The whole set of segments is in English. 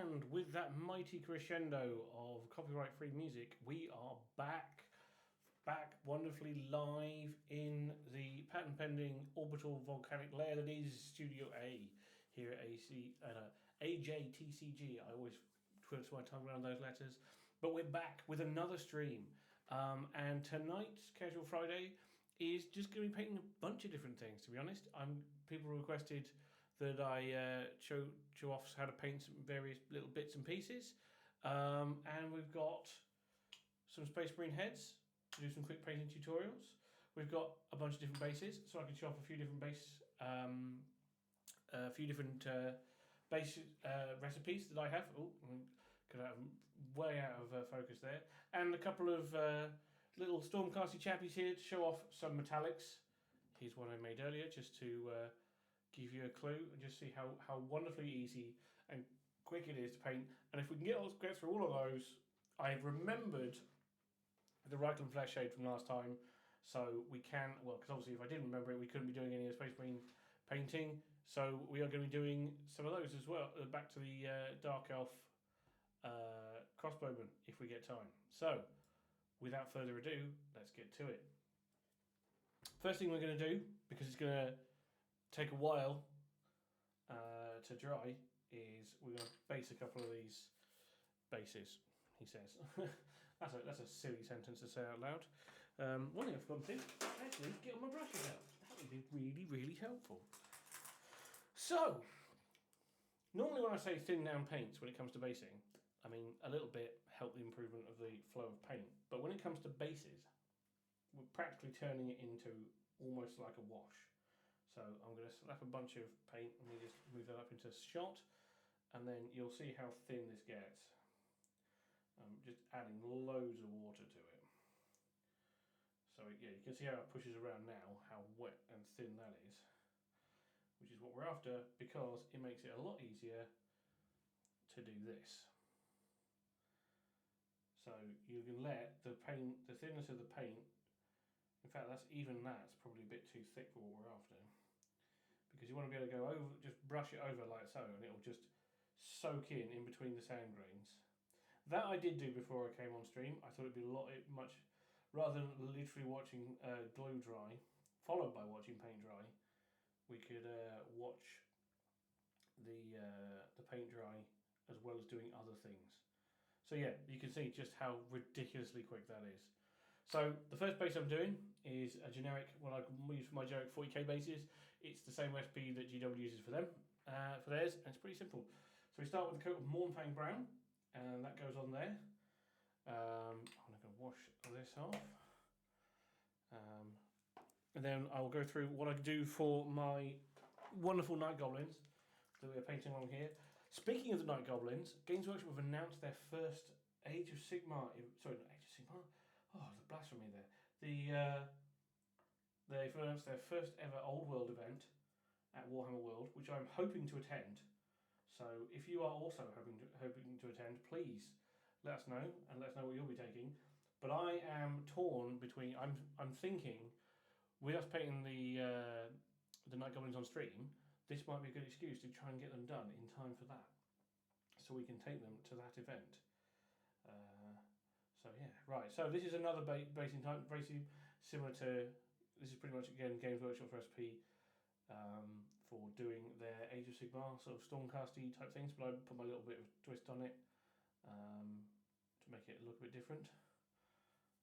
And with that mighty crescendo of copyright-free music, we are back wonderfully live in the patent-pending orbital volcanic layer that is Studio A here at AJTCG. I always twist my tongue around those letters. But we're back with another stream. And tonight's Casual Friday is just going to be painting a bunch of different things, to be honest. People requested that I show off how to paint some various little bits and pieces. And we've got some Space Marine heads to do some quick painting tutorials. We've got a bunch of different bases, so I can show off a few different base recipes that I have. Oh, I'm way out of focus there. And a couple of little Stormcasty chappies here to show off some metallics. Here's one I made earlier just to give you a clue and just see how wonderfully easy and quick it is to paint. And if we can get through all of those, I've remembered the Reichland flesh shade from last time, so we can, well, because obviously if I didn't remember it, we couldn't be doing any of the Space Marine painting, so we are going to be doing some of those as well, back to the Dark Elf crossbowman if we get time. So, without further ado, let's get to it. First thing we're going to do, because it's going to take a while to dry, is we're going to base a couple of these bases, he says. that's a silly sentence to say out loud. One thing I've forgotten to do, actually, get all my brushes out. That would be really, really helpful. So, normally when I say thin down paints when it comes to basing, I mean a little bit help the improvement of the flow of paint. But when it comes to bases, we're practically turning it into almost like a wash. So I'm going to slap a bunch of paint and we just move that up into shot, and then you'll see how thin this gets. I'm just adding loads of water to it. So yeah, you can see how it pushes around now, how wet and thin that is, which is what we're after because it makes it a lot easier to do this. So you can let the paint, the thinness of the paint, in fact that's probably a bit too thick for what we're after, because you want to be able to go over, just brush it over like so, and it'll just soak in between the sand grains. That I did do before I came on stream. I thought it'd be much, rather than literally watching glue dry, followed by watching paint dry, we could watch the paint dry as well as doing other things. So yeah, you can see just how ridiculously quick that is. So the first base I'm doing is a generic, what I use for my generic 40k bases. It's the same recipe that GW uses for them, for theirs, and it's pretty simple. So we start with a coat of Mornfang Brown, and that goes on there. I'm going to wash this off. And then I'll go through what I do for my wonderful Night Goblins that we're painting on here. Speaking of the Night Goblins, Games Workshop have announced their first Age of Sigmar, sorry, not Age of Sigmar, oh, the blasphemy there. They've announced their first ever Old World event at Warhammer World, which I'm hoping to attend. So if you are also hoping to attend, please let us know and let us know what you'll be taking. But I am torn between, I'm thinking, with us painting the Night Goblins on stream, this might be a good excuse to try and get them done in time for that, so we can take them to that event. So yeah, right. So this is another basing type, basically similar to, this is pretty much again Games Workshop's recipe for doing their Age of Sigmar sort of Stormcasty type things, but I put my little bit of a twist on it to make it look a bit different.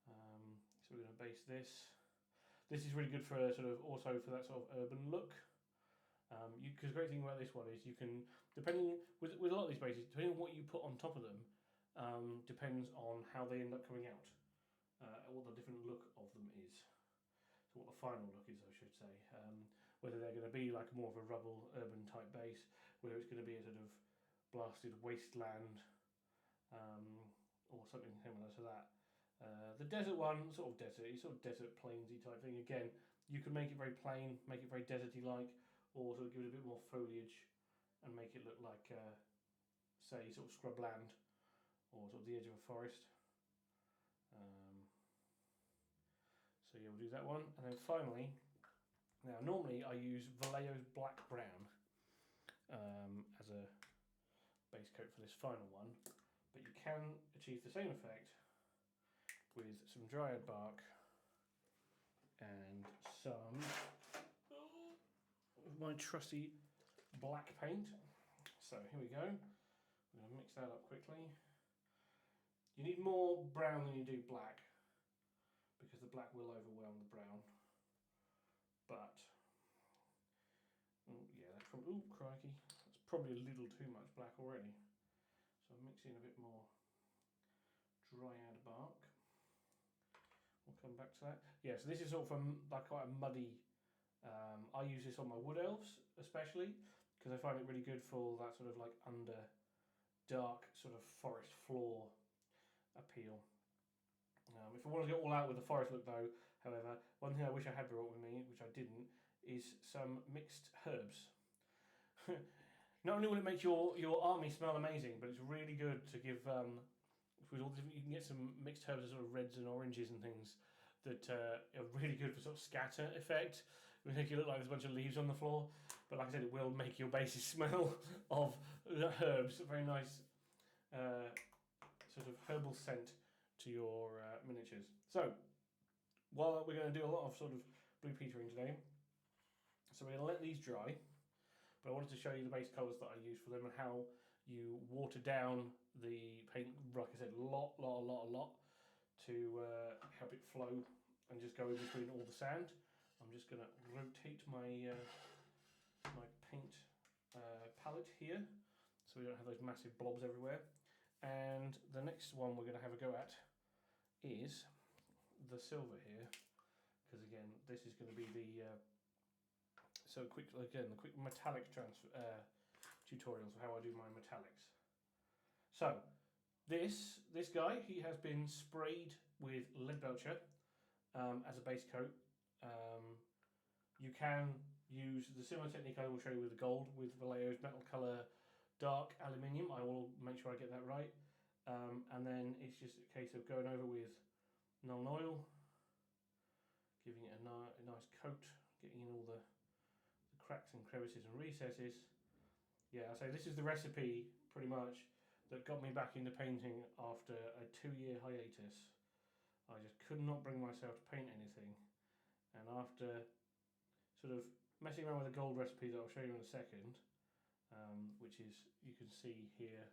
So we're going to base this. This is really good for sort of also for that sort of urban look. Because the great thing about this one is you can, depending with a lot of these bases, depending on what you put on top of them, depends on how they end up coming out, what the different look of them is. So what the final look is, I should say. Whether they're going to be like more of a rubble urban type base, whether it's going to be a sort of blasted wasteland, or something similar to that. The desert one, sort of desert plainsy type thing. Again, you can make it very plain, make it very deserty like, or sort of give it a bit more foliage and make it look like, say, sort of scrubland or sort of the edge of a forest. So yeah, we'll do that one. And then finally, now normally I use Vallejo's Black Brown as a base coat for this final one, but you can achieve the same effect with some dryad bark and some of my trusty black paint. So here we go. I'm going to mix that up quickly. You need more brown than you do black, because the black will overwhelm the brown. But yeah, that's probably, ooh, crikey, that's probably a little too much black already. So I'm mixing a bit more dryad bark. We'll come back to that. Yeah, so this is sort of like quite a muddy. I use this on my wood elves especially, because I find it really good for that sort of like under dark sort of forest floor appeal. If I want to go all out with the forest look though, however, one thing I wish I had brought with me, which I didn't, is some mixed herbs. Not only will it make your army smell amazing, but it's really good to give with all the, you can get some mixed herbs, sort of reds and oranges and things that are really good for sort of scatter effect. It will make you look like there's a bunch of leaves on the floor, but like I said, it will make your bases smell of the herbs. A very nice sort of herbal scent to your miniatures. So, while we're going to do a lot of sort of blue petering today, so we're going to let these dry, but I wanted to show you the base colours that I use for them and how you water down the paint, like I said, a lot to help it flow and just go in between all the sand. I'm just going to rotate my my paint palette here so we don't have those massive blobs everywhere. And the next one we're going to have a go at is the silver here, because again this is going to be the so quick again the quick metallic tutorials of how I do my metallics. So this guy, he has been sprayed with lead belcher as a base coat. You can use the similar technique I will show you with the gold, with Vallejo's metal colour dark aluminium. I will make sure I get that right. And then it's just a case of going over with Nuln Oil, giving it a nice coat, getting in all the cracks and crevices and recesses. Yeah, I say this is the recipe pretty much that got me back into painting after a 2-year hiatus. I just could not bring myself to paint anything, and after sort of messing around with the gold recipe that I'll show you in a second, which is, you can see here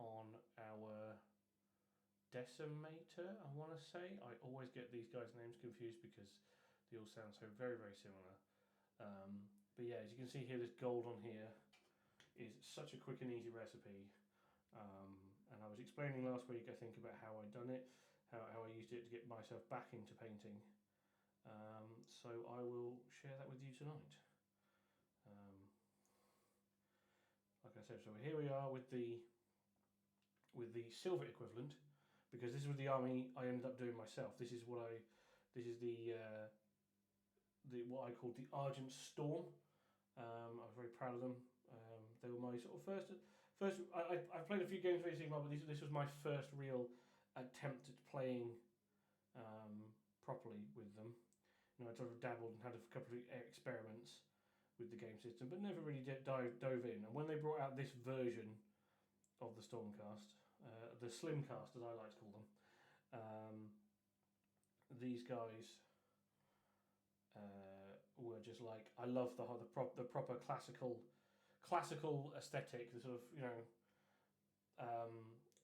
on our decimator, I want to say. I always get these guys' names confused because they all sound so very similar. But yeah, as you can see here, this gold on here is such a quick and easy recipe. And I was explaining last week, I think, about how I'd done it, how I used it to get myself back into painting. So I will share that with you tonight. Like I said, so here we are with the silver equivalent, because this was the army I ended up doing myself. This is what what I called the Argent Storm. I was very proud of them. They were my sort of first. I've played a few games for Sigma, but this was my first real attempt at playing properly with them. You know, I sort of dabbled and had a couple of experiments with the game system, but never really dove in. And when they brought out this version of the Stormcast, the Slimcast as I like to call them, these guys were just like, I love the proper classical aesthetic, the sort of, you know,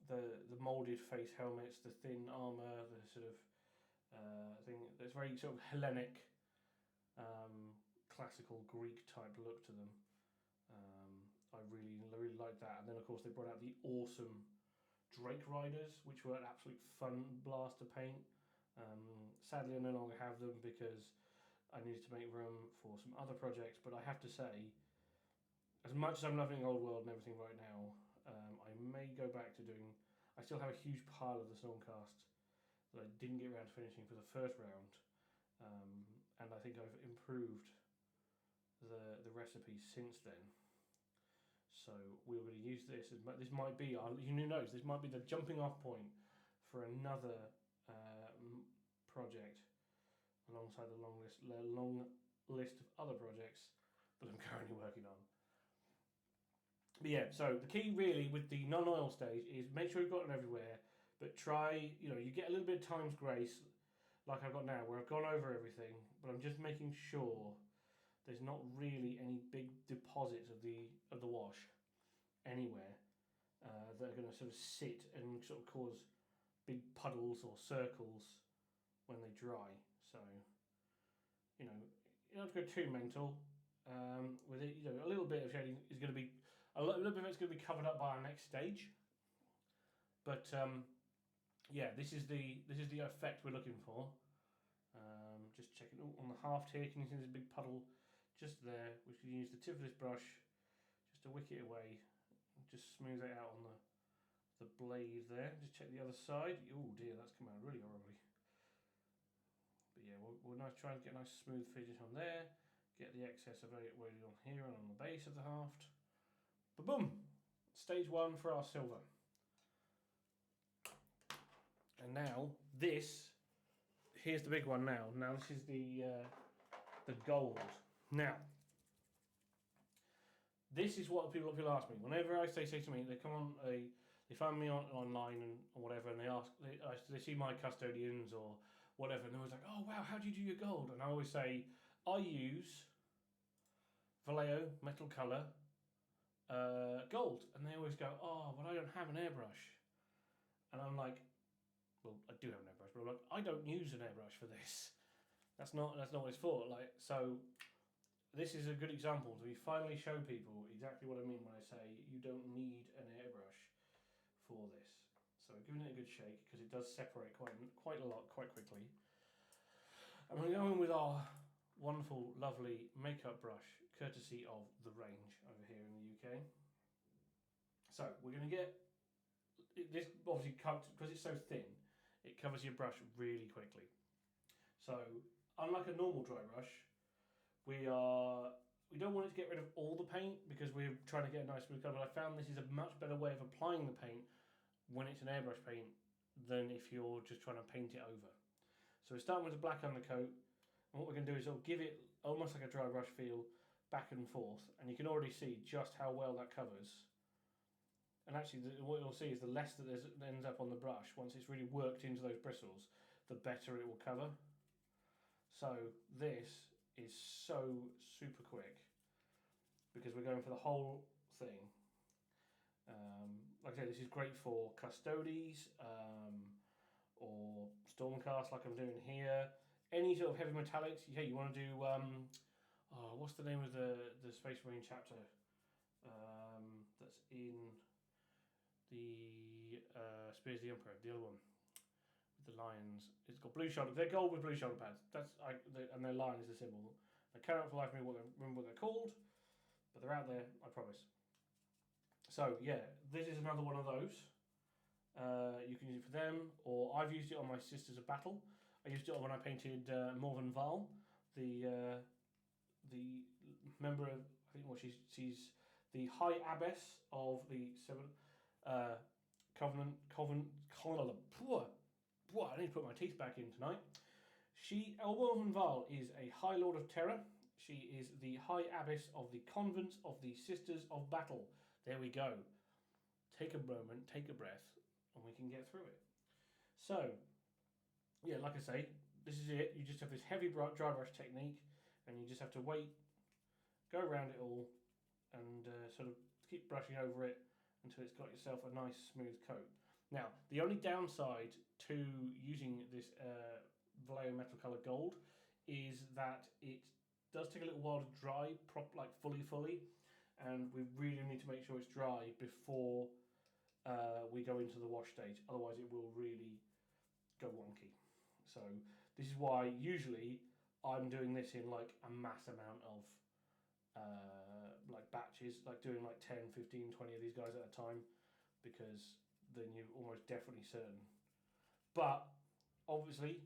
the moulded face helmets, the thin armour, the sort of thing. There's very sort of Hellenic, classical Greek type look to them. I really like that. And then of course they brought out the awesome Drake Riders, which were an absolute fun blast to paint. Sadly I no longer have them because I needed to make room for some other projects, but I have to say, as much as I'm loving Old World and everything right now, I may go back to doing. I still have a huge pile of the Stormcast that I didn't get around to finishing for the first round, and I think I've improved the recipe since then. So we're going to use this. This might be, who knows, this might be the jumping off point for another project alongside the long list of other projects that I'm currently working on. But yeah, so the key really with the non-oil stage is make sure you've got it everywhere, but try, you get a little bit of time's grace, like I've got now, where I've gone over everything, but I'm just making sure there's not really any big deposits of the wash anywhere that are going to sort of sit and sort of cause big puddles or circles when they dry. So, you don't have to go too mental with it. A little bit of shading is going to be a little bit of it's going to be covered up by our next stage. But yeah, this is the effect we're looking for. Just checking on the haft here. Can you see this big puddle just there? We can use the tip of this brush just to wick it away. Just smooth it out on the blade there. Just check the other side. Oh dear, that's come out really horribly. But yeah, we'll try and get a nice smooth finish on there. Get the excess of it weighted on here and on the base of the haft. But boom! Stage 1 for our silver. And now here's the big one now. Now this is the gold. Now, this is what people ask me. Whenever I say to me, they come on, they find me online and or whatever, and they see my custodians or whatever, and they're always like, "Oh wow, how do you do your gold?" And I always say, I use Vallejo metal colour gold, and they always go, "Oh, but I don't have an airbrush," and I'm like, well, I do have an airbrush, but I'm like, I don't use an airbrush for this. That's not what it's for. So this is a good example to finally show people exactly what I mean when I say you don't need an airbrush for this. So we're giving it a good shake because it does separate quite a lot quite quickly. And we're going with our wonderful, lovely makeup brush, courtesy of The Range over here in the UK. So we're going to get this obviously because it's so thin. It covers your brush really quickly. So unlike a normal dry brush, we don't want it to get rid of all the paint because we're trying to get a nice smooth colour. But I found this is a much better way of applying the paint when it's an airbrush paint than if you're just trying to paint it over. So we're starting with a black undercoat, and what we're going to do is sort of give it almost like a dry brush feel back and forth, and you can already see just how well that covers. And actually, what you'll see is the less that ends up on the brush, once it's really worked into those bristles, the better it will cover. So this is so super quick because we're going for the whole thing. Like I said, this is great for custodies or stormcast like I'm doing here. Any sort of heavy metallics. Yeah, you want to do, what's the name of the Space Marine chapter that's in the Spears of the Emperor, the other one with the lions. It's got blue shoulder. They're gold with blue shoulder pads. And their lion is the symbol. I cannot for life remember what they're called, but they're out there. I promise. So yeah, this is another one of those. You can use it for them, or I've used it on my Sisters of Battle. I used it when I painted Morven Val, the member of, I think she's the High Abbess of the Covenant. I need to put my teeth back in tonight. Morven Val is a High Lord of Terror. She is the High Abbess of the Convent of the Sisters of Battle. There we go. Take a moment, take a breath, and we can get through it. So, yeah, like I say, this is it. You just have this heavy dry brush technique, and you just have to wait, go around it all, and sort of keep brushing over it until it's got yourself a nice smooth coat. Now, the only downside to using this Vallejo Metal Colour Gold is that it does take a little while to dry, fully, and we really need to make sure it's dry before we go into the wash stage. Otherwise, it will really go wonky. So this is why usually I'm doing this in like a mass amount of like batches, like doing like 10, 15, 20 of these guys at a time, because then you're almost definitely certain. But obviously,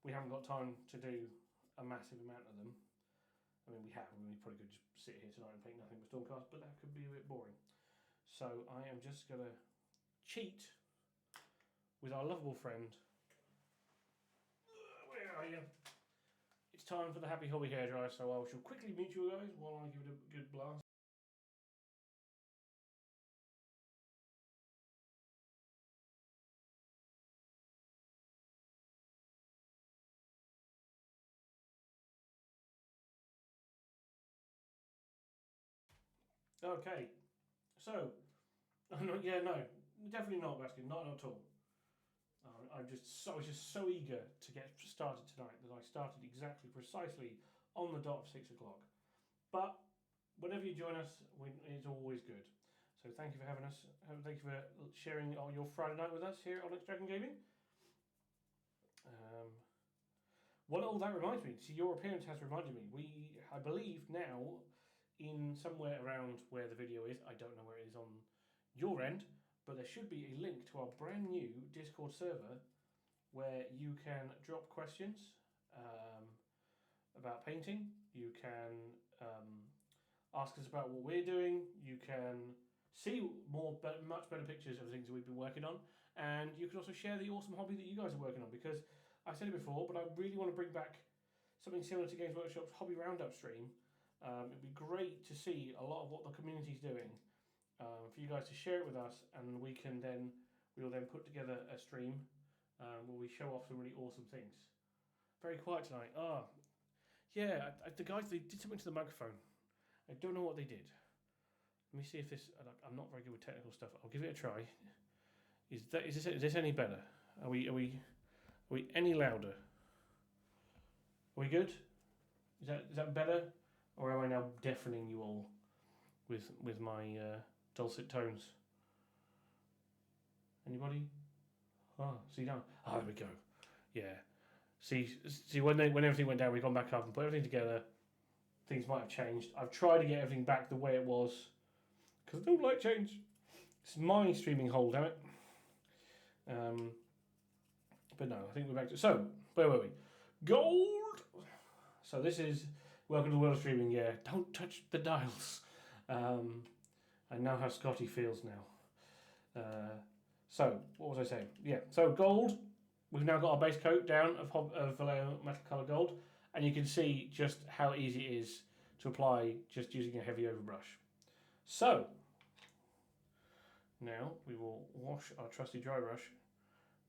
we haven't got time to do a massive amount of them. I mean, we probably could just sit here tonight and paint nothing but Stormcast, but that could be a bit boring. So I am just going to cheat with our lovable friend. Where are you? It's time for the Happy Hobby Hairdryer, so I shall quickly meet you guys while I give it a good blast. Okay, so yeah, no, definitely not Baskin, not at all. I was just so eager to get started tonight that I started exactly, precisely on the dot of 6 o'clock. But whenever you join us, it's always good. So thank you for having us. Thank you for sharing your Friday night with us here at Onyx Dragon Gaming. Um, what all that reminds me, see, your appearance has reminded me. I believe now, in somewhere around where the video is, I don't know where it is on your end, but there should be a link to our brand new Discord server where you can drop questions about painting. You can ask us about what we're doing. You can see much better pictures of things that we've been working on, and you can also share the awesome hobby that you guys are working on. Because I said it before, but I really want to bring back something similar to Games Workshop's hobby roundup stream. It'd be great to see a lot of what the community's doing. For you guys to share it with us, and we'll then put together a stream where we show off some really awesome things. Very quiet tonight. Yeah, the guys, they did something to the microphone. I don't know what they did. Let me see if this. I'm not very good with technical stuff. I'll give it a try. Is this any better? Are we any louder? Are we good? Is that better, or am I now deafening you all with my dulcet tones? Anybody? See now. There we go. Yeah. See when everything went down, we gone back up and put everything together. Things might have changed. I've tried to get everything back the way it was because I don't like change. It's my streaming hole, damn it. But no, I think we're back to. So where were we? Gold. So this is welcome to the world of streaming. Yeah, don't touch the dials. I know how Scotty feels now. So what was I saying? Yeah. So gold. We've now got our base coat down of Vallejo metal colour gold, and you can see just how easy it is to apply just using a heavy overbrush. So now we will wash our trusty dry brush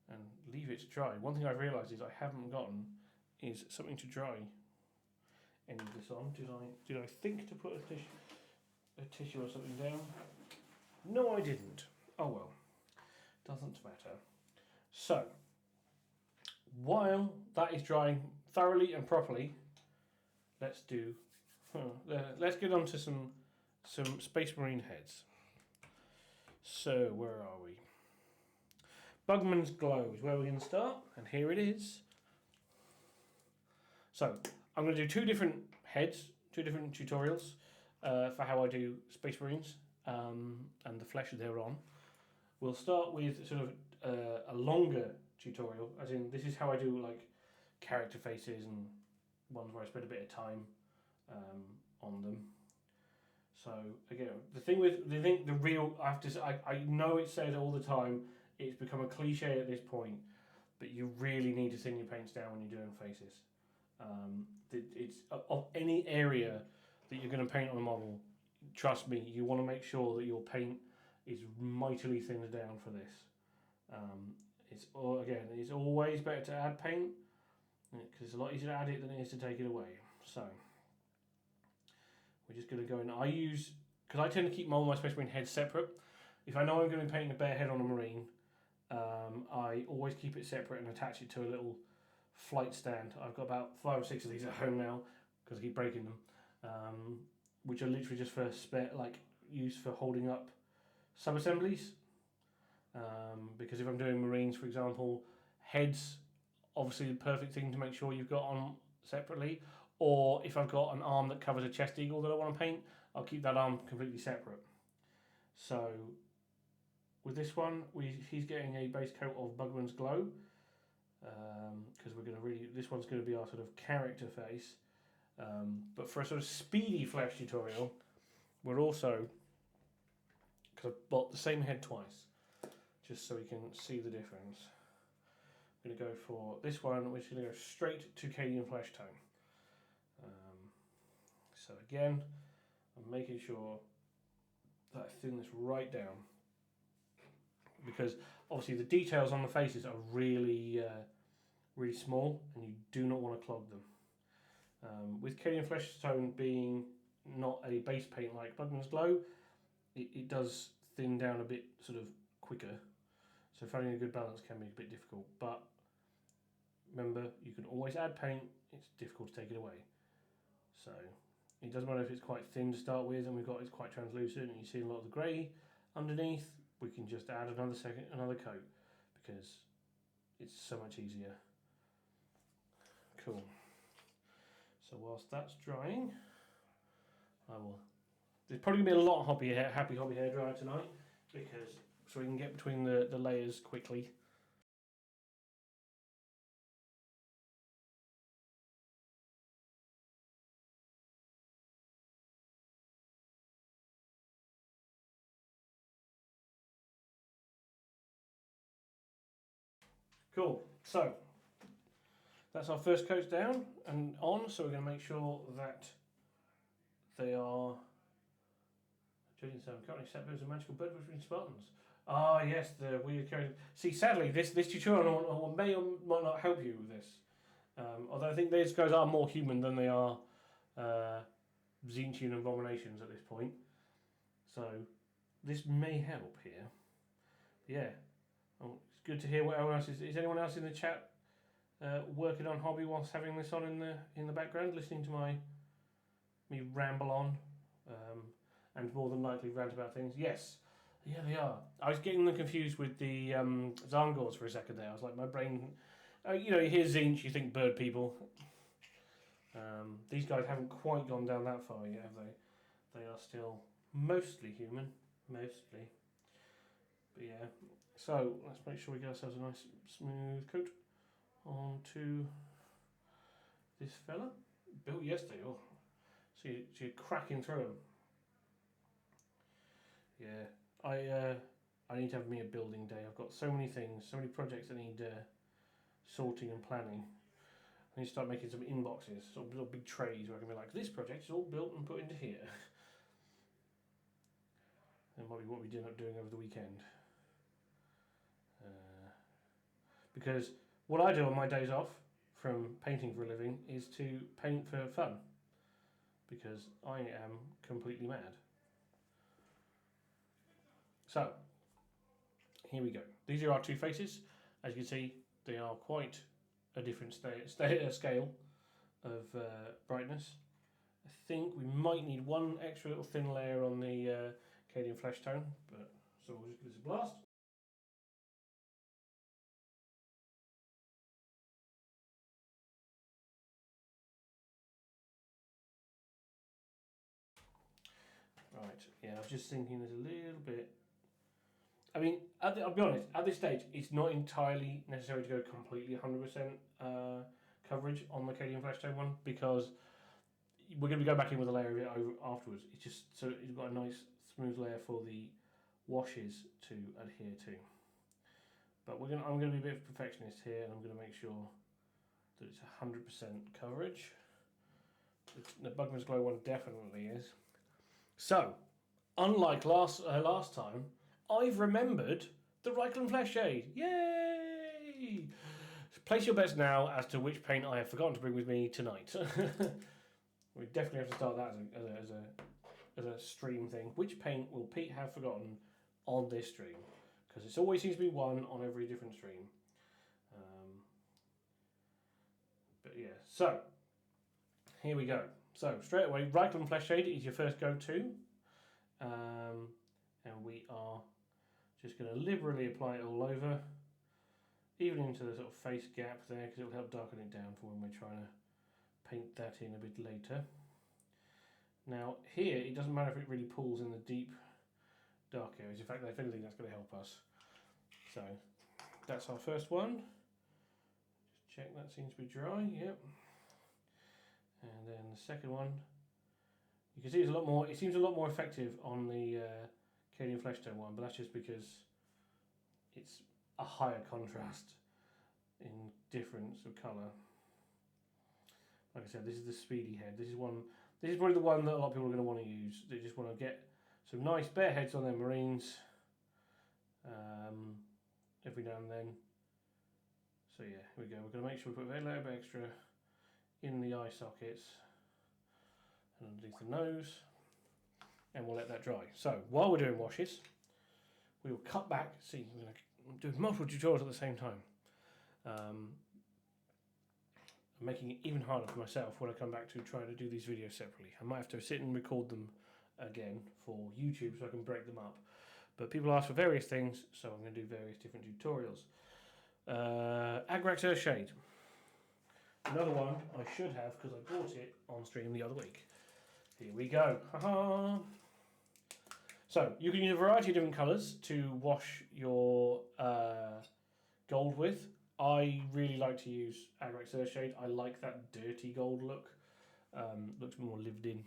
and leave it to dry. One thing I've realised is I haven't gotten is something to dry any of this on. Did I think to put a tissue or something down? No, I didn't. Oh well, doesn't matter. So while that is drying thoroughly and properly, let's get on to some Space Marine heads. So where are we? Bugman's Glow is where we're going to start, and here it is. So I'm going to do two different heads, two different tutorials for how I do Space Marines and the flesh they're on. We'll start with sort of a longer tutorial, as in this is how I do like character faces and ones where I spend a bit of time on them. So again, I know it says all the time, it's become a cliche at this point, but you really need to thin your paints down when you're doing faces. It's of any area that you're going to paint on a model. Trust me, you want to make sure that your paint is mightily thinned down for this. It's always better to add paint because it's a lot easier to add it than it is to take it away. So we're just going to go in. Because I tend to keep all my Space Marine heads separate. If I know I'm going to be painting a bare head on a Marine, I always keep it separate and attach it to a little flight stand. I've got about 5 or 6 of these at home now because I keep breaking them, which are literally just for used for holding up sub-assemblies. Because if I'm doing Marines, for example, heads, obviously the perfect thing to make sure you've got on separately. Or if I've got an arm that covers a chest eagle that I want to paint, I'll keep that arm completely separate. So with this one, he's getting a base coat of Bugman's Glow because this one's going to be our sort of character face. But for a sort of speedy flesh tutorial, we're also, because I've bought the same head twice, just so we can see the difference. I'm going to go for this one, which is going to go straight to Cadian flesh tone. So again, I'm making sure that I thin this right down, because obviously the details on the faces are really really small and you do not want to clog them. With Cadian flesh tone being not a base paint like Bugman's Glow, it does thin down a bit sort of quicker. So finding a good balance can be a bit difficult. But remember, you can always add paint. It's difficult to take it away. So it doesn't matter if it's quite thin to start with, and it's quite translucent, and you see a lot of the grey underneath. We can just add another coat because it's so much easier. Cool. So whilst that's drying, there's probably gonna be a lot of happy hobby hair dryer tonight because so we can get between the layers quickly. Cool. So that's our first coats down and on. So we're going to make sure that they are. Judging sound currently set as a magical bird between Spartans. Ah, yes, the weird character. See, sadly, this tutorial may or might not help you with this. Although I think these guys are more human than they are Zintian abominations at this point. So this may help here. Yeah. Oh, it's good to hear what everyone else is. Is anyone else in the chat working on hobby whilst having this on in the background, listening to me ramble on, and more than likely rant about things? Yes, yeah, they are. I was getting them confused with the Zangors for a second there. I was like, my brain, you hear Zinch, you think bird people. These guys haven't quite gone down that far yet, have they? They are still mostly human, mostly. But yeah, so let's make sure we get ourselves a nice smooth coat onto this fella. Built yesterday. Oh, so you're cracking through them. Yeah, I need to have me a building day. I've got so many things, so many projects that need sorting and planning. I need to start making some inboxes, sort of big trays where I can be like, this project is all built and put into here. That might be what we end up doing over the weekend. Because what I do on my days off from painting for a living is to paint for fun. Because I am completely mad. So, here we go. These are our two faces. As you can see, they are quite a different scale of brightness. I think we might need one extra little thin layer on the Cadian flesh tone, but so we'll just give this a blast. Right, yeah, I was just thinking there's a little bit. I mean, I'll be honest, at this stage, it's not entirely necessary to go completely 100% coverage on the Cadian flesh tone one because we're going to be going back in with a layer of it over afterwards. It's just so you've got a nice smooth layer for the washes to adhere to. But I'm going to be a bit of a perfectionist here, and I'm going to make sure that it's 100% coverage. The Bugman's Glow one definitely is. So, unlike last time, I've remembered the Reikland Flesh Shade. Yay! Place your bets now as to which paint I have forgotten to bring with me tonight. We definitely have to start that as a stream thing. Which paint will Pete have forgotten on this stream? Because it always seems to be one on every different stream. But yeah, so here we go. So straight away, Reikland Flesh Shade is your first go-to. And we are just going to liberally apply it all over, even into the sort of face gap there, because it will help darken it down for when we're trying to paint that in a bit later. Now here, it doesn't matter if it really pulls in the deep dark areas. In fact, if anything, that's going to help us. So that's our first one. Just check that seems to be dry. Yep. And then the second one, you can see it's a lot more. It seems a lot more effective on the Cadian Flesh Tone one, but that's just because it's a higher contrast in difference of colour. Like I said, this is the Speedy Head. This is probably the one that a lot of people are going to want to use. They just want to get some nice bare heads on their marines every now and then. So yeah, here we go. We're going to make sure we put a very little bit extra in the eye sockets and underneath the nose, and we'll let that dry. So while we're doing washes, we will cut back. See, we're going to do multiple tutorials at the same time. I'm making it even harder for myself when I come back to trying to do these videos separately. I might have to sit and record them again for YouTube so I can break them up. But people ask for various things, so I'm going to do various different tutorials. Agrax Earthshade. Another one I should have because I bought it on stream the other week. Here we go. So you can use a variety of different colours to wash your gold with. I really like to use Agrax Earthshade. I like that dirty gold look. Looks more lived in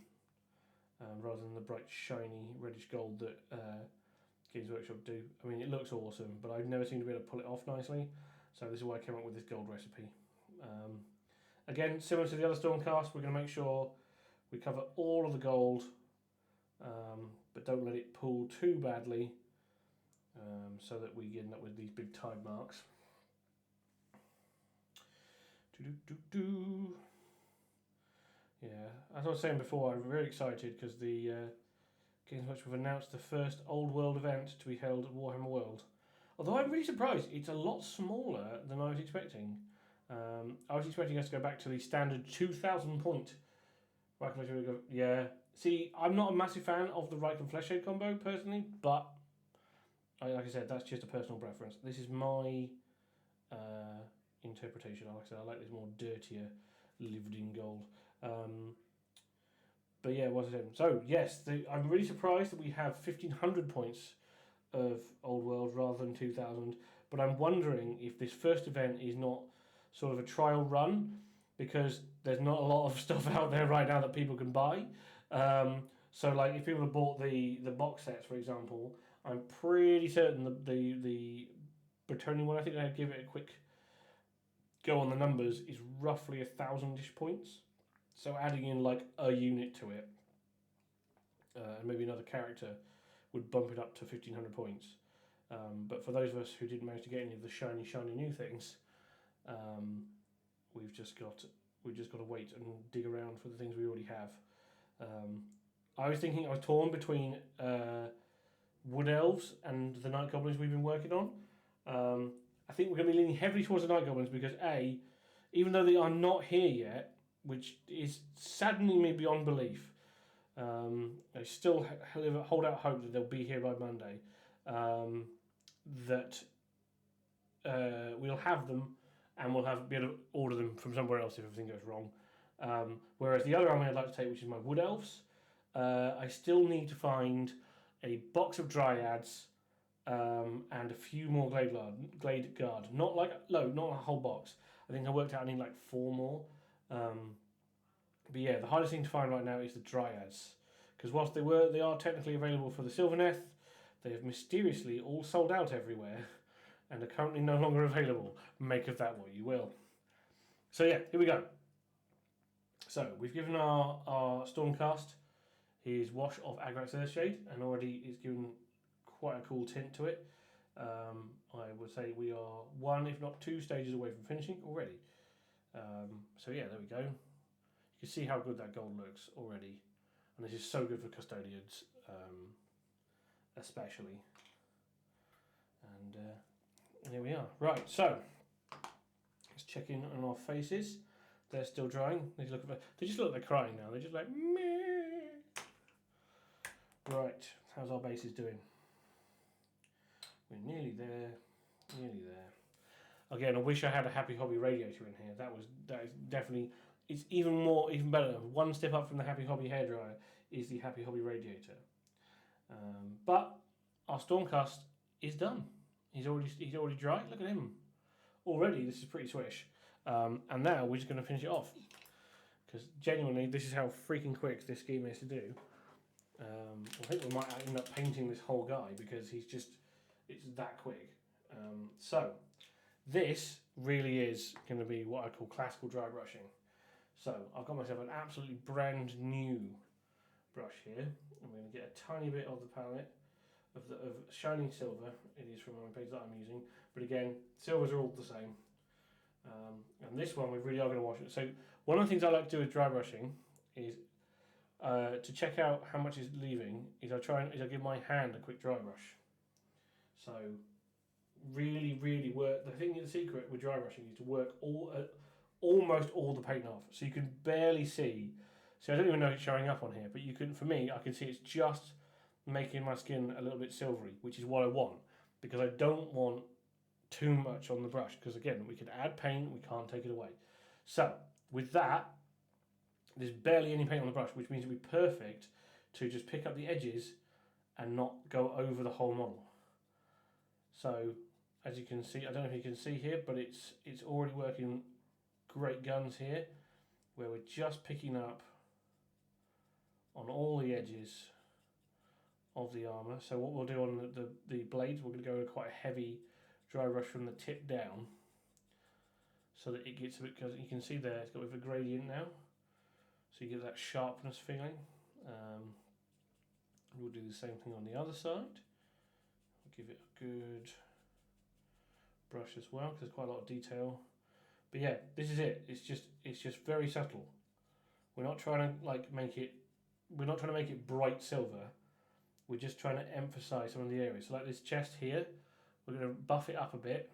rather than the bright shiny reddish gold that Games Workshop do. I mean, it looks awesome, but I've never seemed to be able to pull it off nicely. So this is why I came up with this gold recipe. Again, similar to the other Stormcast, we're going to make sure we cover all of the gold, but don't let it pool too badly, so that we end up with these big tide marks. Yeah, as I was saying before, I'm very excited because the Games Workshop have announced the first Old World event to be held at Warhammer World. Although I'm really surprised, it's a lot smaller than I was expecting. I was expecting us to go back to the standard 2,000 point. Yeah. See, I'm not a massive fan of the Reich and Fleshshade combo personally, but like I said, that's just a personal preference. This is my interpretation. Like I said, I like this more dirtier, lived-in gold. But yeah, what's it? So yes, I'm really surprised that we have 1,500 points of Old World rather than 2,000. But I'm wondering if this first event is not sort of a trial run, because there's not a lot of stuff out there right now that people can buy. So like if people have bought the box sets, for example, I'm pretty certain the Bretonian one, I think I'd give it a quick go on the numbers, is roughly 1,000-ish points. So adding in like a unit to it, and maybe another character, would bump it up to 1,500 points. But for those of us who didn't manage to get any of the shiny new things, we've just got to wait and dig around for the things we already have. I was torn between Wood Elves and the Night Goblins we've been working on. I think we're going to be leaning heavily towards the Night Goblins because even though they are not here yet, which is saddening me beyond belief, I still hold out hope that they'll be here by Monday. That we'll have them, and we'll be able to order them from somewhere else if everything goes wrong. Whereas the other army I'd like to take, which is my Wood Elves, I still need to find a box of Dryads and a few more Glade Guard. Not a whole box. I think I worked out I need like 4 more. But yeah, the hardest thing to find right now is the Dryads, because whilst they are technically available for the Sylvaneth, they have mysteriously all sold out everywhere and are currently no longer available. Make of that what you will. So yeah, here we go. So we've given our Stormcast his wash of Agrax Earthshade, and already it's given quite a cool tint to it. I would say we are 1, if not 2 stages away from finishing already. So yeah, there we go. You can see how good that gold looks already, and this is so good for custodians, especially. And here we are. Right, so let's check in on our faces. They're still drying. They just look like they're crying now. They're just like meh. Right, how's our bases doing? We're nearly there. Nearly there. Again, I wish I had a Happy Hobby radiator in here. That is definitely. It's even better. 1 step up from the Happy Hobby hairdryer is the Happy Hobby radiator. But our Stormcast is done. He's already dry. Look at him. Already, this is pretty swish. And now we're just going to finish it off, because genuinely, this is how freaking quick this scheme is to do. I think we might end up painting this whole guy because it's that quick. So this really is going to be what I call classical dry brushing. So I've got myself an absolutely brand new brush here. I'm going to get a tiny bit of the palette of shining silver. It is from my page that I'm using, but again, silvers are all the same. And this one we really are going to wash it. So one of the things I like to do with dry brushing is to check out how much is leaving, is I give my hand a quick dry brush. So really work. The secret with dry brushing is to work almost all the paint off, so you can barely see. So I don't even know it's showing up on here, but you can. For me, I can see it's just making my skin a little bit silvery, which is what I want, because I don't want too much on the brush, because again, we could add paint, we can't take it away. So with that, there's barely any paint on the brush, which means it'll be perfect to just pick up the edges and not go over the whole model. So as you can see, I don't know if you can see here, but it's already working great guns here, where we're just picking up on all the edges of the armour. So what we'll do on the blades, we're going to go with quite a heavy dry brush from the tip down, so that it gets a bit, because you can see there it's got a bit of a gradient now, so you get that sharpness feeling. We'll do the same thing on the other side. We'll give it a good brush as well, because there's quite a lot of detail. But yeah, this is it. It's just very subtle. We're not trying to make it bright silver. We're just trying to emphasize some of the areas. So like this chest here, we're going to buff it up a bit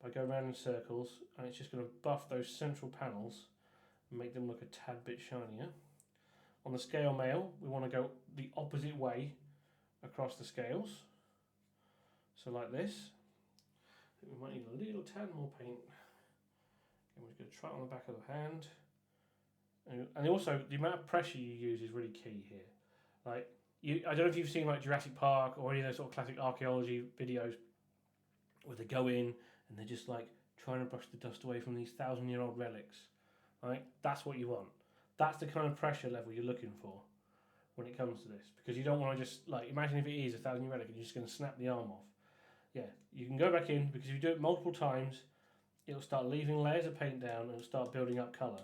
by going around in circles, and it's just going to buff those central panels and make them look a tad bit shinier. On the scale mail, we want to go the opposite way across the scales. So like this. I think we might need a little tad more paint. And we're just going to try it on the back of the hand. And also, the amount of pressure you use is really key here. Like, I don't know if you've seen like Jurassic Park or any of those sort of classic archaeology videos where they go in and they're just like trying to brush the dust away from these 1,000-year-old relics. Right? That's what you want. That's the kind of pressure level you're looking for when it comes to this, because you don't want to just like imagine if it is a 1,000-year relic and you're just going to snap the arm off. Yeah, you can go back in, because if you do it multiple times, it'll start leaving layers of paint down and it'll start building up colour.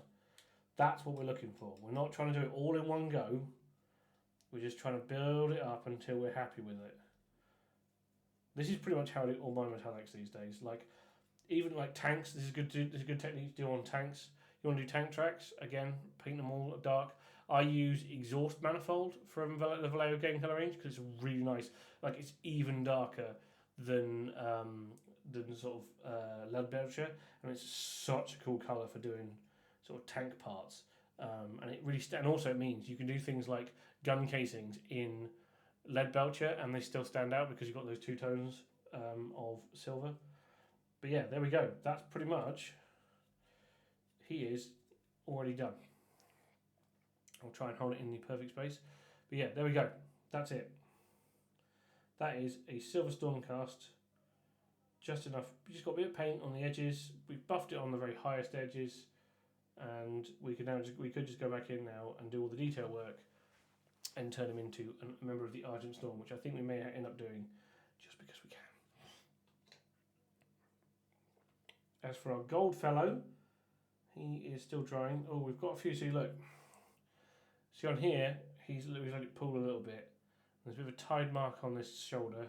That's what we're looking for. We're not trying to do it all in one go. We're just trying to build it up until we're happy with it. This is pretty much how I do all my metallics these days. Like, even like tanks, this is a good technique to do on tanks. You want to do tank tracks, again, paint them all dark. I use exhaust manifold from the Vallejo game color range, because it's really nice. Like, it's even darker than sort of Leadbelcher, and it's such a cool colour for doing sort of tank parts. And it really and also it means you can do things like gun casings in Leadbelcher and they still stand out because you've got those two tones of silver. But yeah, there we go. That's pretty much, he is already done. I'll try and hold it in the perfect space. But yeah, there we go. That's it. That is a Silver Stormcast. Just enough. We just got a bit of paint on the edges. We've buffed it on the very highest edges, and we could just go back in now and do all the detail work and turn him into a member of the Argent Storm, which I think we may end up doing just because we can. As for our gold fellow, he is still drying. Oh, we've got a few. See, look. See on here, we've let it pull a little bit. There's a bit of a tide mark on this shoulder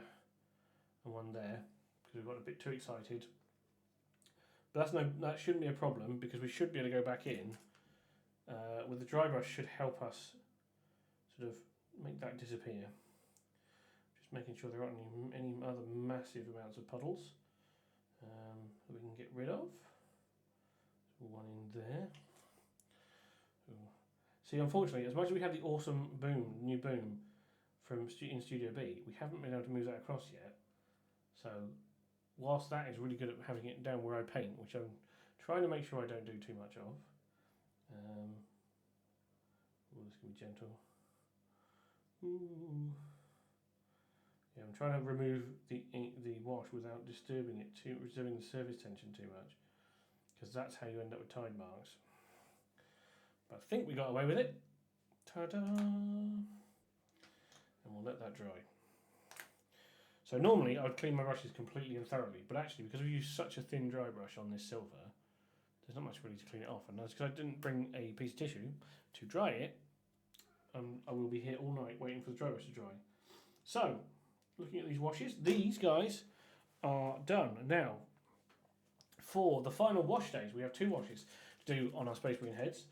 and one there, because we've got a bit too excited. But that shouldn't be a problem, because we should be able to go back in with the dry brush. Should help us sort of make that disappear. Just making sure there aren't any other massive amounts of puddles that we can get rid of. One in there. Ooh. See, unfortunately, as much as we have the awesome new boom from in Studio B, we haven't been able to move that across yet. So, whilst that is really good at having it down where I paint, which I'm trying to make sure I don't do too much of. This can be gentle. Ooh. Yeah, I'm trying to remove the wash without disturbing the surface tension too much, because that's how you end up with tide marks. But I think we got away with it. Ta-da! And we'll let that dry. So normally I would clean my brushes completely and thoroughly, but actually because we use such a thin dry brush on this silver, there's not much really to clean it off. And that's because I didn't bring a piece of tissue to dry it. I will be here all night waiting for the dry brush to dry. So, looking at these washes, these guys are done. Now, for the final wash days, we have 2 washes to do on our Space Marine heads.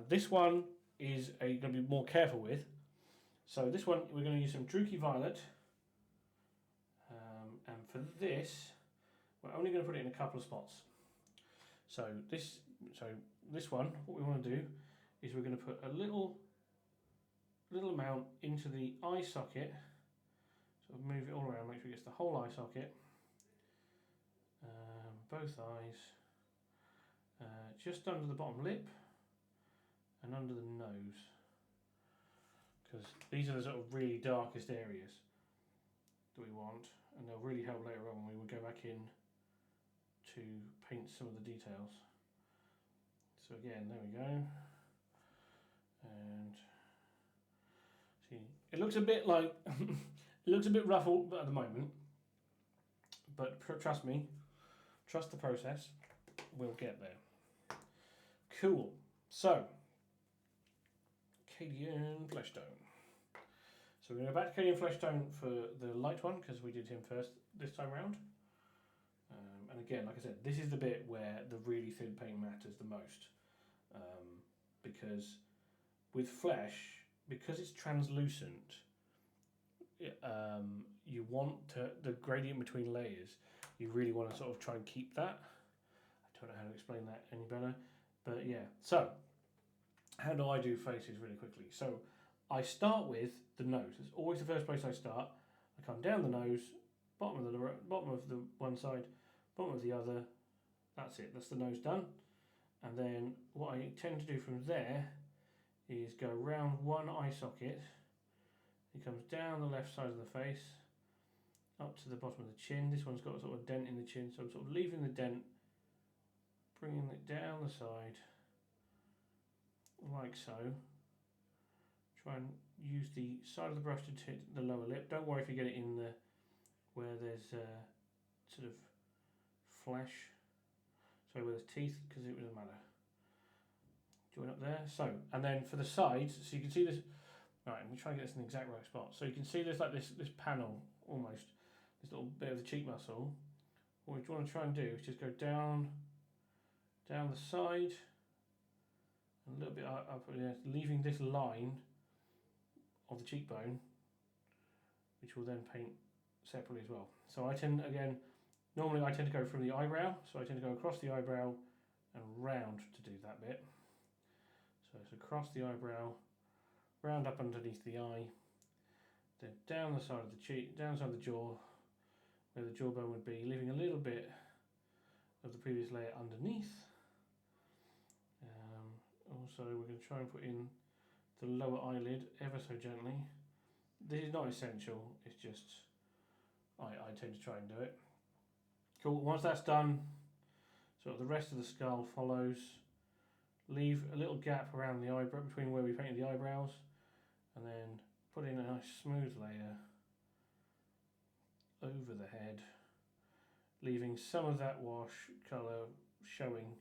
This one is going to be more careful with. So this one we're going to use some Druki Violet, and for this we're only going to put it in a couple of spots. So this one, what we want to do is we're going to put a little amount into the eye socket. So move it all around, make sure it gets the whole eye socket, both eyes, just under the bottom lip and under the nose, because these are the sort of really darkest areas that we want, and they'll really help later on when we go back in to paint some of the details. So again, there we go, and see, it looks a bit like it looks a bit ruffled at the moment, but trust me, trust the process, we'll get there. Cool. So Cadian Fleshtone. So we're going to go back to Cadian Fleshtone for the light one because we did him first this time round. And again, like I said, this is the bit where the really thin paint matters the most, because with flesh, because it's translucent, you want the gradient between layers, you really want to sort of try and keep that. I don't know how to explain that any better, but yeah. So how do I do faces really quickly? So I start with the nose. It's always the first place I start. I come down the nose, bottom of the one side, bottom of the other. That's it. That's the nose done. And then what I tend to do from there is go round one eye socket. It comes down the left side of the face, up to the bottom of the chin. This one's got a sort of dent in the chin, so I'm sort of leaving the dent, bringing it down the side, like so. Try and use the side of the brush to hit the lower lip. Don't worry if you get it in the where there's sort of flesh, sorry, where there's teeth, because it doesn't matter. Join up there. So, and then for the sides, so you can see this. Right, I'm trying to get this in the exact right spot. So you can see there's like this panel almost, this little bit of the cheek muscle. What you want to try and do is just go down the side, and a little bit up, leaving this line of the cheekbone, which will then paint separately as well. So I tend, again, normally I tend to go from the eyebrow, so I tend to go across the eyebrow and round to do that bit. So it's across the eyebrow, round up underneath the eye, then down the side of the cheek, down the side of the jaw, where the jawbone would be, leaving a little bit of the previous layer underneath. Also, we're going to try and put in the lower eyelid ever so gently. This is not essential, it's just I tend to try and do it. Cool, once that's done, sort of the rest of the skull follows. Leave a little gap around the eyebrow, between where we painted the eyebrows, and then put in a nice smooth layer over the head, leaving some of that wash colour showing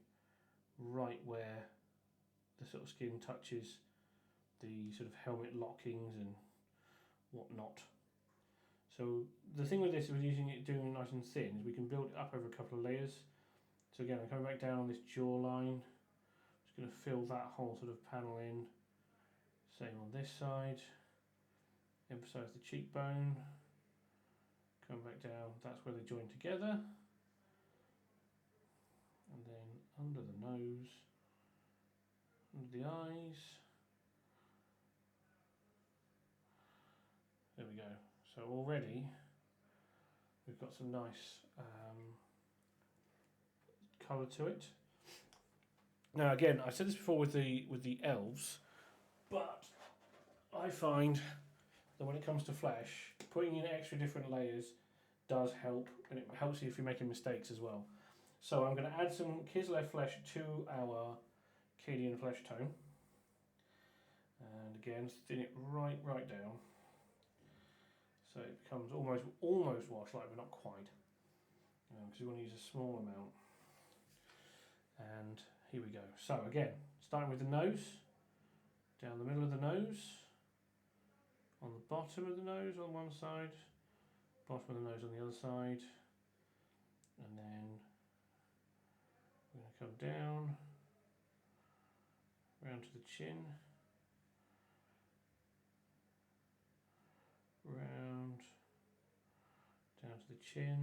right where the sort of skin touches the sort of helmet lockings and whatnot. So the thing with this, with using it doing it nice and thin, is we can build it up over a couple of layers. So again, I'm coming back down on this jawline, just going to fill that whole sort of panel in. Same on this side, emphasise the cheekbone, come back down, that's where they join together, and then under the nose, under the eyes. There we go. So already we've got some nice colour to it. Now again, I said this before with the elves, but I find that when it comes to flesh, putting in extra different layers does help, and it helps you if you're making mistakes as well. So I'm going to add some Kislev flesh to our Cadian Fleshtone, and again thin it right down, so it becomes almost wash-like, but not quite, because you want to use a small amount. And here we go. So again, starting with the nose, down the middle of the nose, on the bottom of the nose on one side, bottom of the nose on the other side, and then we're going to come down, round to the chin, the chin.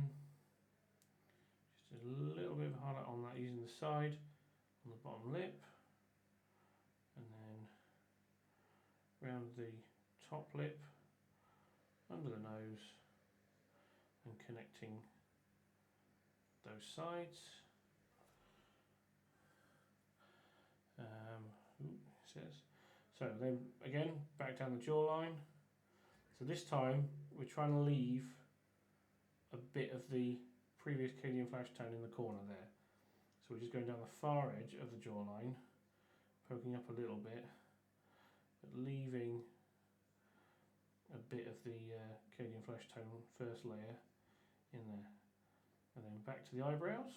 Just a little bit of highlight on that using the side, on the bottom lip, and then round the top lip, under the nose, and connecting those sides. It says. So then again, back down the jawline. So this time we're trying to leave a bit of the previous Cadian flash tone in the corner there. So we're just going down the far edge of the jawline, poking up a little bit, but leaving a bit of the Cadian flash tone first layer in there. And then back to the eyebrows.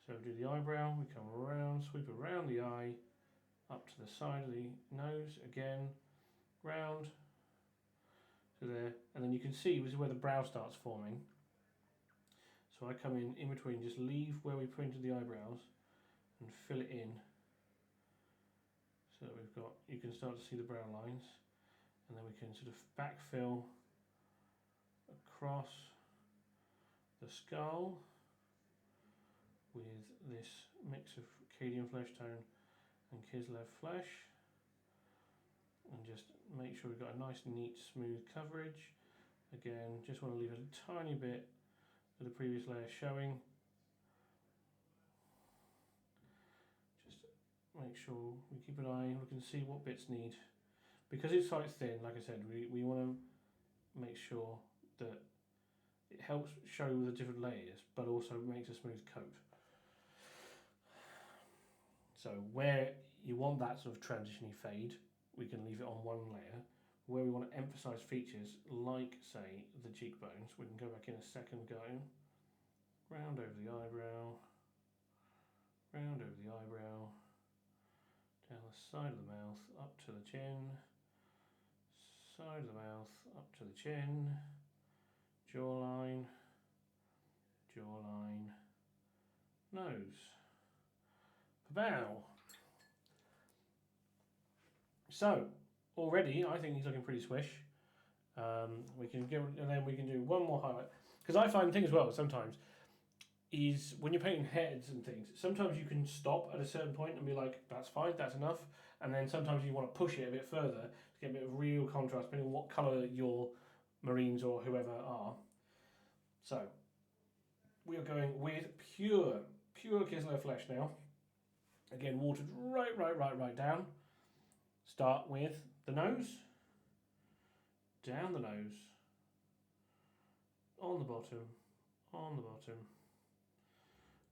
So we do the eyebrow, we come around, sweep around the eye, up to the side of the nose, again, round to there, and then you can see this is where the brow starts forming. So I come in between, just leave where we pointed the eyebrows and fill it in. So that we've got, you can start to see the brow lines, and then we can sort of backfill across the skull with this mix of Cadian flesh tone and Kislev flesh, and just make sure we've got a nice neat smooth coverage. Again, just want to leave a tiny bit of the previous layer showing. Just make sure we keep an eye, we can see what bits need. Because it's quite thin, like I said, we want to make sure that it helps show the different layers, but also makes a smooth coat. So where you want that sort of transition-y fade, we can leave it on one layer. Where we want to emphasise features, like, say, the cheekbones, we can go back in a second go, round over the eyebrow, round over the eyebrow, down the side of the mouth, up to the chin, side of the mouth, up to the chin, jawline, jawline, nose. Bow. So already I think he's looking pretty swish. We can give, and then we can do one more highlight, because I find the thing as well sometimes is when you're painting heads and things, sometimes you can stop at a certain point and be like, that's fine, that's enough, and then sometimes you want to push it a bit further to get a bit of real contrast depending on what colour your Marines or whoever are. So we are going with pure Kislev flesh now. Again, watered right down. Start with the nose, down the nose, on the bottom,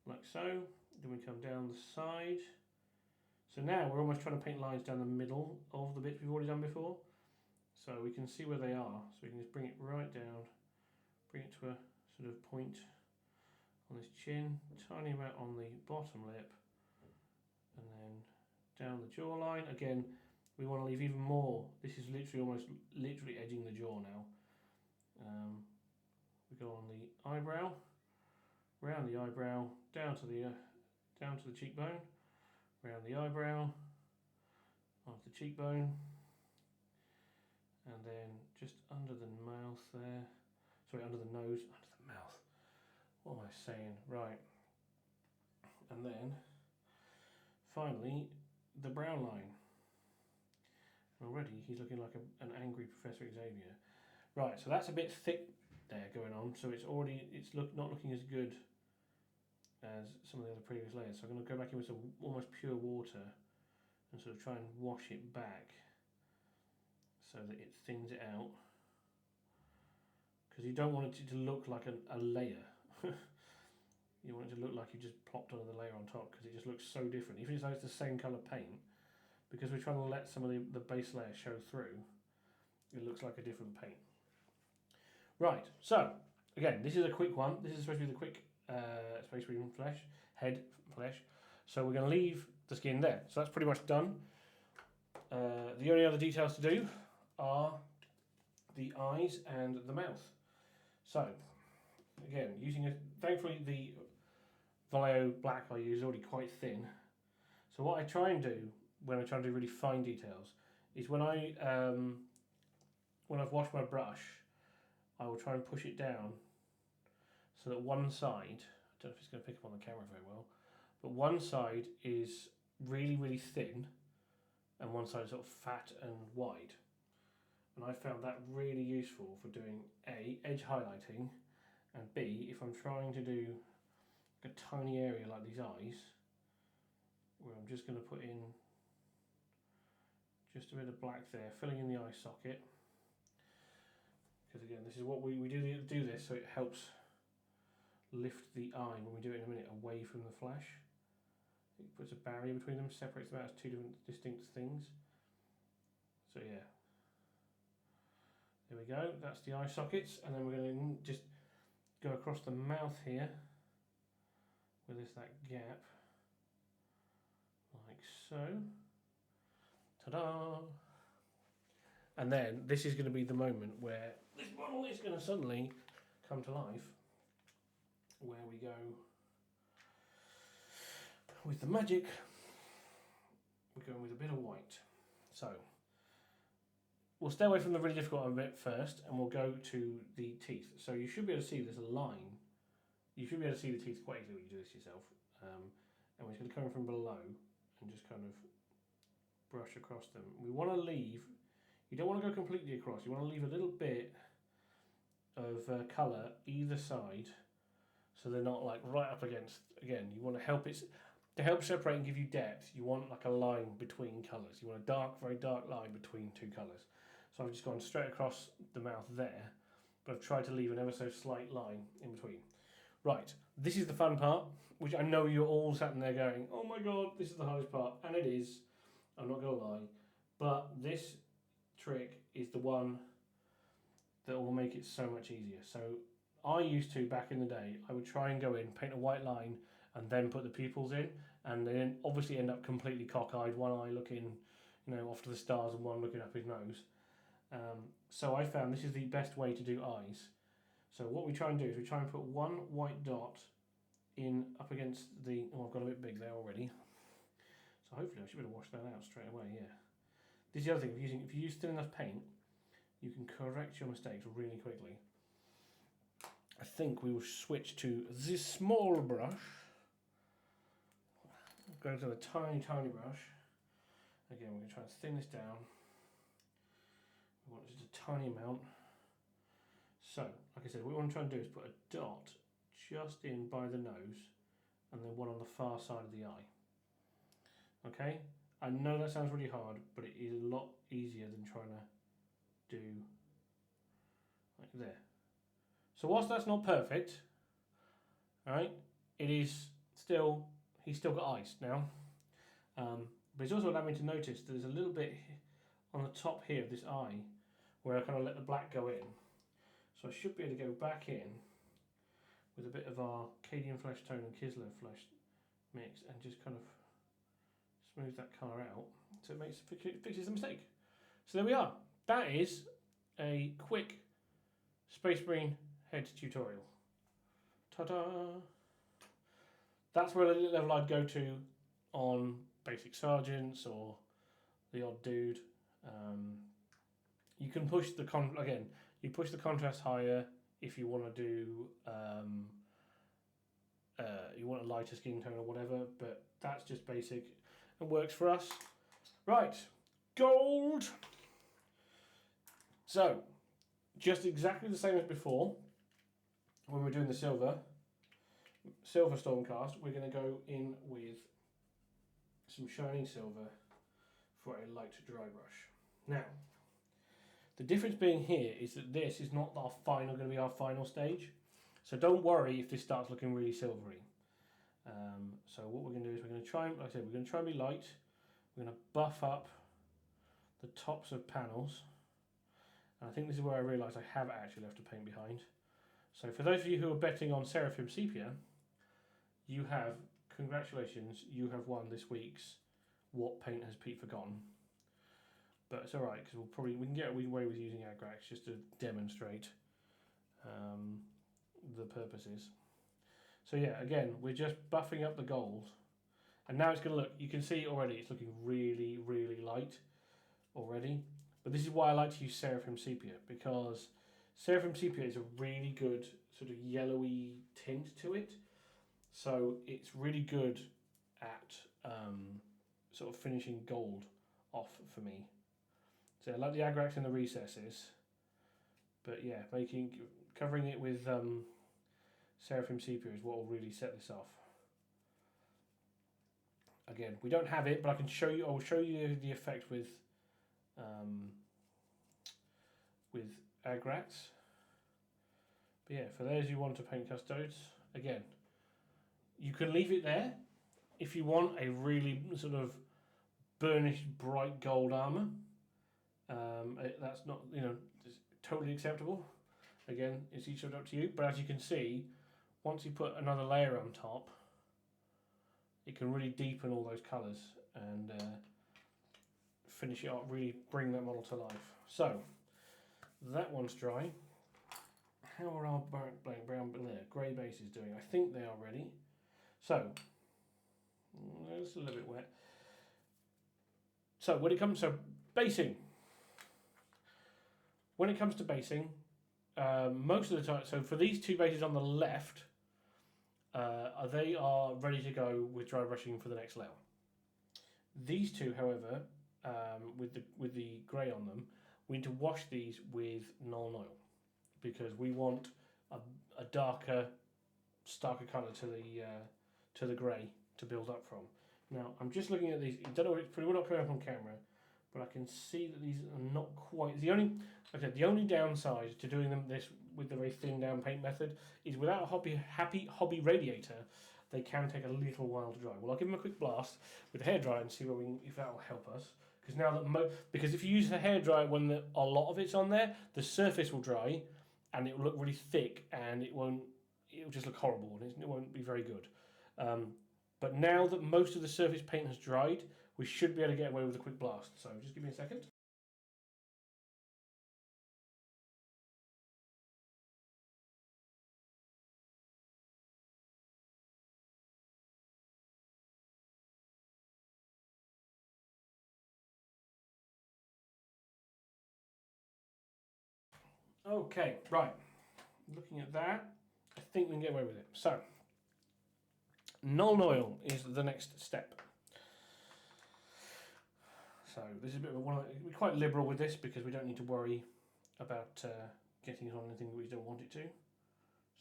like so. Then we come down the side. So now we're almost trying to paint lines down the middle of the bits we've already done before. So we can see where they are. So we can just bring it right down, bring it to a sort of point on this chin, tiny amount on the bottom lip, and then down the jawline. Again, we want to leave even more. This is literally almost edging the jaw now. We go on the eyebrow, round the eyebrow, down to the cheekbone, round the eyebrow, onto the cheekbone, and then just under the mouth there. Sorry, under the nose, under the mouth. What am I saying? Right. And then finally the brow line. Already he's looking like an angry Professor Xavier. Right, so that's a bit thick there going on, so it's not looking as good as some of the other previous layers. So I'm going to go back in with some almost pure water and sort of try and wash it back so that it thins it out, because you don't want it to look like a layer. You want it to look like you just plopped another layer on top, because it just looks so different. Even if it's the same colour paint, because we're trying to let some of the base layer show through, it looks like a different paint. Right, so again, this is a quick one. This is supposed to be the quick Space Marine head flesh. So we're going to leave the skin there. So that's pretty much done. The only other details to do are the eyes and the mouth. So again, thankfully the Vallejo black I use is already quite thin. So what I try and do when I try to do really fine details is when I've washed my brush, I will try and push it down so that one side, I don't know if it's going to pick up on the camera very well, but one side is really, really thin and one side is sort of fat and wide. And I found that really useful for doing A, edge highlighting, and B, if I'm trying to do a tiny area like these eyes, where I'm just going to put in just a bit of black there, filling in the eye socket. Because again, this is what we do this so it helps lift the eye when we do it in a minute away from the flash. It puts a barrier between them, separates them out as two different distinct things. So yeah, there we go, that's the eye sockets, and then we're going to just go across the mouth here with that gap, like so. Ta-da! And then this is going to be the moment where this model is going to suddenly come to life, where we go with the magic. We're going with a bit of white. So we'll stay away from the really difficult bit first, and we'll go to the teeth. So you should be able to see there's a line. You should be able to see the teeth quite easily when you do this yourself. And we're just going to come in from below and just kind of brush across them. We want to leave, you don't want to go completely across, you want to leave a little bit of colour either side so they're not like right up against. Again, you want to help it, to help separate and give you depth, you want like a line between colours. You want a dark, very dark line between two colours. So I've just gone straight across the mouth there, but I've tried to leave an ever so slight line in between. Right, this is the fun part, which I know you're all sat in there going, oh my god, this is the hardest part, and it is, I'm not going to lie, but this trick is the one that will make it so much easier. So I used to, back in the day, I would try and go in, paint a white line, and then put the pupils in, and then obviously end up completely cockeyed, one eye looking, you know, off to the stars and one looking up his nose. So I found this is the best way to do eyes. So what we try and do is we try and put one white dot in up against the, oh, I've got a bit big there already. So hopefully I should be able to wash that out straight away, yeah. This is the other thing, if you use thin enough paint, you can correct your mistakes really quickly. I think we will switch to this small brush. Go to the tiny, tiny brush. Again, we're going to try and thin this down. We want just a tiny amount. So, like I said, what we want to try and do is put a dot just in by the nose and then one on the far side of the eye. Okay? I know that sounds really hard, but it is a lot easier than trying to do like there. So whilst that's not perfect, alright, it is still, he's still got eyes now. But it's also allowed me to notice there's a little bit on the top here of this eye where I kind of let the black go in. So I should be able to go back in with a bit of our Arcadian flesh tone and Kislev flesh mix and just kind of smooth that colour out so it fixes the mistake. So there we are. That is a quick Space Marine head tutorial. Ta-da! That's where the level I'd go to on basic sergeants or the odd dude. You can push the you push the contrast higher if you want to do you want a lighter skin tone or whatever, but that's just basic and works for us. Right, gold. So just exactly the same as before when we're doing the silver Stormcast, we're going to go in with some shining silver for a light dry brush. Now, the difference being here is that this is not going to be our final stage. So don't worry if this starts looking really silvery. So what we're going to do is we're going to try, like I said, we're going to try and be light. We're going to buff up the tops of panels. And I think this is where I realise I have actually left a paint behind. So for those of you who are betting on Seraphim Sepia, you have, congratulations, you have won this week's What Paint Has Pete Forgotten? But it's alright, because we can get away with using Agrax just to demonstrate the purposes. So yeah, again, we're just buffing up the gold. And now it's going to look, you can see already, it's looking really, really light already. But this is why I like to use Seraphim Sepia, because Seraphim Sepia is a really good sort of yellowy tint to it. So it's really good at sort of finishing gold off for me. So I like the Agrax in the recesses. But yeah, covering it with Seraphim Sepia is what will really set this off. Again, we don't have it, but I can show you. I'll show you the effect with Agrax. But yeah, for those who want to paint custodes, again, you can leave it there if you want a really sort of burnished, bright gold armour. That's not, it's totally acceptable. Again, it's each up to you. But as you can see, once you put another layer on top, it can really deepen all those colours and finish it up, really bring that model to life. So, that one's dry. How are our brown grey bases doing? I think they are ready. So, it's a little bit wet. So, when it comes to basing, most of the time, so for these two bases on the left, they are ready to go with dry brushing for the next layer. These two, however, with the grey on them, we need to wash these with Nuln Oil because we want a darker, starker colour to the grey to build up from. Now I'm just looking at these. I don't know, it's pretty well not coming up on camera, but I can see that these are not quite. The only downside to doing this with the very thin down paint method is without a hobby radiator, they can take a little while to dry. Well, I'll give them a quick blast with the hairdryer and see if that will help us. Because if you use the hairdryer when a lot of it's on there, the surface will dry and it will look really thick and it'll just look horrible and it won't be very good. But now that most of the surface paint has dried, we should be able to get away with a quick blast. So just give me a second. Okay, right. Looking at that, I think we can get away with it. So, Nuln Oil is the next step. So this is a bit of we're quite liberal with this because we don't need to worry about getting it on anything that we don't want it to.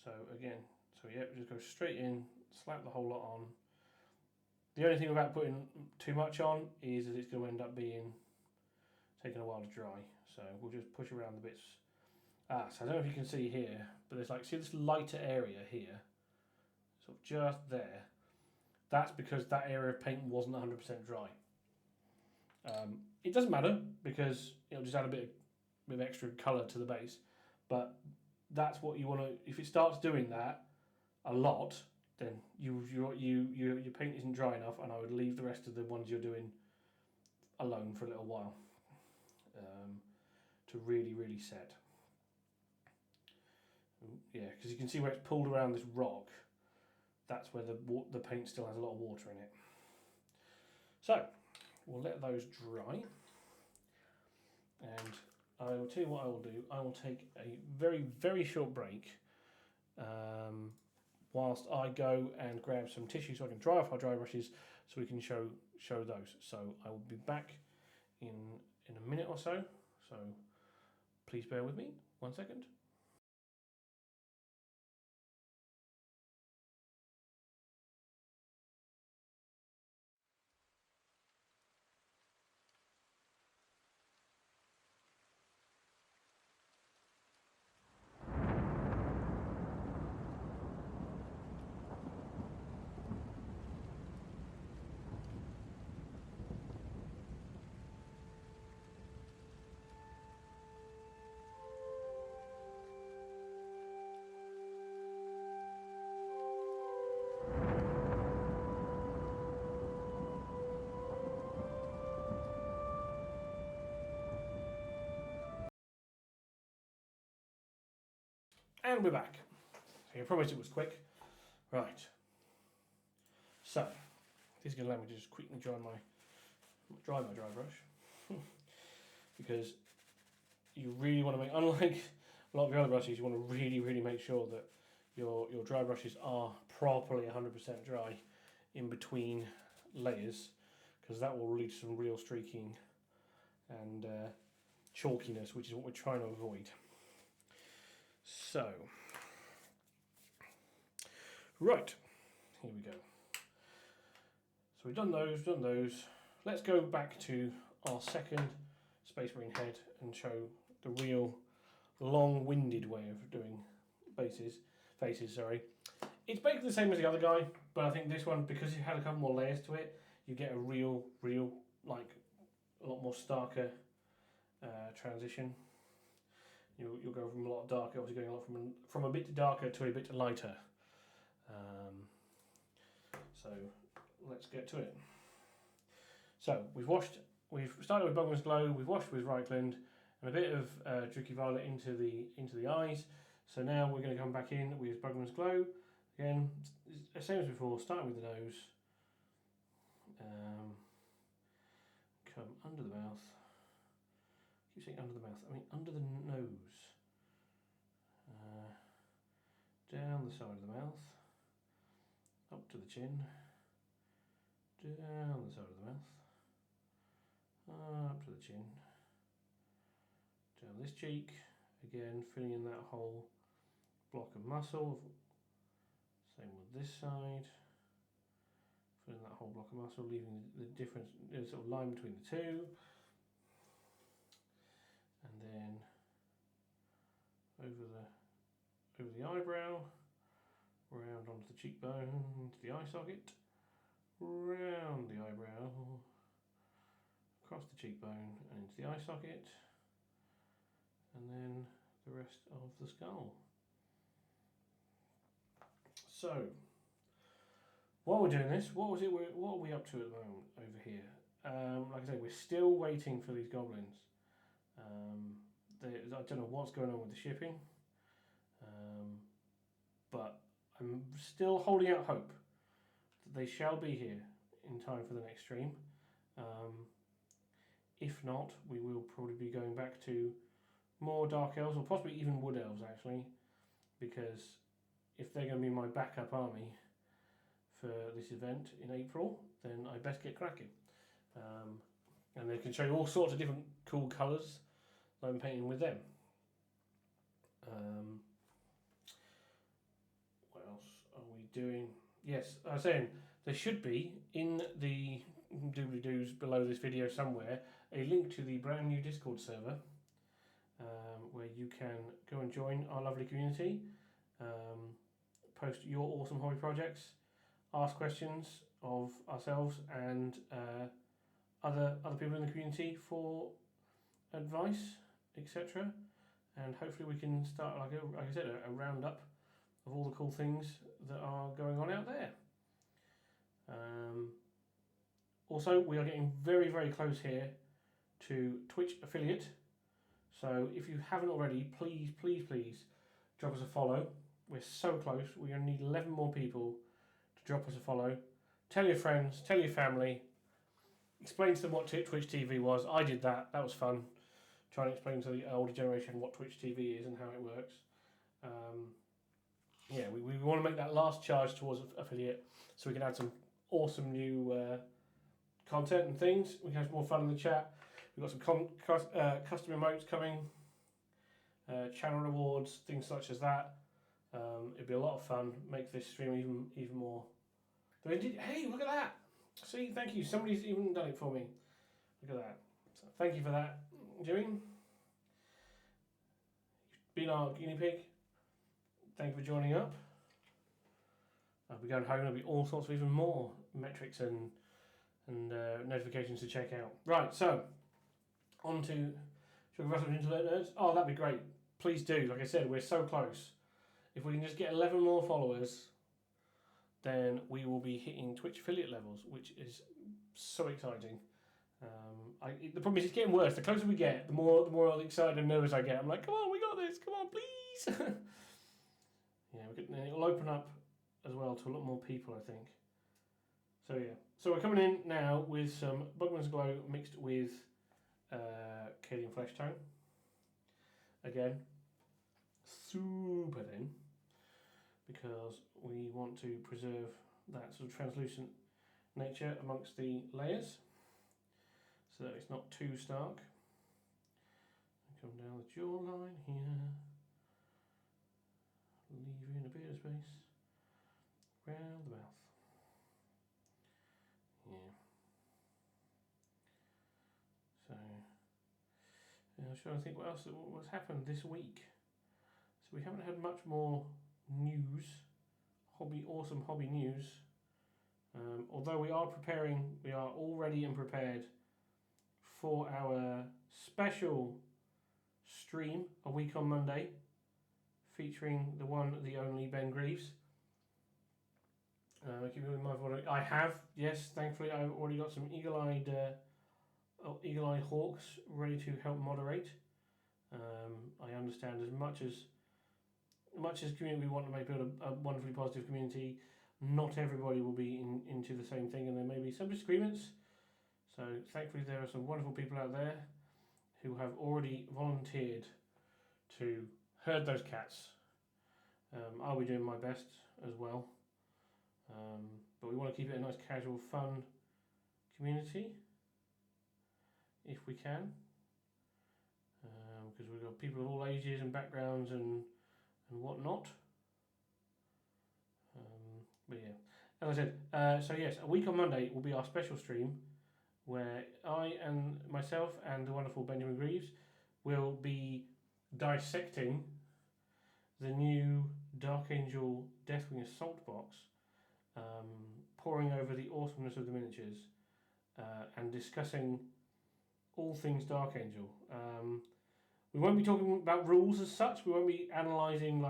So again, just go straight in, slap the whole lot on. The only thing about putting too much on is that it's going to end up taking a while to dry. So we'll just push around the bits. So I don't know if you can see here, but there's see this lighter area here, sort of just there. That's because that area of paint wasn't 100% dry. It doesn't matter because it'll just add a bit of extra colour to the base, but that's what you want to. If it starts doing that a lot, then your paint isn't dry enough, and I would leave the rest of the ones you're doing alone for a little while to really set. Yeah, because you can see where it's pulled around this rock. That's where the paint still has a lot of water in it. So we'll let those dry, and I will tell you what I will do. I will take a very short break whilst I go and grab some tissue so I can dry off our dry brushes so we can show those. So I will be back in a minute or so. So please bear with me 1 second. And we're back. So I promised it was quick. Right. So this is going to allow me to just quickly dry my dry brush because you really want to make, a lot of your other brushes, you want to really make sure that your dry brushes are properly 100% dry in between layers, because that will lead to some real streaking and chalkiness, which is what we're trying to avoid. So, right, here we go. So we've done those. Let's go back to our second Space Marine head and show the real long-winded way of doing faces. It's basically the same as the other guy, but I think this one, because it had a couple more layers to it, you get a real, like, a lot more starker transition. You'll go from a lot darker, obviously going a lot from a bit darker to a bit lighter. So let's get to it. So we've started with Bugman's Glow, we've washed with Reichland, and a bit of Druky Violet into the eyes. So now we're going to come back in with Bugman's Glow. Again, same as before, starting with the nose. Come under the mouth. I keep saying under the mouth, I mean under the nose. Down the side of the mouth. Up to the chin. Down the side of the mouth. Up to the chin. Down this cheek. Again, filling in that whole block of muscle. Same with this side. Filling that whole block of muscle, leaving the difference, sort of line between the two. And then over the eyebrow, round onto the cheekbone, into the eye socket, round the eyebrow, across the cheekbone and into the eye socket, and then the rest of the skull. So, while we're doing this, what are we up to at the moment over here? Like I say, we're still waiting for these goblins. I don't know what's going on with the shipping, but I'm still holding out hope that they shall be here in time for the next stream. If not, we will probably be going back to more Dark Elves, or possibly even Wood Elves actually, because if they're going to be my backup army for this event in April, then I best get cracking. And they can show you all sorts of different cool colours that I'm painting with them. What else are we doing? Yes, I was saying there should be in the doobly-doos below this video somewhere a link to the brand new Discord server where you can go and join our lovely community, post your awesome hobby projects, ask questions of ourselves and other people in the community for advice, etc. And hopefully we can start, like I said, a roundup of all the cool things that are going on out there. Also, we are getting very close here to Twitch affiliate. So if you haven't already, please drop us a follow. We're so close. We're going to need 11 more people to drop us a follow. Tell your friends, tell your family. Explain to them what Twitch TV was. I did that. That was fun. Trying to explain to the older generation what Twitch TV is and how it works. Yeah, we want to make that last charge towards affiliate so we can add some awesome new content and things. We can have some more fun in the chat. We've got some custom emotes coming, channel rewards, things such as that. It'd be a lot of fun. Make this stream even more. Hey, look at that! See, thank you. Somebody's even done it for me. Look at that. So thank you for that, Jimmy. You've been our guinea pig. Thank you for joining up. I'll be going home. There'll be all sorts of even more metrics and notifications to check out. Right, so on to shall we rush into nerds? Oh, that'd be great. Please do. Like I said, we're so close. If we can just get 11 more followers, then we will be hitting Twitch affiliate levels, which is so exciting. The problem is it's getting worse. The closer we get, the more excited and nervous I get. I'm like, come on, we got this. Come on, please. Yeah, it'll open up as well to a lot more people, I think. So yeah. So we're coming in now with some Bugman's Glow mixed with Cadian Flesh Tone. Again, super thin because we want to preserve that sort of translucent nature amongst the layers so that it's not too stark. Come down the jawline here, leaving a bit of space round the mouth. Yeah. So, I was trying to think what's happened this week. So we haven't had much more news, awesome hobby news. Although we are all ready and prepared for our special stream a week on Monday, featuring the one, the only Ben Greaves. Keep in mind what I have. Yes, thankfully I've already got some eagle-eyed hawks ready to help moderate. I understand as much as community we want to make a wonderfully positive community, not everybody will be into the same thing, and there may be some disagreements. So thankfully there are some wonderful people out there who have already volunteered to herd those cats. I'll be doing my best as well. But we want to keep it a nice casual fun community if we can, because we've got people of all ages and backgrounds and whatnot. But yeah, as I said, so yes, a week on Monday will be our special stream where I and myself and the wonderful Benjamin Greaves will be dissecting the new Dark Angel Deathwing Assault box, poring over the awesomeness of the miniatures, and discussing all things Dark Angel. We won't be talking about rules as such. We won't be analysing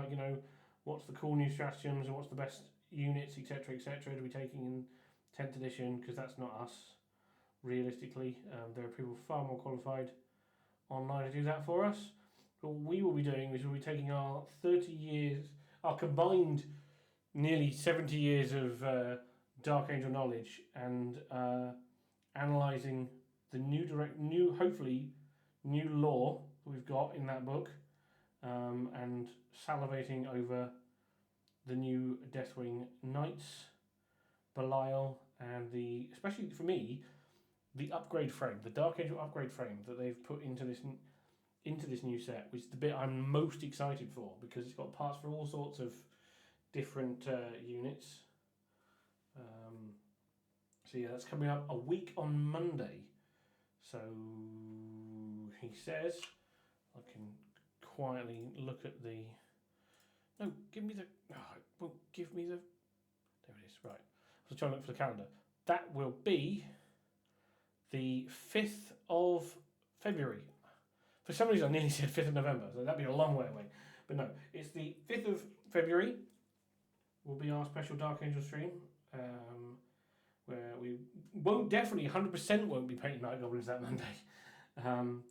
what's the cool new stratagems and what's the best units, etc., to be taking in 10th edition, because that's not us. Realistically, there are people far more qualified online to do that for us. What we will be doing is we'll be taking our 30 years, our combined nearly 70 years of Dark Angel knowledge, and analysing the hopefully new lore that we've got in that book, and salivating over the new Deathwing Knights, Belial, and especially for me, the upgrade frame, the Dark Angel upgrade frame that they've put into this new set, which is the bit I'm most excited for, because it's got parts for all sorts of different units. So yeah, that's coming up a week on Monday. So he says, I can quietly look at the. No, give me the. Oh, it won't give me the. There it is. Right. I was trying to look for the calendar. That will be the 5th of February. For some reason, I nearly said 5th of November, so that'd be a long way away. But no, it's the 5th of February. Will be our special Dark Angel stream, where we definitely 100% won't be painting Night Goblins that Monday.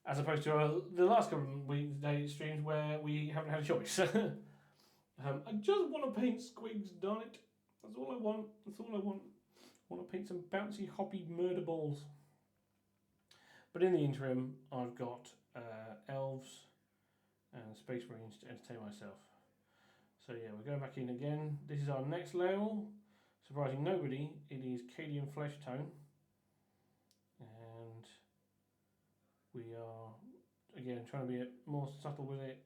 As opposed to the last couple of day streams where we haven't had a choice. I just want to paint squigs, darn it. That's all I want. I want to paint some bouncy, hoppy murder balls. But in the interim, I've got elves and space marines to entertain myself. So yeah, we're going back in again. This is our next level. Surprising nobody, it is Cadian Flesh Tone. And we are, again, trying to be more subtle with it.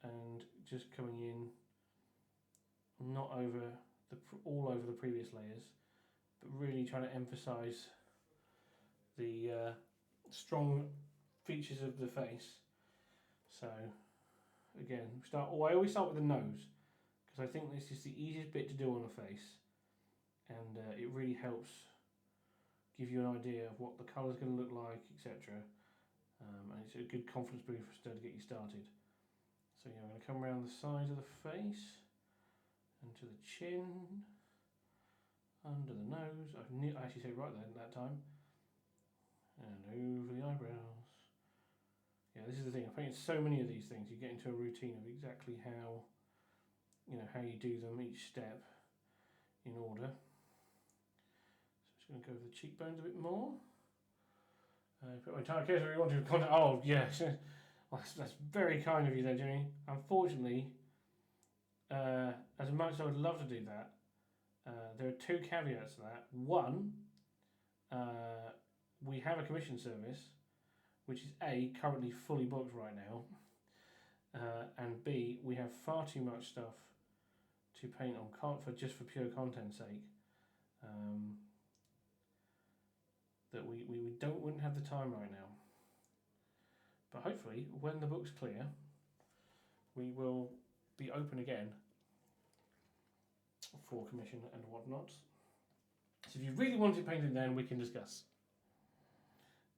And just coming in, not all over the previous layers, but really trying to emphasise the strong features of the face. So again, I always start with the nose, because I think this is the easiest bit to do on a face, and it really helps give you an idea of what the colour's going to look like, etc. And it's a good confidence booster to get you started. So yeah, I'm going to come around the sides of the face, and to the chin, under the nose. I actually said right then that time. And over the eyebrows. Yeah, this is the thing. I painted so many of these things. You get into a routine of exactly how you do them, each step in order. So I'm just going to go over the cheekbones a bit more. Put my entire case where you want to contact. Oh yes, Well, that's very kind of you there, Jimmy. Unfortunately, as much as I would love to do that, there are two caveats to that. One, we have a commission service, which is A, currently fully booked right now, and B, we have far too much stuff to paint on for pure content's sake. That we wouldn't have the time right now. But hopefully, when the book's clear, we will be open again for commission and whatnot. So if you really want it painted, then we can discuss.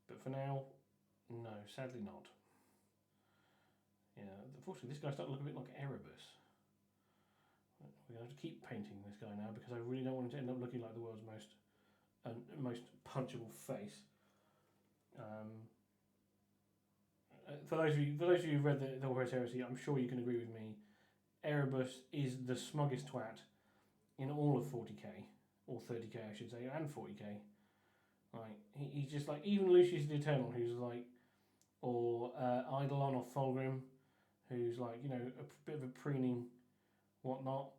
But for now, no, sadly not. Yeah, unfortunately, this guy's starting to look a bit like Erebus. We're going to have to keep painting this guy now because I really don't want him to end up looking like the world's most punchable face. For those of you who've read the Horus Heresy, I'm sure you can agree with me. Erebus is the smuggest twat in all of 40k, or 30k I should say, and 40k. Like he's just like, even Lucius the Eternal, who's like, or Eidolon or Fulgrim, who's like, you know, a bit of a preening whatnot.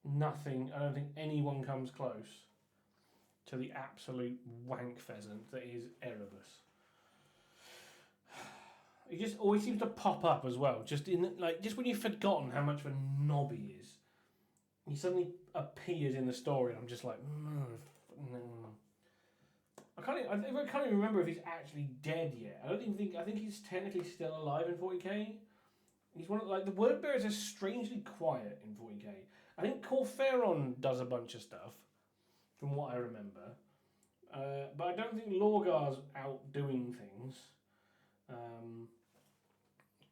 Nothing. I don't think anyone comes close to the absolute wank pheasant that is Erebus. He just always seems to pop up as well. Just when you've forgotten how much of a knob he is, he suddenly appears in the story, and I'm just like, no. I can't even remember if he's actually dead yet. I think he's technically still alive in 40k. He's one of the word bearers are strangely quiet in 40k. I think Corferon does a bunch of stuff, from what I remember, but I don't think Lorgar's out doing things.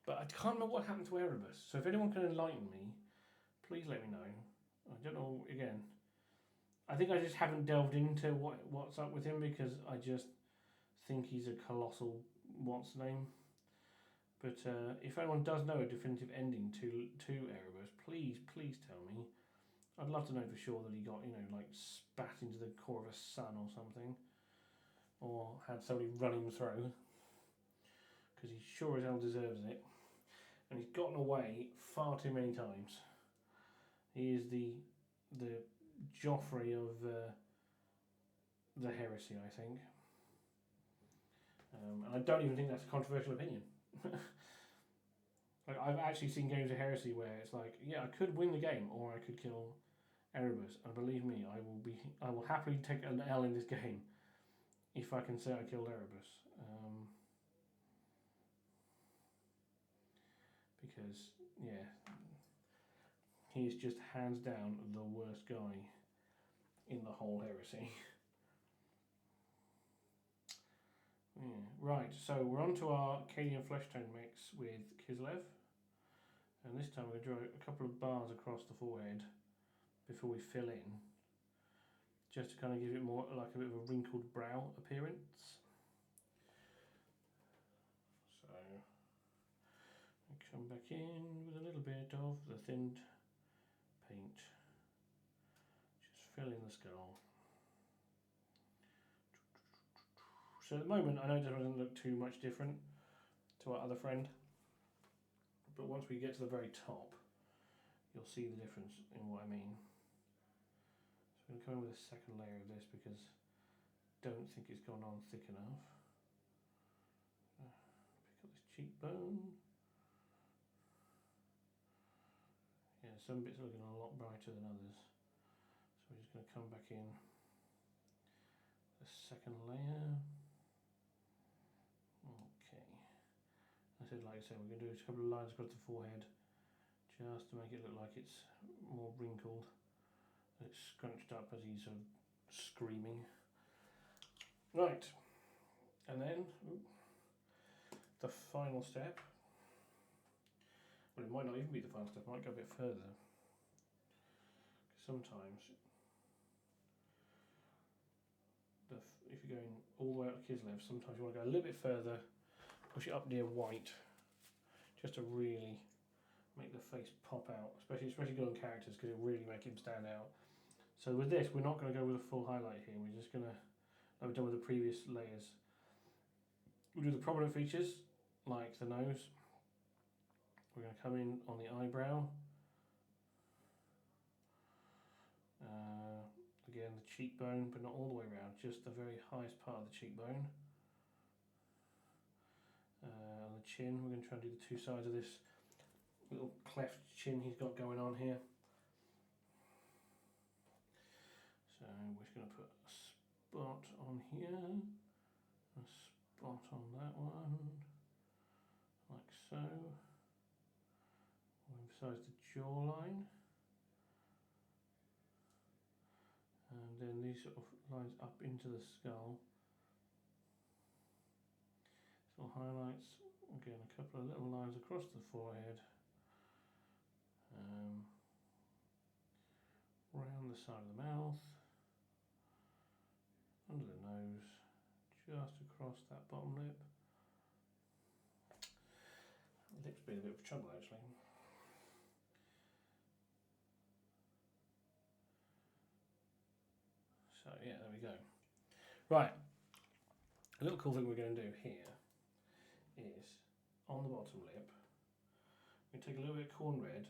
But I can't remember what happened to Erebus. So if anyone can enlighten me, please let me know. I don't know. Again, I think I just haven't delved into what's up with him because I just think he's a colossal what's name. But if anyone does know a definitive ending to Erebus, please tell me. I'd love to know for sure that he got, spat into the core of a sun or something, or had somebody run him through, because he sure as hell deserves it. And he's gotten away far too many times. He is the Joffrey of the heresy, I think. And I don't even think that's a controversial opinion. I've actually seen games of heresy where it's like, yeah, I could win the game or I could kill Erebus, and believe me, I will happily take an L in this game if I can say I killed Erebus. Because, yeah, he is just hands down the worst guy in the whole heresy. Yeah. Right, so we're on to our Cadian flesh tone mix with Kislev, and this time we're going to draw a couple of bars across the forehead before we fill in, just to kind of give it more like a bit of a wrinkled brow appearance. So we come back in with a little bit of the thinned paint, just fill in the skull. So at the moment, I know it doesn't look too much different to our other friend, but once we get to the very top, you'll see the difference in what I mean. So I'm going to come in with a second layer of this because I don't think it's gone on thick enough. Pick up this cheekbone. Yeah, some bits are looking a lot brighter than others. So we're just going to come back in the second layer. Okay. Like I said, we're going to do a couple of lines across the forehead just to make it look like it's more wrinkled. It's scrunched up as he's sort of screaming. Right, and then the final step. Well, it might not even be the final step, it might go a bit further. Sometimes, if you're going all the way up to Kislev, sometimes you want to go a little bit further, push it up near white, just to really make the face pop out, especially good on characters, because it'll really make him stand out. So with this, we're not going to go with a full highlight here. We're just going to, like we've done with the previous layers, we'll do the prominent features, like the nose, we're going to come in on the eyebrow. Again, the cheekbone, but not all the way around, just the very highest part of the cheekbone. On the chin, we're going to try and do the two sides of this little cleft chin he's got going on here. So we're just going to put a spot on here, a spot on that one, like so. We'll emphasise the jawline. And then these sort of lines up into the skull. So highlights, again, a couple of little lines across the forehead. Round the side of the mouth. Under the nose. Just across that bottom lip. The lip's been a bit of trouble actually. So yeah, there we go. Right, a little cool thing we're going to do here is on the bottom lip, we take a little bit of corn red,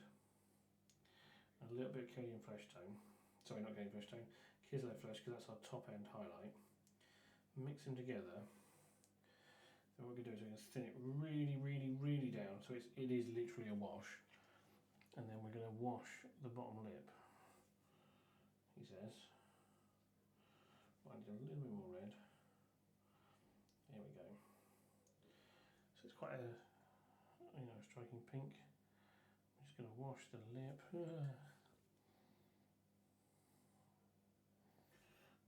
and a little bit of Canadian flesh tone. Sorry, not Canadian flesh tone, Kislev flesh, because that's our top end highlight. Mix them together. So what we're going to do is we're going to thin it really, really, really down, so it is literally a wash. And then we're going to wash the bottom lip, he says. I need a little bit more red. There we go. So it's quite a, striking pink. I'm just going to wash the lip.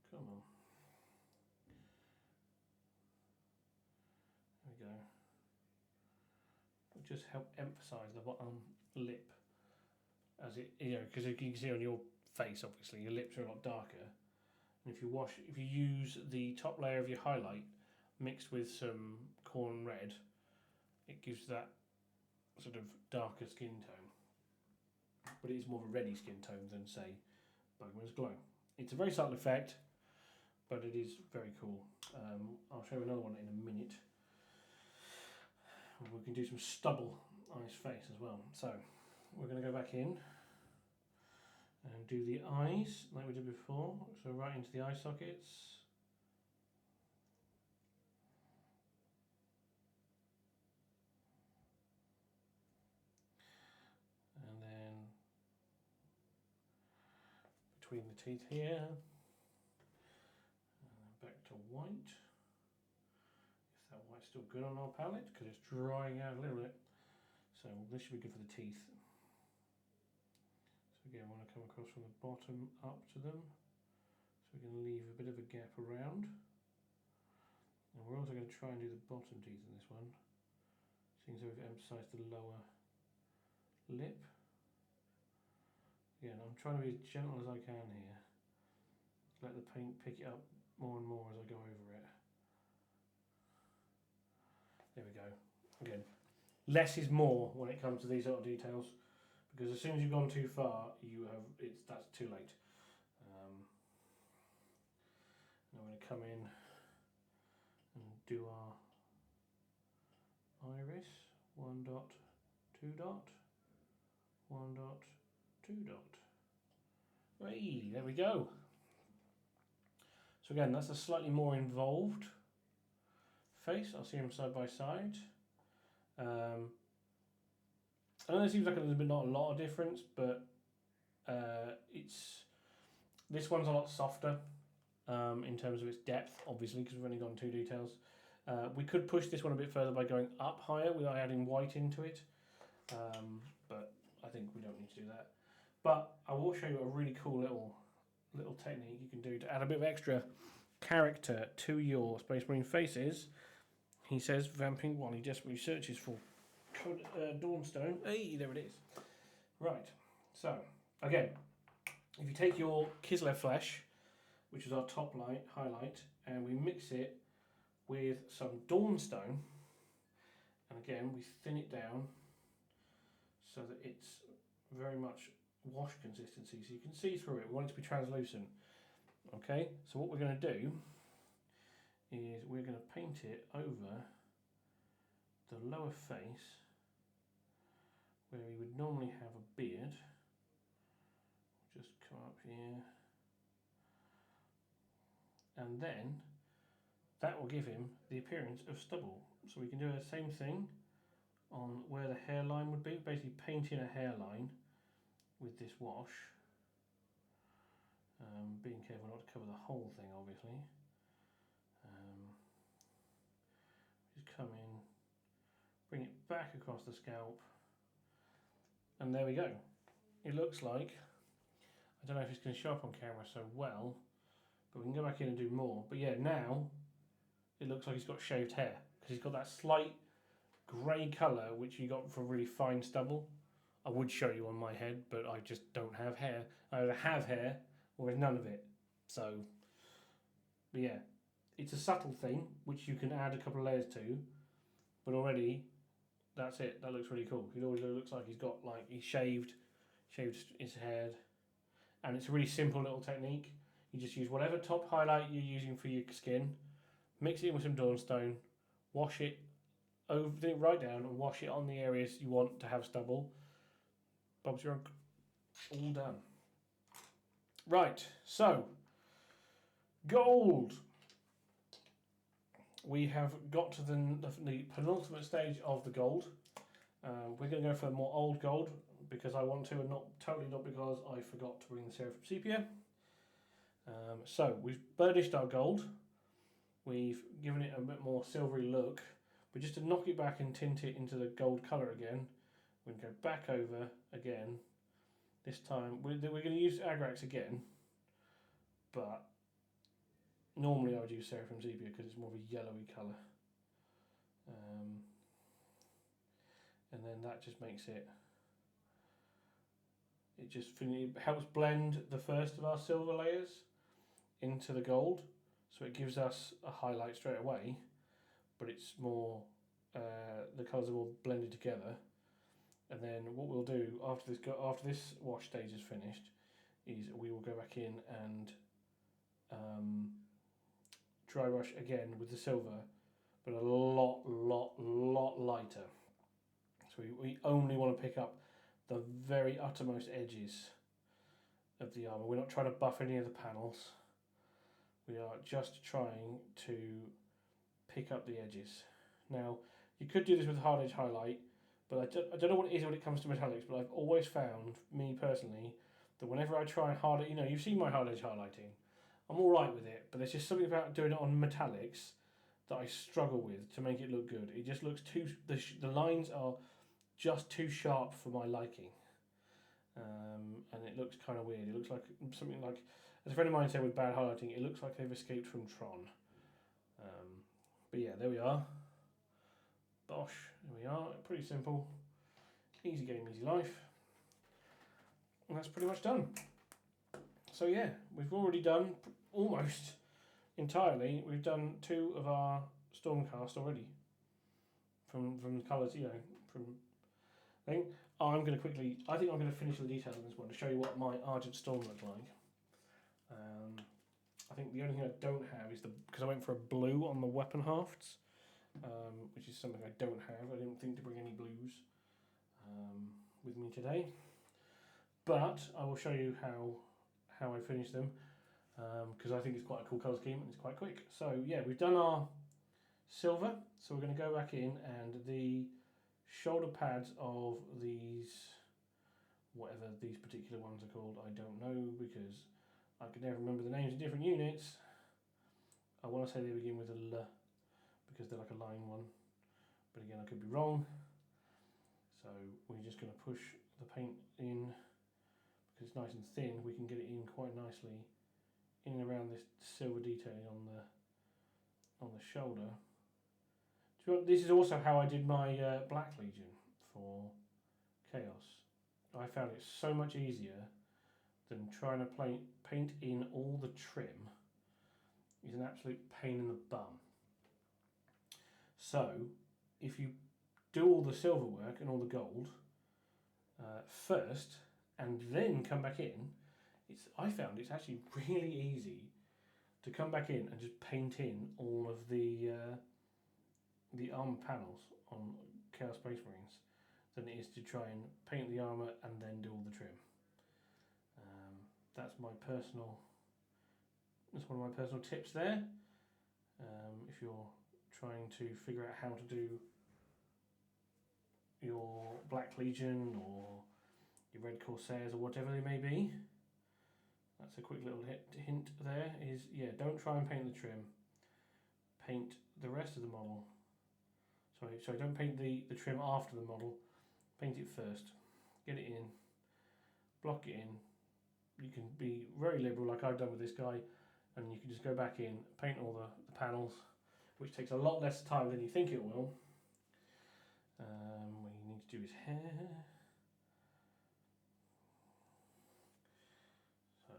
Come on. There we go. It'll just help emphasise the bottom lip, as it, because you can see on your face, obviously, your lips are a lot darker. And if you use the top layer of your highlight mixed with some corn red, it gives that sort of darker skin tone. But it is more of a reddy skin tone than, say, Bugman's Glow. It's a very subtle effect, but it is very cool. I'll show you another one in a minute. We can do some stubble on his face as well. So we're going to go back in and do the eyes like we did before. So right into the eye sockets. And then between the teeth here. And back to white. If that white's still good on our palette, because it's drying out a little bit. So this should be good for the teeth. So again, I want to come across from the bottom up to them. So we're going to leave a bit of a gap around. And we're also going to try and do the bottom teeth in this one. Seeing as we've emphasised the lower lip. Again, I'm trying to be as gentle as I can here. Let the paint pick it up more and more as I go over it. There we go. Again, less is more when it comes to these sort of details, because as soon as you've gone too far, that's too late. Now we're going to come in and do our iris. 1 dot, 2 dot, 1 dot, 2 dot. Hey, there we go. So again, that's a slightly more involved face. I'll see them side by side. I know it seems like there's not a lot of difference, but this one's a lot softer in terms of its depth, obviously, because we've only gone 2 details. We could push this one a bit further by going up higher without adding white into it, but I think we don't need to do that. But I will show you a really cool little technique you can do to add a bit of extra character to your Space Marine faces. He says, vamping while he desperately searches for Dawnstone. Hey, there it is. Right, so again, if you take your Kislev flesh, which is our top highlight, and we mix it with some Dawnstone, and again we thin it down so that it's very much wash consistency, so you can see through it. We want it to be translucent. Okay, so what we're going to do is we're going to paint it over the lower face where he would normally have a beard. Just come up here. And then that will give him the appearance of stubble. So we can do the same thing on where the hairline would be, basically painting a hairline with this wash. Being careful not to cover the whole thing, obviously. Just come in, bring it back across the scalp, and there we go. It looks like, I don't know if it's going to show up on camera so well, but we can go back in and do more. But yeah, now it looks like he's got shaved hair, because he's got that slight grey colour which you got for really fine stubble. I would show you on my head, but I just don't have hair. I either have hair or there's none of it. So, but yeah, it's a subtle thing which you can add a couple of layers to, but already that's it. That looks really cool. It always looks like he's got, like, he's shaved his head, and it's a really simple little technique. You just use whatever top highlight you're using for your skin, mix it in with some Dawnstone, wash it over, right down, and wash it on the areas you want to have stubble. Bob's your uncle. All done. Right, so gold. We have got to the penultimate stage of the gold. We're going to go for more old gold because I want to, and not because I forgot to bring the Seraphim Sepia. So we've burnished our gold. We've given it a bit more silvery look, but just to knock it back and tint it into the gold colour again, we're going to go back over again. This time we're going to use Agrax again, but normally I would use Seraphim Sepia because it's more of a yellowy colour. And then that just makes it, it helps blend the first of our silver layers into the gold, so it gives us a highlight straight away, but it's more, the colours are all blended together. And then what we'll do after this wash stage is finished is we will go back in and dry brush again with the silver, but a lot lighter. So we only want to pick up the very uttermost edges of the armour. We're not trying to buff any of the panels. We are just trying to pick up the edges. Now, you could do this with hard edge highlight, but I don't know what it is when it comes to metallics, but I've always found, me personally, that whenever I try hard, you've seen my hard edge highlighting, I'm alright with it, but there's just something about doing it on metallics that I struggle with to make it look good. It just looks too, the lines are just too sharp for my liking. And it looks kind of weird. It looks like something like, as a friend of mine said with bad highlighting, it looks like they've escaped from Tron. But yeah, there we are. Bosh, there we are. Pretty simple. Easy game, easy life. And that's pretty much done. So yeah, we've already done almost entirely. We've done 2 of our Stormcast already. From the colours, from thing. I'm going to quickly, I think I'm going to finish the details on this one to show you what my Argent Storm looked like. I think the only thing I don't have is because I went for a blue on the weapon hafts, which is something I don't have. I didn't think to bring any blues with me today. But I will show you how I finish them, because I think it's quite a cool colour scheme and it's quite quick. So yeah, we've done our silver, so we're going to go back in, and the shoulder pads of these, whatever these particular ones are called, I don't know, because I can never remember the names of different units. I want to say they begin with a L, because they're like a line one, but again I could be wrong. So we're just going to push the paint in, because it's nice and thin. We can get it in quite nicely in and around this silver detailing on the shoulder. This is also how I did my Black Legion for Chaos. I found it so much easier than trying to paint in all the trim. It's an absolute pain in the bum. So if you do all the silver work and all the gold first and then come back in, I found it's actually really easy to come back in and just paint in all of the armor panels on Chaos Space Marines. than it is to try and paint the armour and then do all the trim. That's one of my personal tips there. If you're trying to figure out how to do your Black Legion or your Red Corsairs or whatever they may be, that's a quick little hint there, is don't try and paint the trim. Paint the rest of the model. Sorry, don't paint the trim after the model. Paint it first. Get it in. Block it in. You can be very liberal like I've done with this guy, and you can just go back in, paint all the panels, which takes a lot less time than you think it will. What you need to do is hair. So,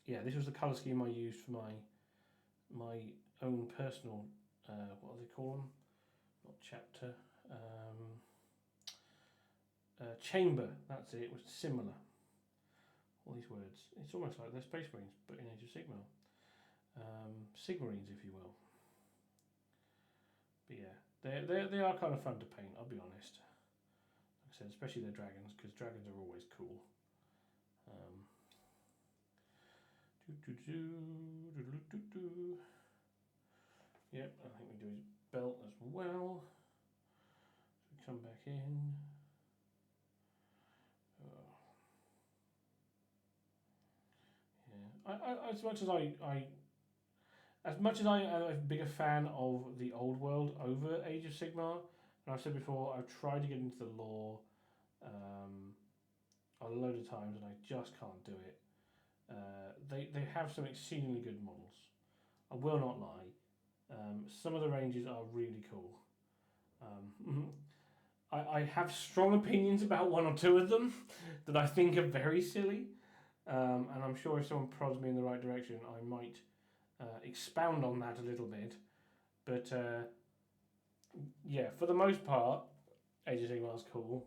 yeah, this was the colour scheme I used for my own personal, what do they call them? Not chapter. Chamber, that's it. It was similar. All these words. It's almost like they're Space Marines, but in Age of Sigmar. Sigmarines, if you will. But yeah, they are kind of fun to paint, I'll be honest. Like I said, especially their dragons, because dragons are always cool. Yep, I think we do his belt as well. So we come back in. As much as I am a bigger fan of the old world over Age of Sigmar, and I've said before, I've tried to get into the lore a load of times and I just can't do it. They have some exceedingly good models. I will not lie. Some of the ranges are really cool. I have strong opinions about one or two of them that I think are very silly. And I'm sure if someone prods me in the right direction, I might expound on that a little bit. But yeah, for the most part, Age of Sigmar is cool.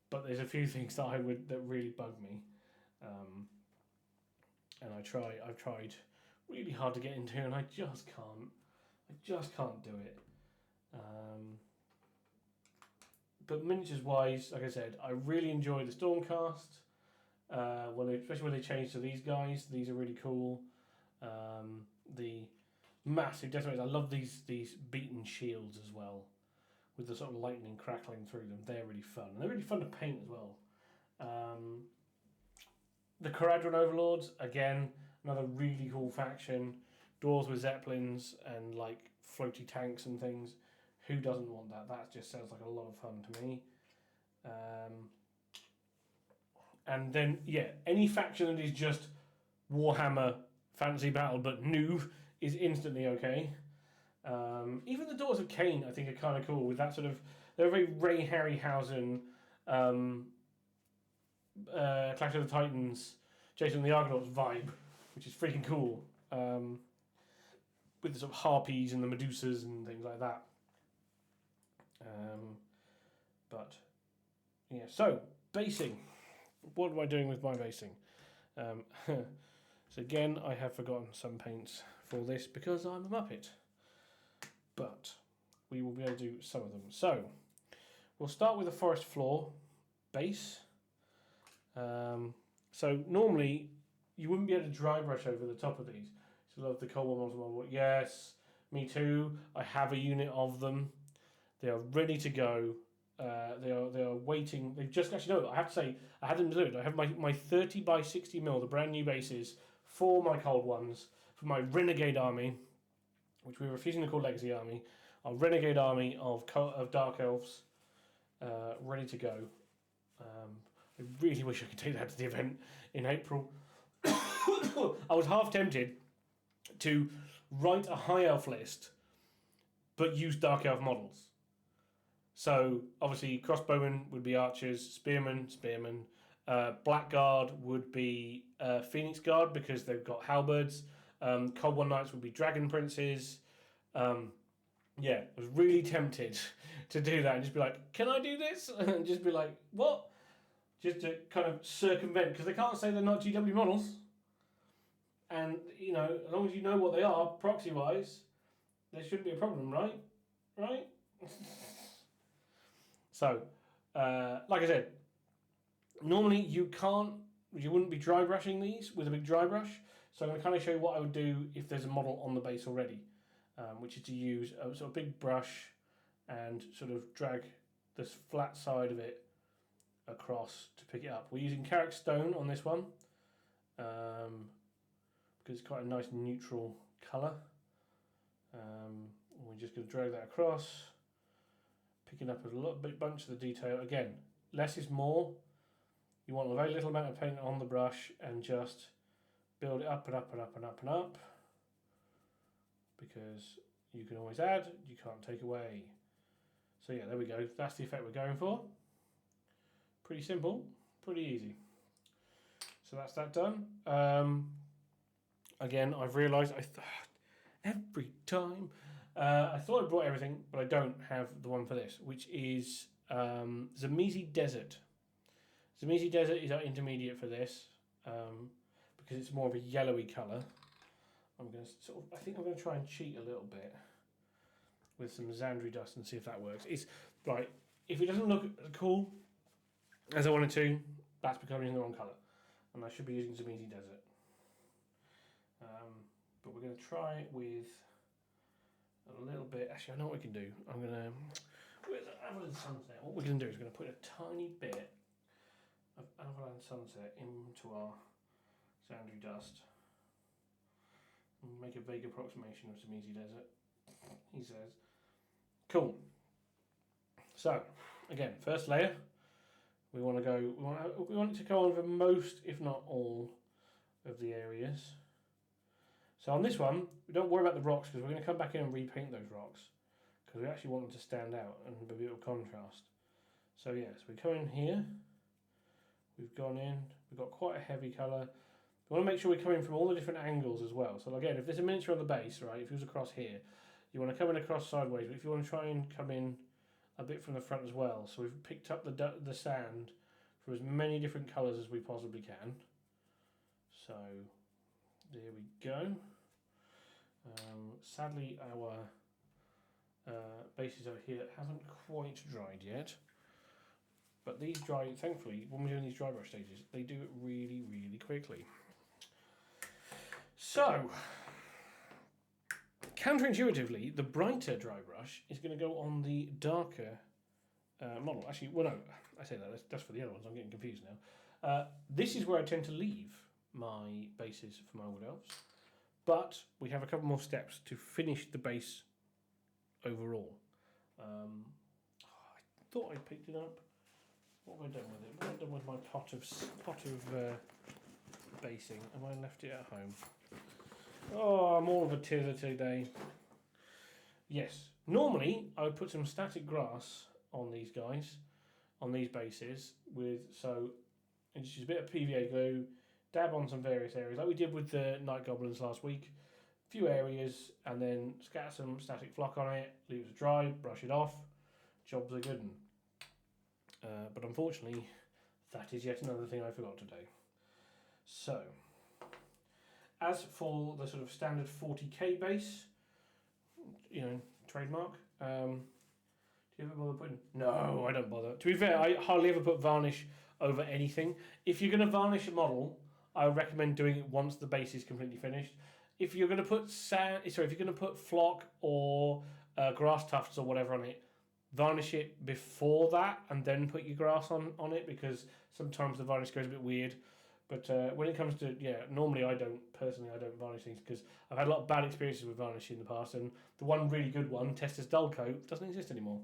But there's a few things that that really bug me, and I've tried really hard to get into, and I just can't do it. But miniatures wise, like I said, I really enjoy the Stormcast. Especially when they change to these guys, these are really cool. The massive Deathrays, I love these beaten shields as well, with the sort of lightning crackling through them. They're really fun, and they're really fun to paint as well. The Caradron Overlords, again, another really cool faction. Dwarves with Zeppelins and like floaty tanks and things. Who doesn't want that? That just sounds like a lot of fun to me. And then, yeah, any faction that is just Warhammer Fantasy Battle but new is instantly okay. Even the Daughters of Cain, I think, are kind of cool with that sort of... They're a very Ray Harryhausen, Clash of the Titans, Jason and the Argonauts vibe, which is freaking cool. With the sort of harpies and the Medusas and things like that. But, yeah, so, basing. What am I doing with my basing? So again, I have forgotten some paints for this because I'm a Muppet. But we will be able to do some of them. So, we'll start with a forest floor base. So normally, you wouldn't be able to dry brush over the top of these. So love the Cold War model. Yes, me too. I have a unit of them. They are ready to go. They are waiting. They've just actually no. I have to say I had them delivered. I have my 30 by 60 mil, the brand new bases for my cold ones for my Renegade army, which we're refusing to call Legacy Army. Our Renegade army of Dark Elves, ready to go. I really wish I could take that to the event in April. I was half tempted to write a High Elf list, but use Dark Elf models. So, obviously, crossbowmen would be archers, spearmen. Blackguard would be Phoenix Guard because they've got halberds. Cold War Knights would be Dragon Princes. Yeah, I was really tempted to do that and just be like, can I do this? And just be like, what? Just to kind of circumvent, because they can't say they're not GW models. And, you know, as long as you know what they are, proxy-wise, there shouldn't be a problem, right? Right? So, like I said, normally you wouldn't be dry brushing these with a big dry brush. So I'm going to kind of show you what I would do if there's a model on the base already, which is to use a sort of big brush and sort of drag this flat side of it across to pick it up. We're using Carrick Stone on this one because it's quite a nice neutral colour. We're just going to drag that across, picking up a little bit bunch of the detail. Again, less is more. You want a very little amount of paint on the brush and just build it up and up and up and up and up, because you can always add, you can't take away. So yeah, there we go. That's the effect we're going for. Pretty simple, pretty easy. So that's that done. Again, I've realised every time I thought I brought everything, but I don't have the one for this, which is Zamizi Desert. Zamizi Desert is our intermediate for this because it's more of a yellowy colour. I think I'm going to try and cheat a little bit with some Zandri dust and see if that works. It's right. If it doesn't look as cool as I wanted to, that's because I'm using the wrong colour, and I should be using Zamizi Desert. But we're going to try it with a little bit. Actually, I know what we can do. I'm going to with Avalanche Sunset. What we're going to do is we're going to put a tiny bit of Avalanche Sunset into our Zandri dust. Make a vague approximation of Zamizi Desert, he says. Cool. So, again, first layer. We want it to go over most, if not all, of the areas. So on this one, we don't worry about the rocks because we're going to come back in and repaint those rocks because we actually want them to stand out and be a bit of contrast. So yes, we come in here. We've gone in. We've got quite a heavy colour. We want to make sure we come in from all the different angles as well. So again, if there's a miniature on the base, right, if it was across here, you want to come in across sideways, but if you want to try and come in a bit from the front as well. So we've picked up the sand for as many different colours as we possibly can. So there we go. Sadly, our bases over here haven't quite dried yet. But these dry, thankfully, when we're doing these dry brush stages, they do it really, really quickly. So, counterintuitively, the brighter dry brush is going to go on the darker model. Actually, well, no, I say that, that's for the other ones, I'm getting confused now. This is where I tend to leave my bases for my wood elves, but we have a couple more steps to finish the base overall. I thought I picked it up. What have I done with it? What have I done with my pot of basing? Have I left it at home? Oh, I'm all of a tither today. Yes, normally I would put some static grass on these guys, on these bases, so just use a bit of PVA glue, dab on some various areas, like we did with the night goblins last week. A few areas, and then scatter some static flock on it, leave it to dry, brush it off. Jobs are good. But unfortunately, that is yet another thing I forgot to do. So, as for the sort of standard 40k base, trademark, do you ever bother putting... No, I don't bother. To be fair, I hardly ever put varnish over anything. If you're going to varnish a model, I would recommend doing it once the base is completely finished. If you're going to put if you're going to put flock or grass tufts or whatever on it, varnish it before that and then put your grass on it, because sometimes the varnish goes a bit weird. But when it comes to, normally I don't varnish things because I've had a lot of bad experiences with varnish in the past, and the one really good one, Testor's Dull Coat, doesn't exist anymore.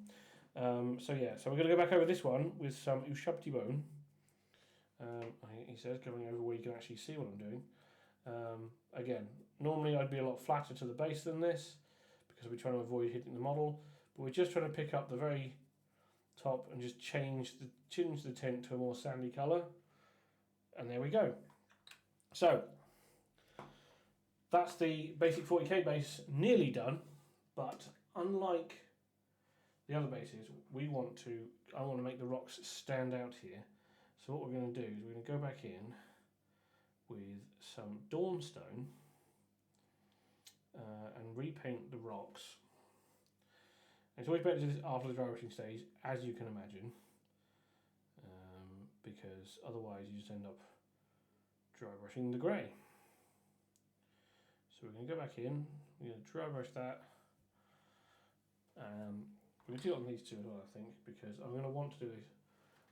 So we're going to go back over this one with some Ushabti Bone. He says, going over where you can actually see what I'm doing. Again, normally I'd be a lot flatter to the base than this because we're trying to avoid hitting the model, but we're just trying to pick up the very top and just change the tint to a more sandy colour. And there we go. So that's the basic 40k base nearly done, but unlike the other bases, I want to make the rocks stand out here. So what we're going to do is we're going to go back in with some Dawnstone and repaint the rocks It's always better to do this after the dry brushing stage, as you can imagine, because otherwise you just end up dry brushing the grey. So we're going to go back in, we're going to dry brush that. We're going to do it on these two as well, I think, because I'm going to want to do these.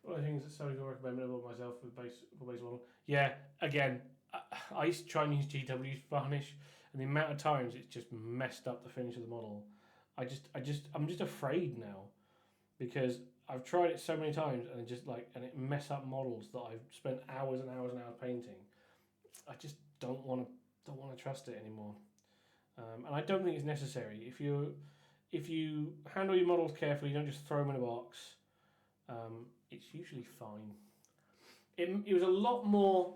One of the things that somebody's going to recommend about myself for base model. Yeah, again, I used to try and use GW varnish, and the amount of times it's just messed up the finish of the model. I'm just afraid now, because I've tried it so many times and it mess up models that I've spent hours and hours and hours painting. I just don't want to trust it anymore, and I don't think it's necessary. If you handle your models carefully, you don't just throw them in a box. It's usually fine. It was a lot more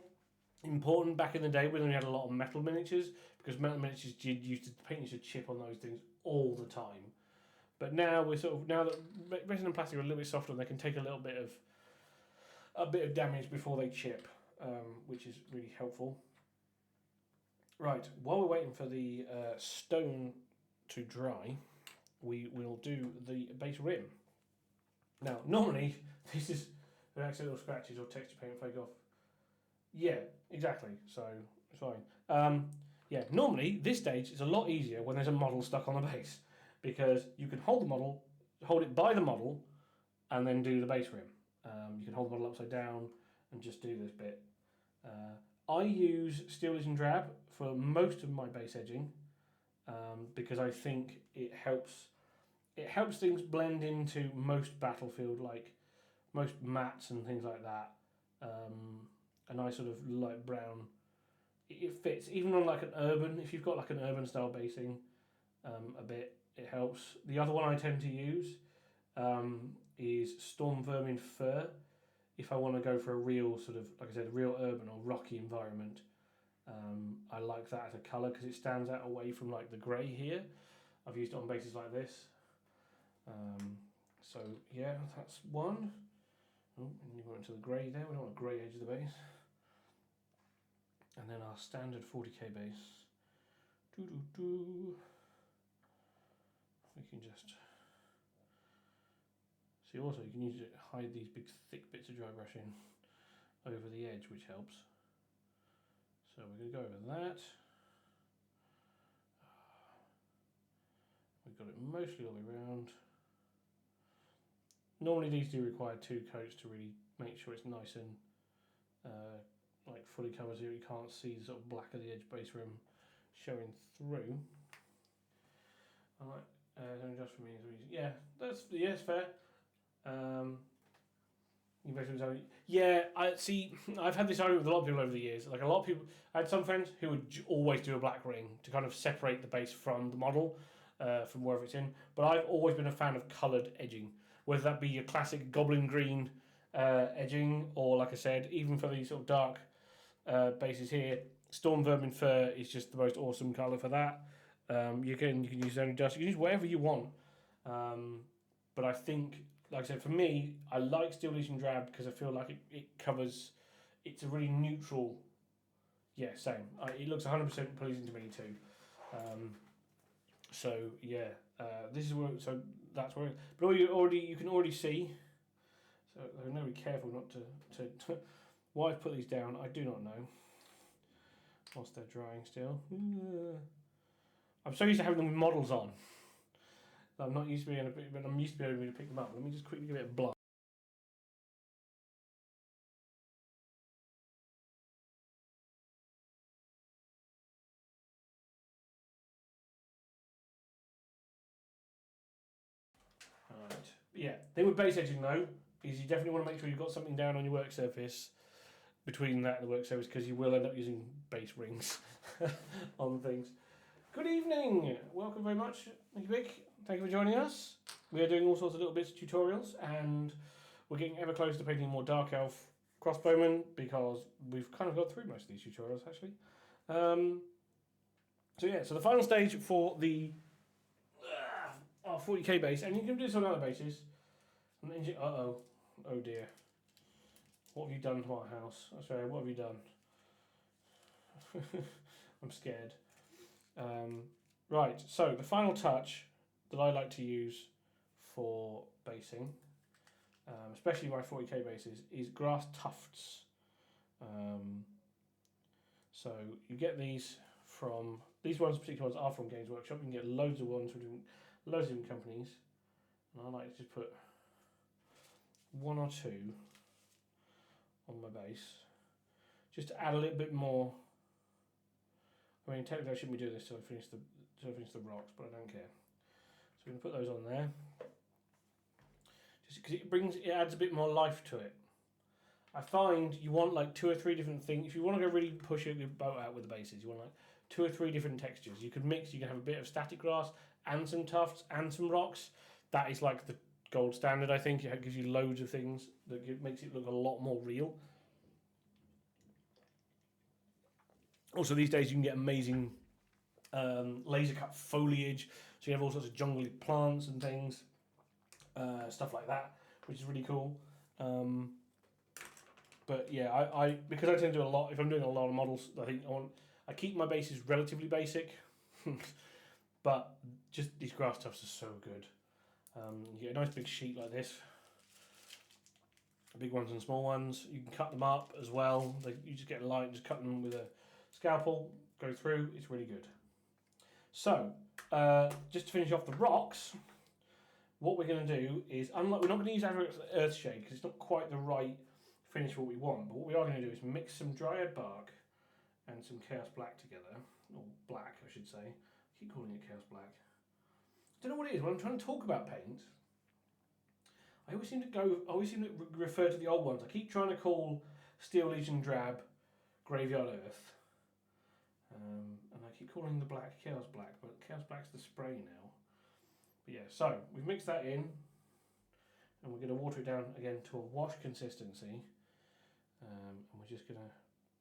important back in the day when we had a lot of metal miniatures, because metal miniatures paint used to chip on those things all the time. But now now that resin and plastic are a little bit softer, and they can take a bit of damage before they chip, which is really helpful. Right, while we're waiting for the stone to dry, we will do the base rim. Now, normally this is an accidental scratches or texture paint flake off. Yeah, exactly. So it's fine. Yeah, normally this stage is a lot easier when there's a model stuck on the base, because you can hold it by the model, and then do the base rim. You can hold the model upside down and just do this bit. I use Steel Legion Drab for most of my base edging, because I think it helps things blend into most battlefield, like most mats and things like that. A nice sort of light brown. It fits even on like an urban. If you've got like an urban style basing, a bit, it helps. The other one I tend to use is Storm Vermin Fur. If I want to go for a real sort of, like I said, a real urban or rocky environment, I like that as a colour because it stands out away from like the grey here. I've used it on bases like this. So yeah, that's one. Oh, and you go into the grey there. We don't want a grey edge of the base. And then our standard 40k base. We can just see. Also, you can use it to hide these big thick bits of dry brushing over the edge, which helps. So we're going to go over that. We've got it mostly all the way around. Normally these do require 2 coats to really make sure it's nice and like fully covered, so you can't see the sort of black of the edge base rim showing through. Alright, just for me, yeah, that's fair. You basically, yeah, I've had this argument with a lot of people over the years. Like a lot of people, I had some friends who would always do a black ring to kind of separate the base from the model, from wherever it's in. But I've always been a fan of coloured edging, whether that be your classic goblin green edging, or like I said, even for these sort of dark bases here, Storm Vermin Fur is just the most awesome colour for that. You can use Zone of Dust, you can use whatever you want. But I think, like I said, for me, I like Steel Legion Drab because I feel like it covers, it's a really neutral, yeah, same. It looks 100% pleasing to me too. So yeah, this is where, so that's where, but you can already see, so I'm going to be careful not to why I've put these down, I do not know, whilst they're drying still. I'm so used to having them with models on. I'm not used to being able to, but I'm used to being able to pick them up. Let me just quickly give it a blind. Alright. Yeah, thing with base edging though, is you definitely want to make sure you've got something down on your work surface between that and the work surface, because you will end up using base rings on things. Good evening, welcome very much, Nicky Big. Thank you for joining us. We are doing all sorts of little bits of tutorials, and we're getting ever closer to painting more Dark Elf crossbowmen, because we've kind of got through most of these tutorials actually. So yeah, so the final stage for the our 40k base, and you can do this on other bases. Oh dear. What have you done to our house? Sorry, what have you done? I'm scared. Right, so the final touch that I like to use for basing, especially my 40k bases, is grass tufts. So you get these from, these ones, particular ones, are from Games Workshop. You can get loads of ones from loads of different companies. And I like to just put one or two on my base, just to add a little bit more. I mean, technically I shouldn't be doing this till I finish the rocks, but I don't care. So we're going to put those on there, just because it adds a bit more life to it. I find you want like 2 or 3 different things. If you want to go really push your boat out with the bases, you want like 2 or 3 different textures. You could mix. You can have a bit of static grass and some tufts and some rocks. That is like the gold standard, I think. It gives you loads of things that makes it look a lot more real. Also, these days you can get amazing laser cut foliage, so you have all sorts of jungly plants and things, stuff like that, which is really cool. But yeah, I because I tend to do a lot. If I'm doing a lot of models, I think I keep my bases relatively basic, but just these grass tufts are so good. You get a nice big sheet like this, big ones and small ones. You can cut them up as well. You just get a line, just cut them with a scalpel, go through. It's really good. So just to finish off the rocks, what we're going to do is, we're not going to use Earthshade because it's not quite the right finish for what we want. But what we are going to do is mix some Dryad bark and some Chaos Black together, or black, I should say. I keep calling it Chaos Black. I don't know what it is. When I'm trying to talk about paint, I always seem to refer to the old ones. I keep trying to call Steel Legion Drab Graveyard Earth, and I keep calling the black Chaos Black, but Chaos Black's the spray now. But yeah, so we've mixed that in, and we're going to water it down again to a wash consistency, and we're just going to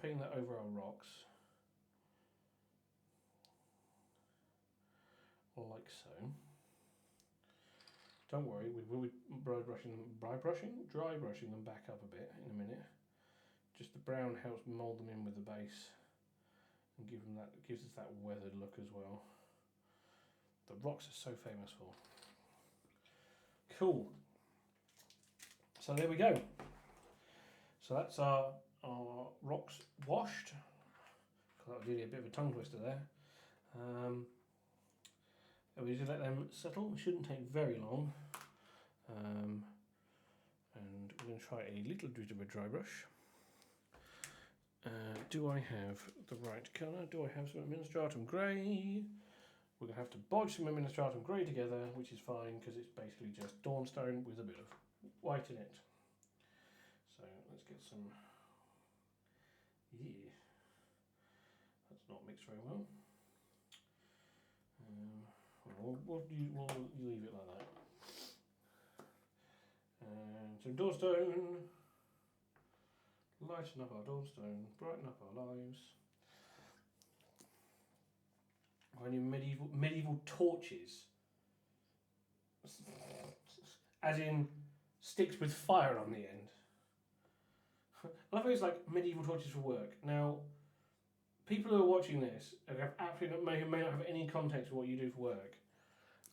paint that over our rocks, like so. Don't worry, we will be dry brushing them back up a bit in a minute. Just the brown helps mould them in with the base and gives us that weathered look as well. The rocks are so famous for. Cool. So there we go. So that's our rocks washed. That was really a bit of a tongue twister there. We just let them settle. It shouldn't take very long. And we're going to try a little bit of a dry brush. Do I have the right colour? Do I have some Administratum Grey? We're going to have to bodge some Administratum Grey together, which is fine because it's basically just Dawnstone with a bit of white in it. So let's get some. Yeah, that's not mixed very well. We'll leave it like that. And some Dawnstone. Lighten up our Dawnstone, brighten up our lives. I need medieval torches. As in sticks with fire on the end. I love how it's like medieval torches for work. Now, people who are watching this have absolutely may not have any context for what you do for work.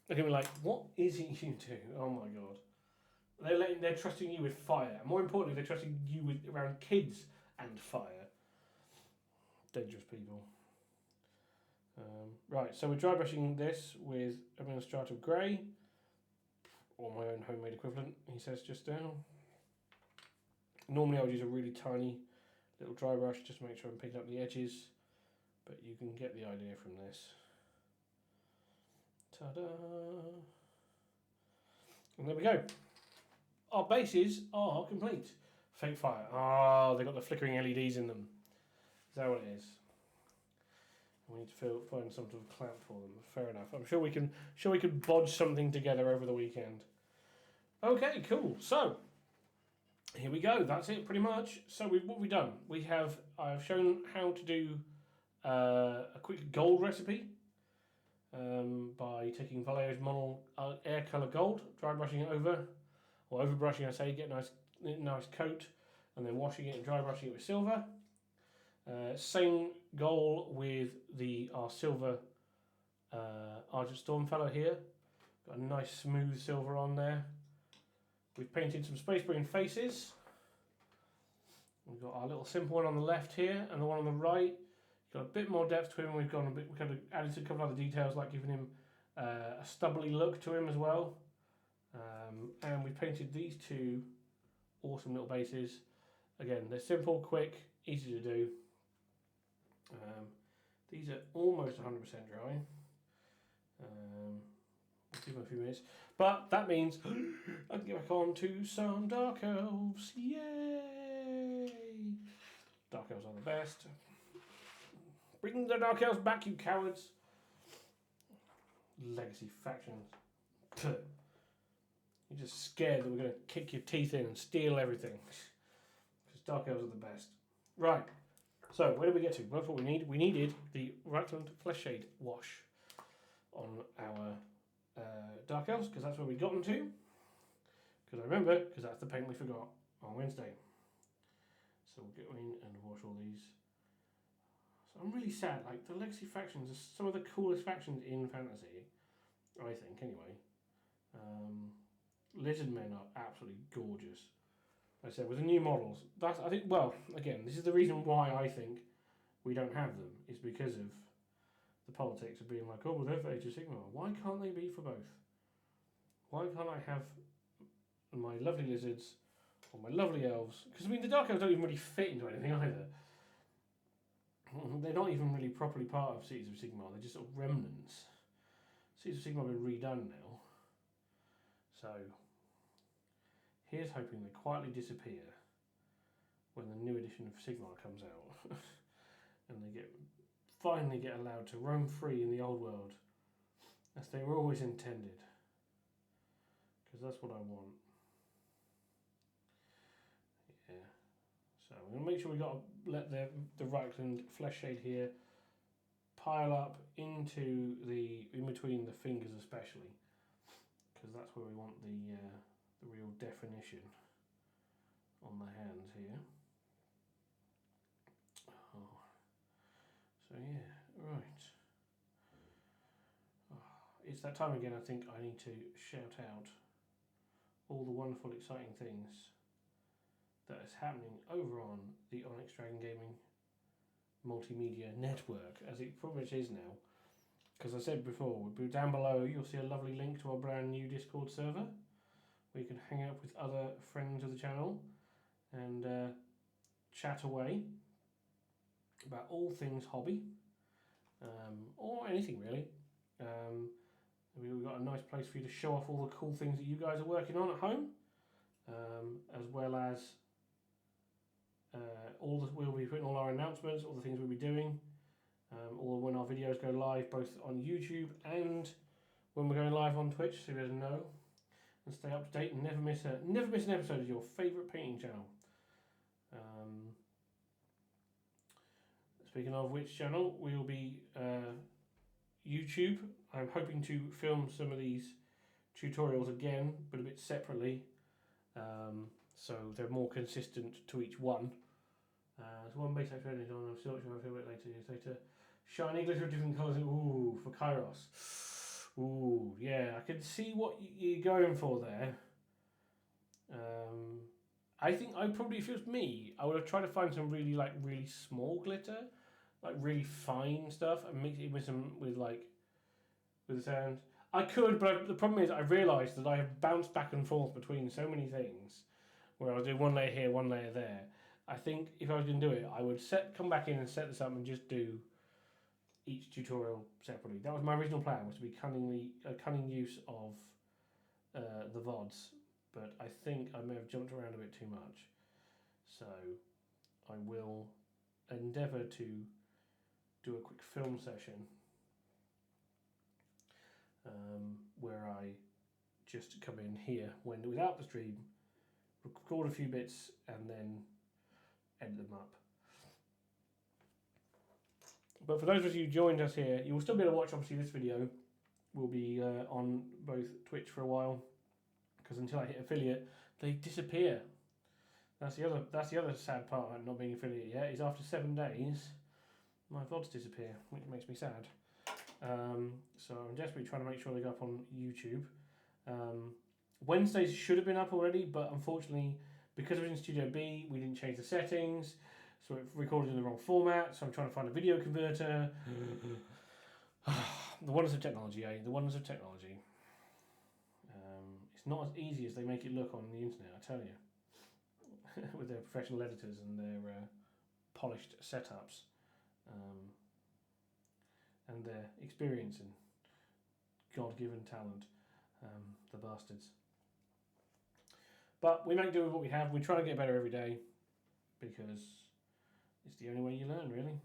They're going to be like, what is it you do? Oh my god. They're trusting you with fire. More importantly, they're trusting you with around kids and fire. Dangerous people. Right, so we're dry brushing this with Administratum Grey, or my own homemade equivalent, he says just now. Normally I would use a really tiny little dry brush just to make sure I'm picking up the edges, but you can get the idea from this. Ta-da! And there we go. Our bases are complete. Fake fire. Oh, they've got the flickering LEDs in them. Is that what it is? We need to find some sort of clamp for them. Fair enough. I'm sure we can bodge something together over the weekend. Okay, cool. So here we go. That's it, pretty much. So what we've done, I've shown how to do a quick gold recipe by taking Vallejo's model Air Colour Gold, dry brushing it over. Or over brushing, I say, get a nice coat, and then washing it and dry brushing it with silver. Same goal with our silver Argent Stormfellow here. Got a nice smooth silver on there. We've painted some Space Marine faces. We've got our little simple one on the left here, and the one on the right. Got a bit more depth to him. We've kind of added a couple other details, like giving him a stubbly look to him as well. And we painted these two awesome little bases. Again, they're simple, quick, easy to do. These are almost 100% dry. We'll give them a few minutes. But that means I can get back on to some Dark Elves. Yay! Dark Elves are the best. Bring the Dark Elves back, you cowards! Legacy factions. You're just scared that we're going to kick your teeth in and steal everything. Because Dark Elves are the best. Right. So, where did we get to? Well, that's what we need. We needed the Reichland Flesh Shade wash on our Dark Elves, because that's where we got them to. Because I remember, because that's the paint we forgot on Wednesday. So we'll go in and wash all these. So I'm really sad. Like, the Legacy factions are some of the coolest factions in fantasy, I think, anyway. Lizard Men are absolutely gorgeous. Like I said, with the new models, that's, I think, well, again, this is the reason why I think we don't have them, is because of the politics of being like, oh, well, they're for Age of Sigmar. Why can't they be for both? Why can't I have my lovely lizards or my lovely elves? Because, I mean, the Dark Elves don't even really fit into anything either. They're not even really properly part of Cities of Sigmar. They're just sort of remnants. Cities of Sigmar have been redone now. So, here's hoping they quietly disappear when the new edition of Sigmar comes out. And they finally get allowed to roam free in the old world, as they were always intended. Because that's what I want. Yeah. So we're going to make sure we got to let the Reichland Flesh Shade here pile up into in between the fingers especially, because that's where we want the real definition on the hands here. Oh. So yeah, right. Oh, it's that time again. I think I need to shout out all the wonderful, exciting things that is happening over on the Onyx Dragon Gaming Multimedia Network, as it pretty much is now. Because I said before, down below you'll see a lovely link to our brand new Discord server, where you can hang out with other friends of the channel and chat away about all things hobby, or anything really. We've got a nice place for you to show off all the cool things that you guys are working on at home, as well as we'll be putting all our announcements, all the things we'll be doing, or when our videos go live, both on YouTube and when we're going live on Twitch, so you guys know and stay up to date and never miss an episode of your favourite painting channel. Speaking of which channel, we'll be YouTube. I'm hoping to film some of these tutorials again, but a bit separately, so they're more consistent to each one. So one base I've finished on, I'm still not sure I feel a bit later. Shiny glitter of different colours. Ooh, for Kairos. Ooh, yeah, I can see what you're going for there. I think if it was me, I would have tried to find some really small glitter, like really fine stuff, and mix it with the sand. I could, but the problem is I realised that I have bounced back and forth between so many things, where I was doing one layer here, one layer there. I think if I was going to do it, I would come back in and set this up and just do each tutorial separately. That was my original plan, was to be cunning use of the VODs, but I think I may have jumped around a bit too much. So I will endeavour to do a quick film session where I just come in here without the stream, record a few bits, and then edit them up. But for those of you who joined us here, you will still be able to watch, obviously, this video. Will be on both Twitch for a while, because until I hit affiliate, they disappear. That's the other sad part about not being affiliate yet, is after 7 days, my VODs disappear, which makes me sad. So I'm desperately trying to make sure they go up on YouTube. Wednesdays should have been up already, but unfortunately, because it was in Studio B, we didn't change the settings, so it recorded in the wrong format. So I'm trying to find a video converter. The wonders of technology, eh? The wonders of technology. It's not as easy as they make it look on the internet, I tell you, with their professional editors and their polished setups, and their experience and God-given talent, the bastards. But we make do with what we have. We try to get better every day because it's the only way you learn, really.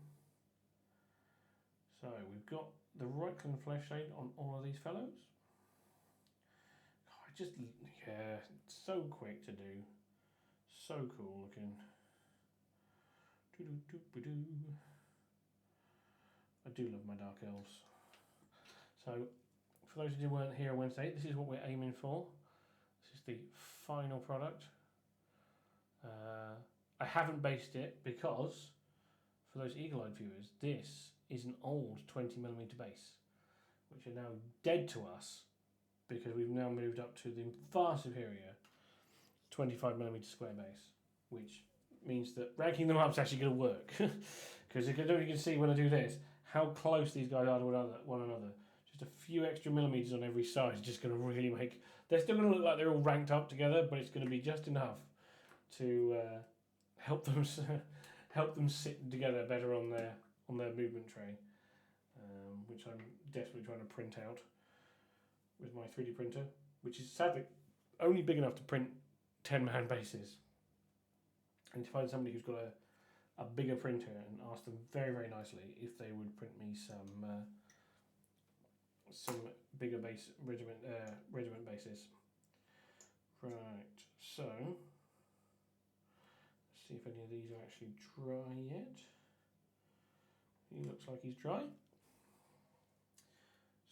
So we've got the Reikland flesh shade on all of these fellows. Yeah, it's so quick to do. So cool looking. I do love my Dark Elves. So, for those who weren't here on Wednesday, this is what we're aiming for. This is the final product. I haven't based it because, for those eagle-eyed viewers, this is an old 20mm base, which are now dead to us because we've now moved up to the far superior 25mm square base, which means that ranking them up is actually going to work. Because you can see when I do this how close these guys are to one another. Just a few extra millimeters on every side is just going to really make. They're still going to look like they're all ranked up together, but it's going to be just enough to help them sit together better on their movement tray, which I'm desperately trying to print out with my 3D printer, which is sadly only big enough to print 10-man bases. I need to find somebody who's got a bigger printer and ask them very, very nicely if they would print me some bigger base regiment bases. Right, so let's see if any of these are actually dry yet. He looks like he's dry.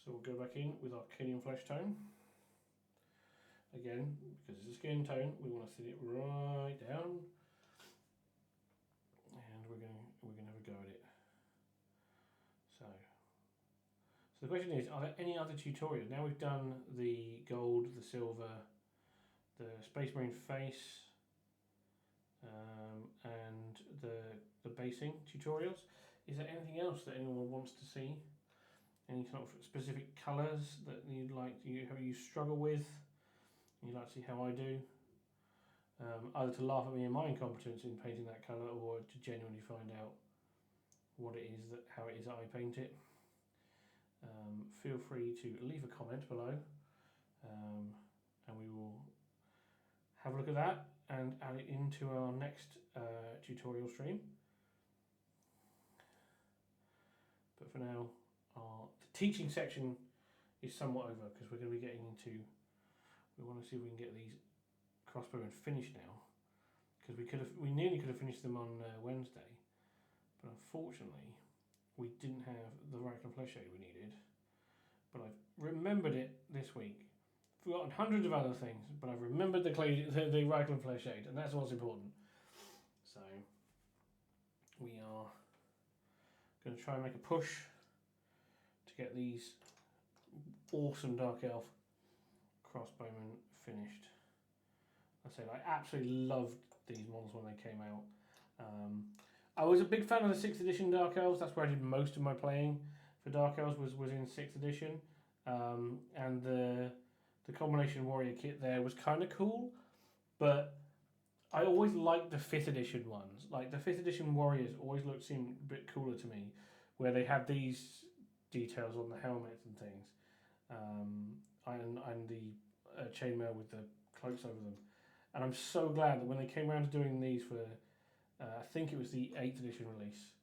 So we'll go back in with our Kenyan flesh tone. Again, because it's a skin tone, we want to sit it right down. And we're going to have a go at it. So the question is, are there any other tutorials? Now we've done the gold, the silver, the Space Marine face, and the basing tutorials. Is there anything else that anyone wants to see? Any sort of specific colours that you'd like you struggle with? You'd like to see how I do? Either to laugh at me and my incompetence in painting that colour, or to genuinely find out what it is how it is that I paint it. Feel free to leave a comment below, and we will have a look at that and add it into our next tutorial stream. But for now, the teaching section is somewhat over because we're going to be getting into. We want to see if we can get these crossbowmen finished now, because we nearly could have finished them on Wednesday, but unfortunately we didn't have the Reikland flesh shade we needed. But I've remembered it this week. Forgotten hundreds of other things, but I've remembered the Reikland flesh shade, and that's what's important. So we are going to try and make a push to get these awesome Dark Elf crossbowmen finished. I said I absolutely loved these models when they came out. I was a big fan of the 6th edition Dark Elves. That's where I did most of my playing for Dark Elves was in 6th edition, and the combination warrior kit there was kind of cool, but I always liked the 5th edition ones. Like the 5th edition warriors always seemed a bit cooler to me, where they had these details on the helmets and things, and the chainmail with the cloaks over them. And I'm so glad that when they came around to doing these for, I think it was the 8th edition release,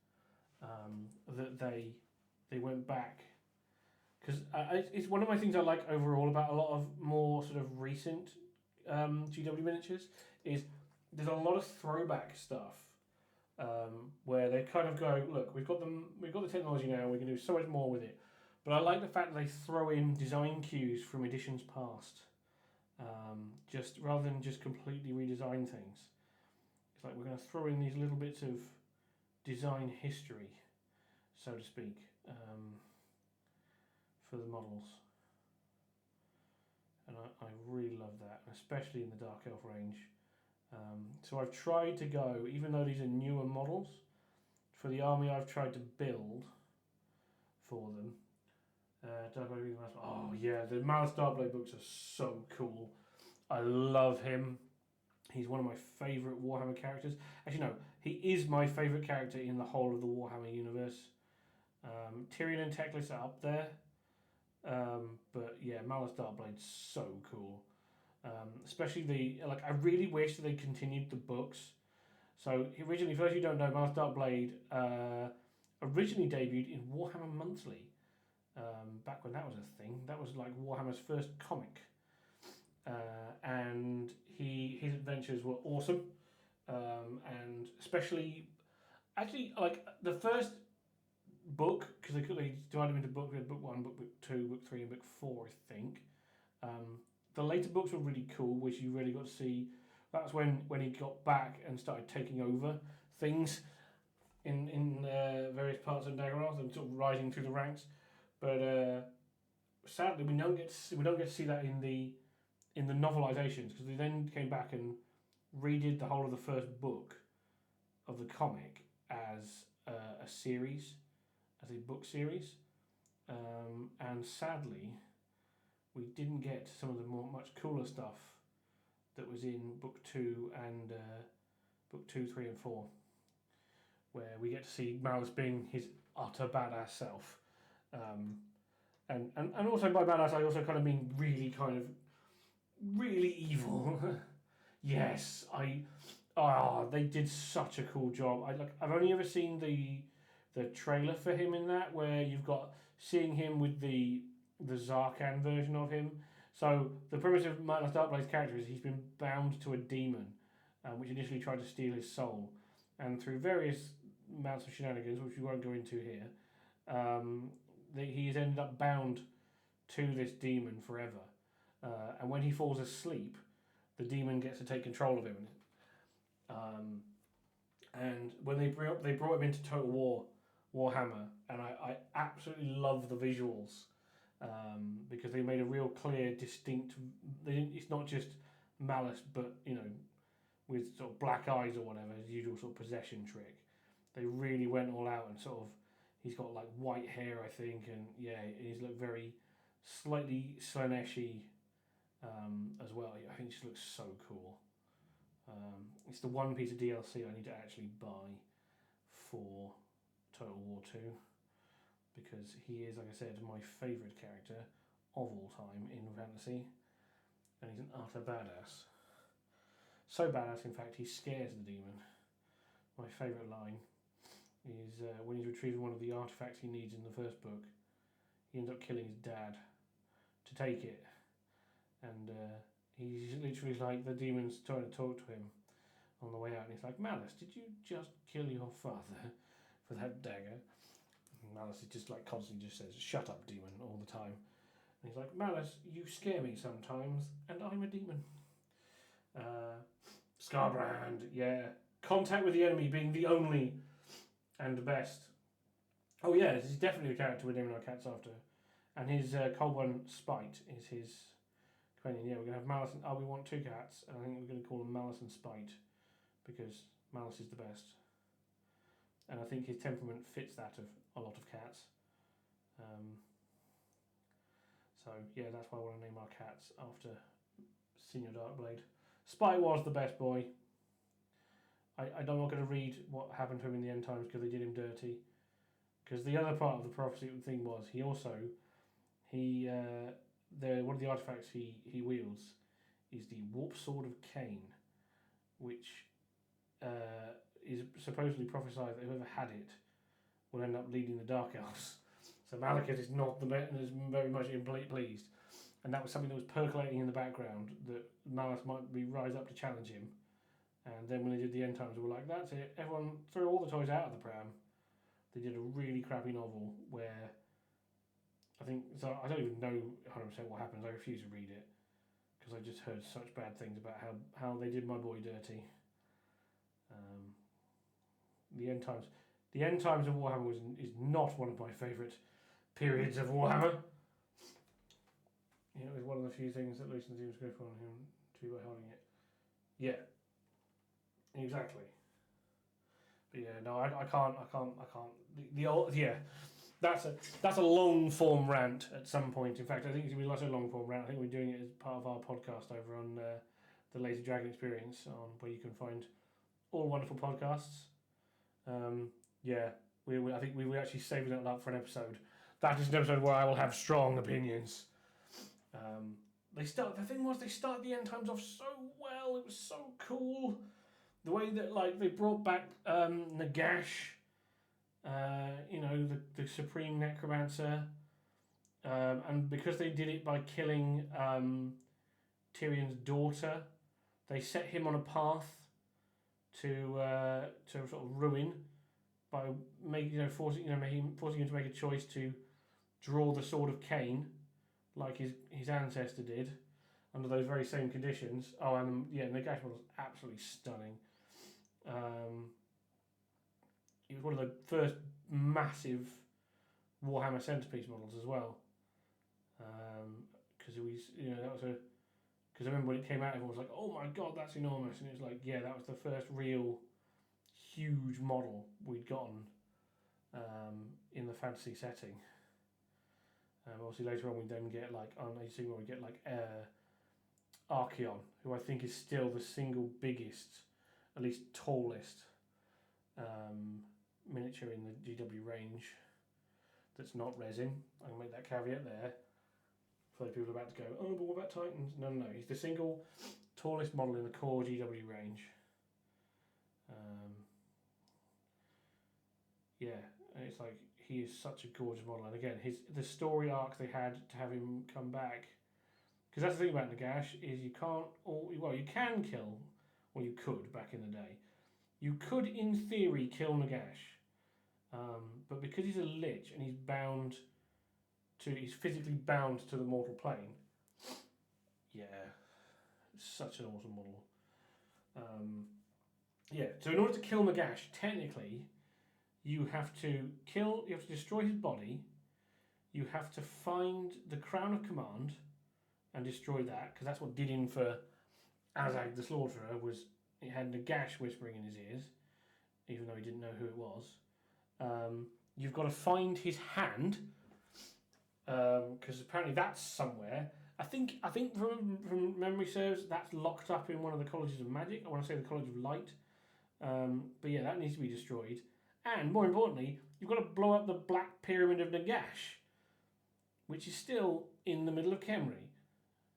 that they went back. Because it's one of my things I like overall about a lot of more sort of recent GW miniatures is there's a lot of throwback stuff where they kind of go, look, we've got the technology now, we can do so much more with it. But I like the fact that they throw in design cues from editions past, just rather than just completely redesign things. It's like we're going to throw in these little bits of design history, so to speak. for the models. And I really love that, especially in the Dark Elf range. So I've tried to go, even though these are newer models, for the army I've tried to build for them. Oh yeah, the Malice Darkblade books are so cool. I love him. He's one of my favourite Warhammer characters. Actually, no, he is my favourite character in the whole of the Warhammer universe. Tyrion and Teclis are up there. But yeah, Malice Darkblade's so cool. Especially I really wish that they continued the books. So originally, for those of you who don't know, Malice Darkblade originally debuted in Warhammer Monthly. Back when that was a thing. That was like Warhammer's first comic. And his adventures were awesome. And especially, actually, like the first book, because they divided them into book 1, book 2, book 3, and book 4, I think. The later books were really cool, which you really got to see. That's when he got back and started taking over things in various parts of Daggerhoth and sort of rising through the ranks. But sadly, we don't get to see that in the novelizations, because they then came back and redid the whole of the first book of the comic as a series, as a book series, and sadly, we didn't get some of the much cooler stuff that was in book 2 and book 2, 3, and 4, where we get to see Malice being his utter badass self. And also by badass, I also kind of mean really evil. Yes, they did such a cool job. I've only ever seen the trailer for him in that, where you've got seeing him with the Zarkan version of him. So the premise of Malice Darkblade's character is he's been bound to a demon, which initially tried to steal his soul, and through various amounts of shenanigans, which we won't go into here, he's ended up bound to this demon forever. And when he falls asleep, the demon gets to take control of him. And when they brought him into Total Warhammer, and I absolutely love the visuals, because they made a real clear, distinct. It's not just Malice, but with sort of black eyes or whatever, his usual sort of possession trick. They really went all out and sort of. He's got like white hair, I think, and yeah, he's looked very slightly Slaneshi as well. I think he just looks so cool. It's the one piece of DLC I need to actually buy for Total War 2, because he is, like I said, my favourite character of all time in fantasy, and he's an utter badass. So badass, in fact, he scares the demon. My favourite line is when he's retrieving one of the artifacts he needs in the first book, he ends up killing his dad to take it, and he's literally like, the demon's trying to talk to him on the way out, and he's like, Malice, did you just kill your father for that dagger? And Malice is just like constantly just says, shut up, demon, all the time. And he's like, Malice, you scare me sometimes, and I'm a demon. Scarbrand, yeah. Contact with the enemy being the only and best. Oh yeah, this is definitely the character we're naming our cats after. And his Colburn Spite is his companion. Yeah, we're going to have Malice and... we want 2 cats, and I think we're going to call them Malice and Spite, because Malice is the best. And I think his temperament fits that of a lot of cats. So yeah, that's why I want to name our cats after Senior Darkblade. Spite was the best boy. I'm not going to read what happened to him in the end times, because they did him dirty. Because the other part of the prophecy thing was one of the artifacts he wields is the Warp Sword of Cain, which is supposedly prophesied that whoever had it will end up leading the Dark Elves. So Malekith is not the best, and is very much pleased. And that was something that was percolating in the background, that Malice might rise up to challenge him. And then when they did the end times, they were like, that's it, everyone threw all the toys out of the pram. They did a really crappy novel where I don't even know 100% what happens. I refuse to read it, because I just heard such bad things about how they did my boy dirty. The end times of Warhammer is not one of my favourite periods of Warhammer. a few things that loosens his grip on him to by holding it. Yeah, exactly. But yeah, no, I can't. The old, yeah, that's a long form rant at some point. In fact, I think it's gonna be less a long form rant. I think we're doing it as part of our podcast over on the Lazy Dragon Experience, on where you can find all wonderful podcasts. Yeah, I think we were actually saving that up for an episode. That is an episode where I will have strong opinions. The thing was, they started the end times off so well. It was so cool. The way that they brought back Nagash, the supreme necromancer, and because they did it by killing Tyrion's daughter, they set him on a path to sort of ruin by forcing him to make a choice to draw the sword of Cain, like his ancestor did, under those very same conditions. Oh, and Nagash was absolutely stunning. He was one of the first massive Warhammer centerpiece models as well. Because because I remember when it came out, everyone was like, "Oh my god, that's enormous!" And it was like, yeah, that was the first real huge model we'd gotten in the fantasy setting. Obviously, later on we then get on AC where we get Archeon, who I think is still the single biggest, at least tallest miniature in the GW range that's not resin. I can make that caveat there for the people about to go, oh, but what about Titans? No, he's the single tallest model in the core GW range. And it's like, he is such a gorgeous model. And again, the story arc they had to have him come back, because that's the thing about Nagash, is you can kill, or you could back in the day. You could, in theory, kill Nagash, but because he's a lich and he's physically bound to the mortal plane. Yeah, such an awesome model. So in order to kill Nagash, technically, you have to destroy his body. You have to find the Crown of Command and destroy that, because that's what did in for Azag the Slaughterer. Was it had Nagash whispering in his ears, even though he didn't know who it was. You've got to find his hand, because apparently that's somewhere. I think from memory serves, that's locked up in one of the colleges of magic. I want to say the College of Light. But yeah, that needs to be destroyed. And more importantly, you've got to blow up the Black Pyramid of Nagash, which is still in the middle of Khemri.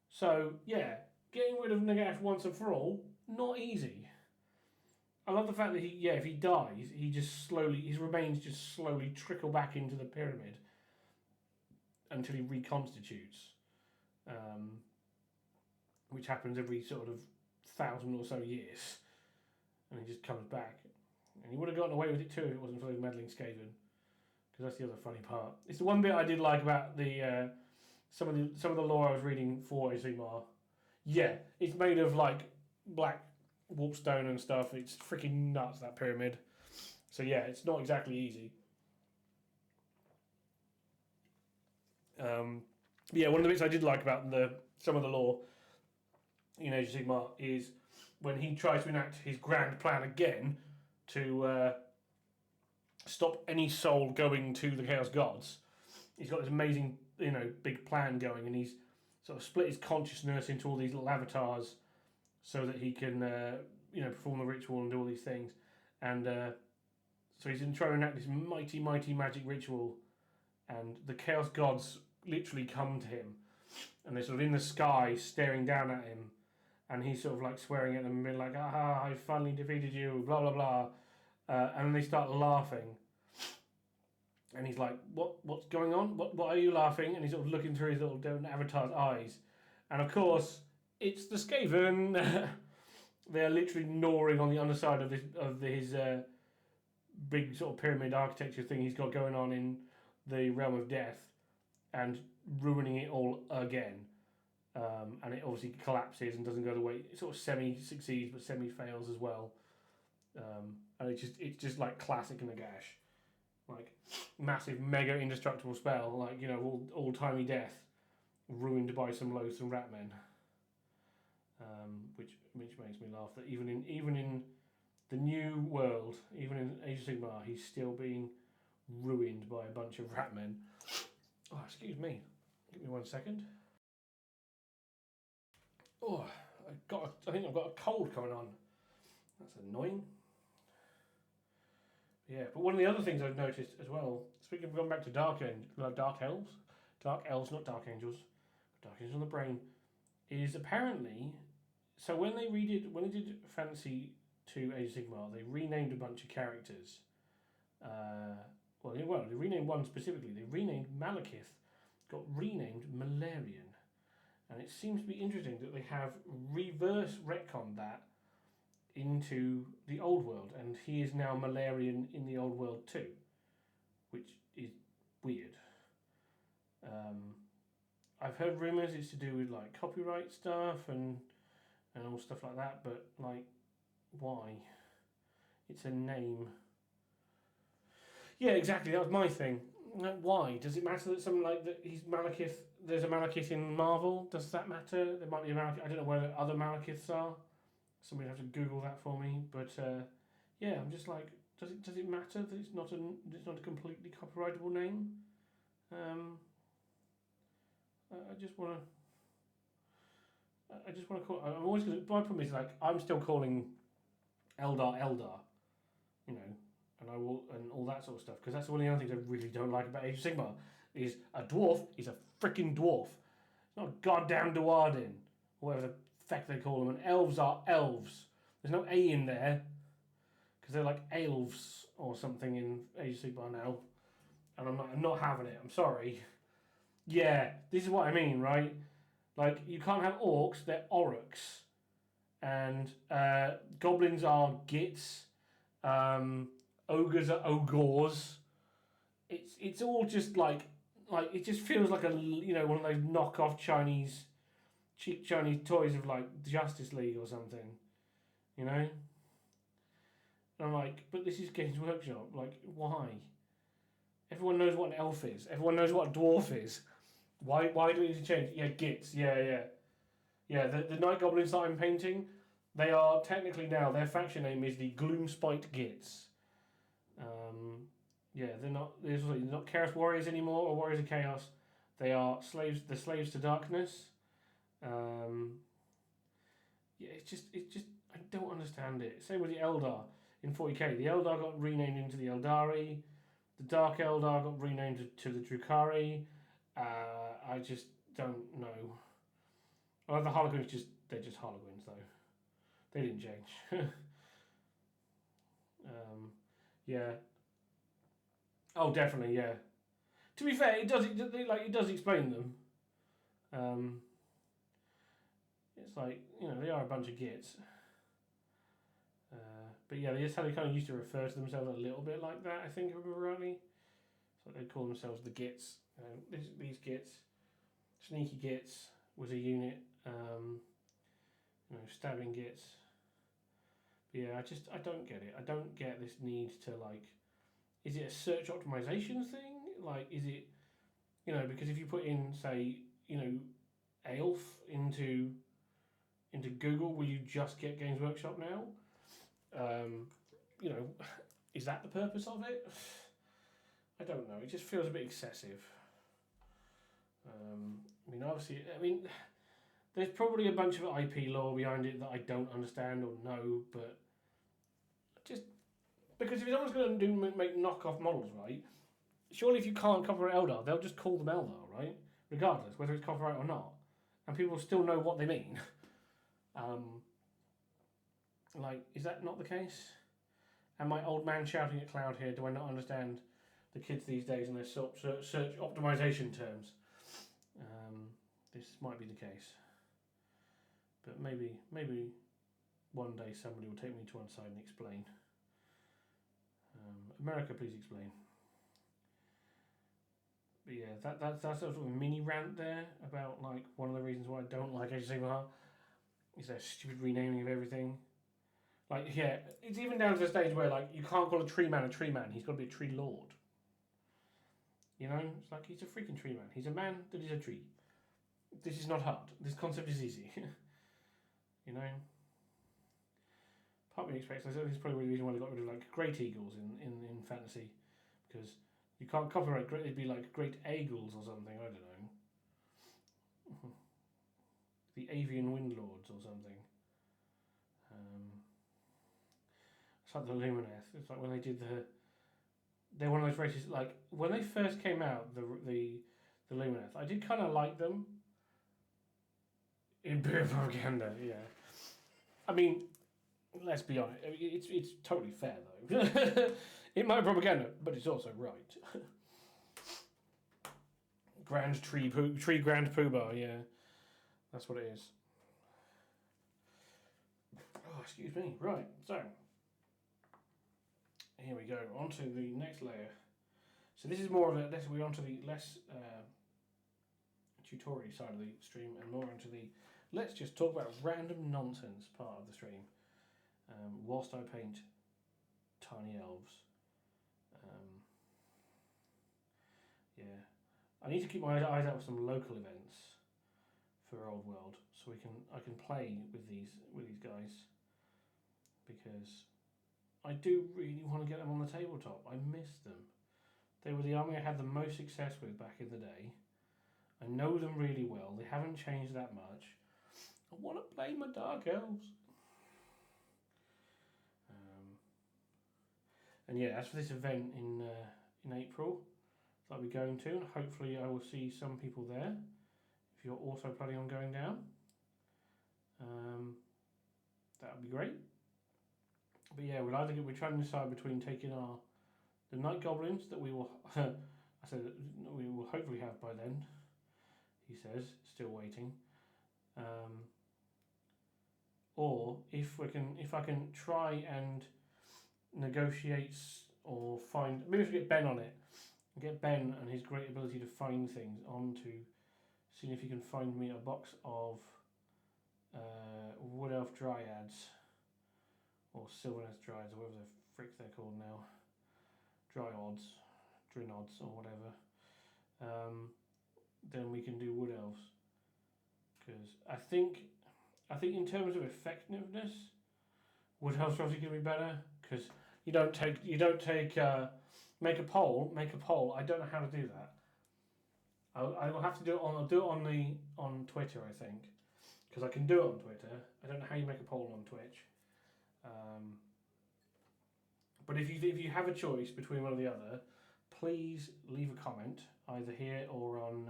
So yeah, getting rid of Nagash once and for all, not easy. I love the fact that if he dies, his remains just slowly trickle back into the pyramid until he reconstitutes, which happens every sort of 1,000 or so years, and he just comes back. And he would have gotten away with it too if it wasn't for those meddling Skaven, because that's the other funny part. It's the one bit I did like about the some of the lore I was reading for Azimar. Yeah, it's made of black warpstone and stuff. It's freaking nuts, that pyramid. So yeah, it's not exactly easy. One of the bits I did like about some of the lore in Age of Sigmar is when he tries to enact his grand plan again to stop any soul going to the Chaos Gods. He's got this amazing, big plan going, and he's sort of split his consciousness into all these little avatars so that he can, perform the ritual and do all these things. And so he's trying to enact this mighty, mighty magic ritual, and the Chaos Gods literally come to him, and they're sort of in the sky staring down at him, and he's sort of swearing at them and being like, "Aha, I finally defeated you," blah blah blah, and then they start laughing, and he's like, "What's going on? What are you laughing?" And he's sort of looking through his little different avatar's eyes, and of course it's the Skaven. They're literally gnawing on the underside of his big sort of pyramid architecture thing he's got going on in the Realm of Death, and ruining it all again. And it obviously collapses and doesn't go the way. It sort of semi-succeeds but semi-fails as well. And it's just like classic Nagash. Massive, mega indestructible spell, all timey death. ruined by some loathsome rat men. Which makes me laugh that even in the new world, even in Age of Sigmar, he's still being ruined by a bunch of rat men. Oh, excuse me. Give me 1 second. Oh, I think I've got a cold coming on. That's annoying. Yeah, but one of the other things I've noticed as well, speaking of going back to Dark Elves, not Dark Angels, Dark Angels on the Brain, is apparently, so when they did Fantasy 2 Age of Sigmar, they renamed a bunch of characters. They renamed one specifically. They renamed Malekith, got renamed Malarian. And it seems to be interesting that they have reverse retconned that into the old world, and he is now Malarian in the old world too, which is weird. I've heard rumours it's to do with like copyright stuff and all stuff like that, but like, why? It's a name. Yeah, exactly. That was my thing. Why does it matter that something like that? He's Malekith. There's a Malekith in Marvel. Does that matter? There might be a Malekith. I don't know where other Malekiths are. Somebody have to Google that for me. But yeah, I'm just like, does it matter that it's not a completely copyrightable name? I just want to call. I'm always gonna. My problem is like I'm still calling Eldar, you know, and I will and all that sort of stuff because that's one of the other things I really don't like about Age of Sigmar is a dwarf is a freaking dwarf. It's not a goddamn Duardin or whatever the feck they call them. And elves are elves. There's no A in there because they're like elves or something in Age of Sigmar now, and I'm not having it. I'm sorry. Yeah, this is what I mean, right? Like, you can't have orcs, they're aurochs. And goblins are gits. Ogres are ogres. It's all just like it just feels like one of those knockoff cheap Chinese toys of like Justice League or something, you know? And I'm like, but this is Games Workshop. Like, why? Everyone knows what an elf is. Everyone knows what a dwarf is. Why do we need to change? Yeah, gits. Yeah. The Night Goblins that I'm painting, they are technically now, their faction name is the Gloomspite Gits. They're not Chaos Warriors anymore or Warriors of Chaos. They are the slaves to darkness. It's just I don't understand it. Same with the Eldar in 40k. The Eldar got renamed into the Eldari. The Dark Eldar got renamed to the Drukhari. I just don't know. Well, the Harlequins they're just Harlequins though. They didn't change. Yeah. Oh, definitely, yeah. To be fair, it does explain them. It's like, they are a bunch of gits. But yeah, that's how they kind of used to refer to themselves a little bit like that, I think, if I remember rightly. So they'd call themselves the gits. These gits. Sneaky gits was a unit. Stabbing gits. But yeah, I don't get it. I don't get this need to like. Is it a search optimization thing? Like, is it, because if you put in, say, Aelf into Google, will you just get Games Workshop now? Is that the purpose of it? I don't know. It just feels a bit excessive. There's probably a bunch of IP lore behind it that I don't understand or know, but just because if someone's going to make knockoff models, right? Surely if you can't copyright Eldar, they'll just call them Eldar, right? Regardless, whether it's copyright or not, and people still know what they mean. Is that not the case? And my old man shouting at cloud here, do I not understand the kids these days and their search optimization terms? This might be the case. But maybe one day somebody will take me to one side and explain. America, please explain. But yeah, that's sort of a mini rant there about like one of the reasons why I don't like Age of Sigmar is their stupid renaming of everything. Like, yeah, it's even down to the stage where like you can't call a tree man. He's got to be a tree lord. It's like he's a freaking tree man. He's a man that is a tree. This is not hard. This concept is easy. You know? Part of me expects, this is probably the reason why they got rid of like great eagles in fantasy, because you can't copyright great, it'd be like great eagles or something, I don't know. The avian windlords or something. It's like the Lumineth. It's like when they did they're one of those races, like when they first came out, the Lumineth, I did kind of like them in pure propaganda, yeah. I mean, let's be honest, it's totally fair though. It might be propaganda, but it's also right. Grand tree grand poobah, yeah. That's what it is. Oh, excuse me. Right, so here we go. On to the next layer. So this is more of a, we're on to the less tutorial side of the stream and more onto the let's just talk about random nonsense part of the stream. Whilst I paint tiny elves. Yeah. I need to keep my eyes out for some local events for Old World, so I can play with these guys, because I do really want to get them on the tabletop. I miss them. They were the army I had the most success with back in the day. I know them really well. They haven't changed that much. I want to play my Dark Elves. And yeah, as for this event in April that I'll be going to, and hopefully I will see some people there. If you're also planning on going down, that would be great. But yeah, we're trying to decide between taking the night goblins that we will I said we will hopefully have by then. He says, still waiting. Or if I can try and negotiate or find, maybe if we get Ben on it, get Ben and his great ability to find things onto, seeing if he can find me a box of Wood Elf Dryads, or Sylvaneth Dryads, or whatever the frick they're called now, Drinods, or whatever. Then we can do Wood Elves, because I think in terms of effectiveness, Wood Elves are obviously going to be better, because you don't take make a poll. I don't know how to do that. I will have to do it on. I'll do it on Twitter, I think, because I can do it on Twitter. I don't know how you make a poll on Twitch. But if you have a choice between one or the other, please leave a comment either here or on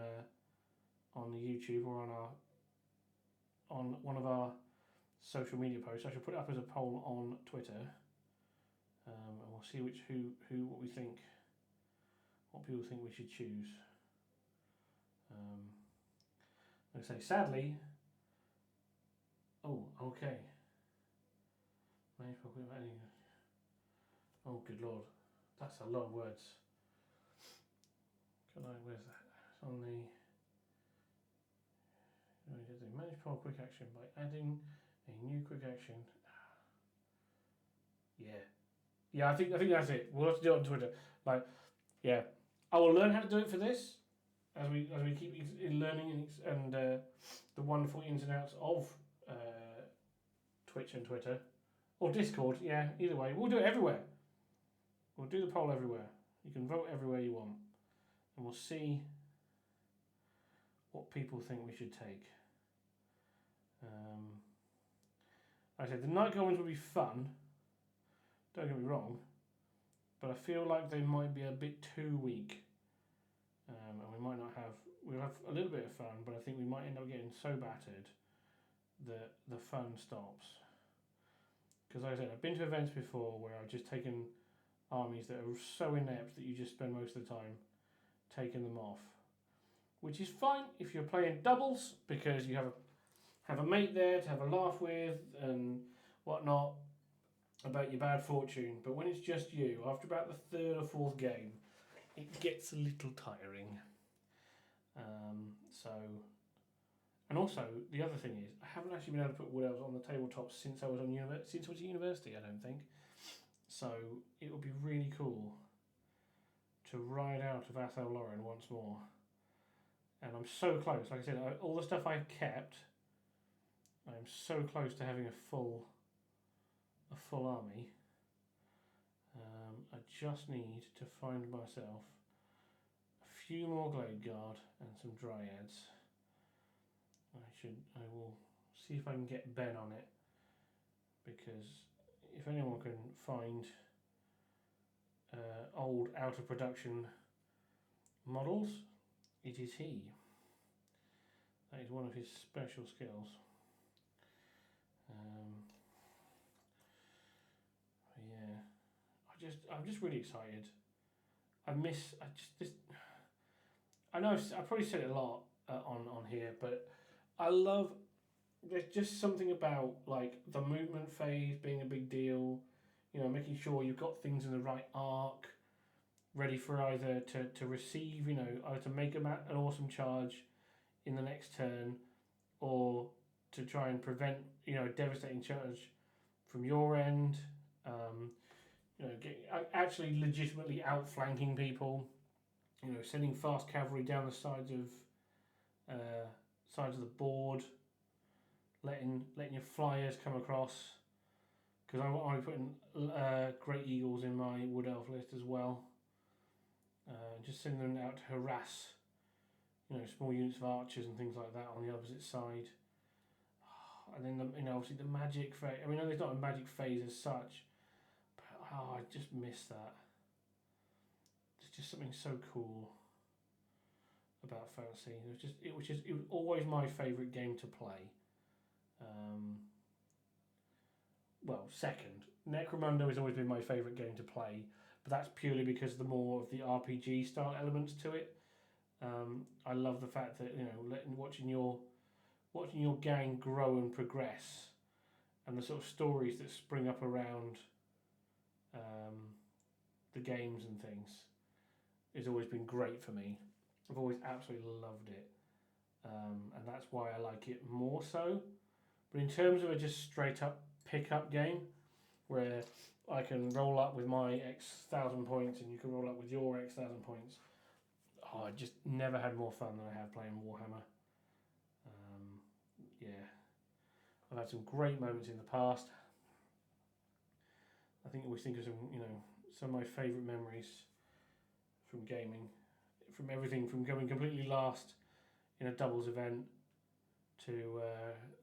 the YouTube or on one of our social media posts. I should put it up as a poll on Twitter, and we'll see what people think we should choose. Like I say, sadly. Oh, okay. Oh, good lord, that's a lot of words. Where's that? It's on the. Manage poll quick action by adding a new quick action. Yeah. I think that's it. We'll have to do it on Twitter. Yeah, I will learn how to do it for this as we keep learning and the wonderful ins and outs of Twitch and Twitter or Discord. Yeah, either way, we'll do it everywhere. We'll do the poll everywhere. You can vote everywhere you want, and we'll see what people think we should take. Like I said, the night goblins will be fun. Don't get me wrong, but I feel like they might be a bit too weak, and we might not have. We'll have a little bit of fun, but I think we might end up getting so battered that the fun stops. Because like I said, I've been to events before where I've just taken armies that are so inept that you just spend most of the time taking them off, which is fine if you're playing doubles because you have a mate there to have a laugh with and whatnot about your bad fortune. But when it's just you, after about the third or fourth game, it gets a little tiring. And also the other thing is, I haven't actually been able to put Wood Elves on the tabletop since I was at university. I don't think. So it would be really cool to ride out of Athel Lauren once more And I'm so close. Like I said, all the stuff I've kept, I'm so close to having a full army. I just need to find myself a few more Glade Guard and some Dryads. I will see if I can get Ben on it, because if anyone can find old out of production models, it is he. That is one of his special skills. Yeah, I'm just really excited. I know I've probably said it a lot on here, but I love. There's just something about like the movement phase being a big deal. You know, making sure you've got things in the right arc, ready for either to receive. You know, either to make an awesome charge in the next turn, or to try and prevent a devastating charge from your end. Actually legitimately outflanking people. You know, sending fast cavalry down the sides of the board, letting your flyers come across. Because I'm putting Great Eagles in my Wood Elf list as well. Just sending them out to harass, small units of archers and things like that on the opposite side. And then obviously the magic phase. I mean, there's not a magic phase as such, but I just miss that. There's just something so cool about fantasy. It was always my favourite game to play. Well, second. Necromunda has always been my favourite game to play, but that's purely because of the more of the RPG style elements to it. I love the fact that watching your gang grow and progress, and the sort of stories that spring up around the games and things has always been great for me. I've always absolutely loved it, and that's why I like it more so. But in terms of a just straight up pick-up game, where I can roll up with my X 1,000 points and you can roll up with your X 1,000 points, I just never had more fun than I have playing Warhammer. Yeah, I've had some great moments in the past. I think we think of some of my favourite memories from gaming, from everything from going completely last in a doubles event to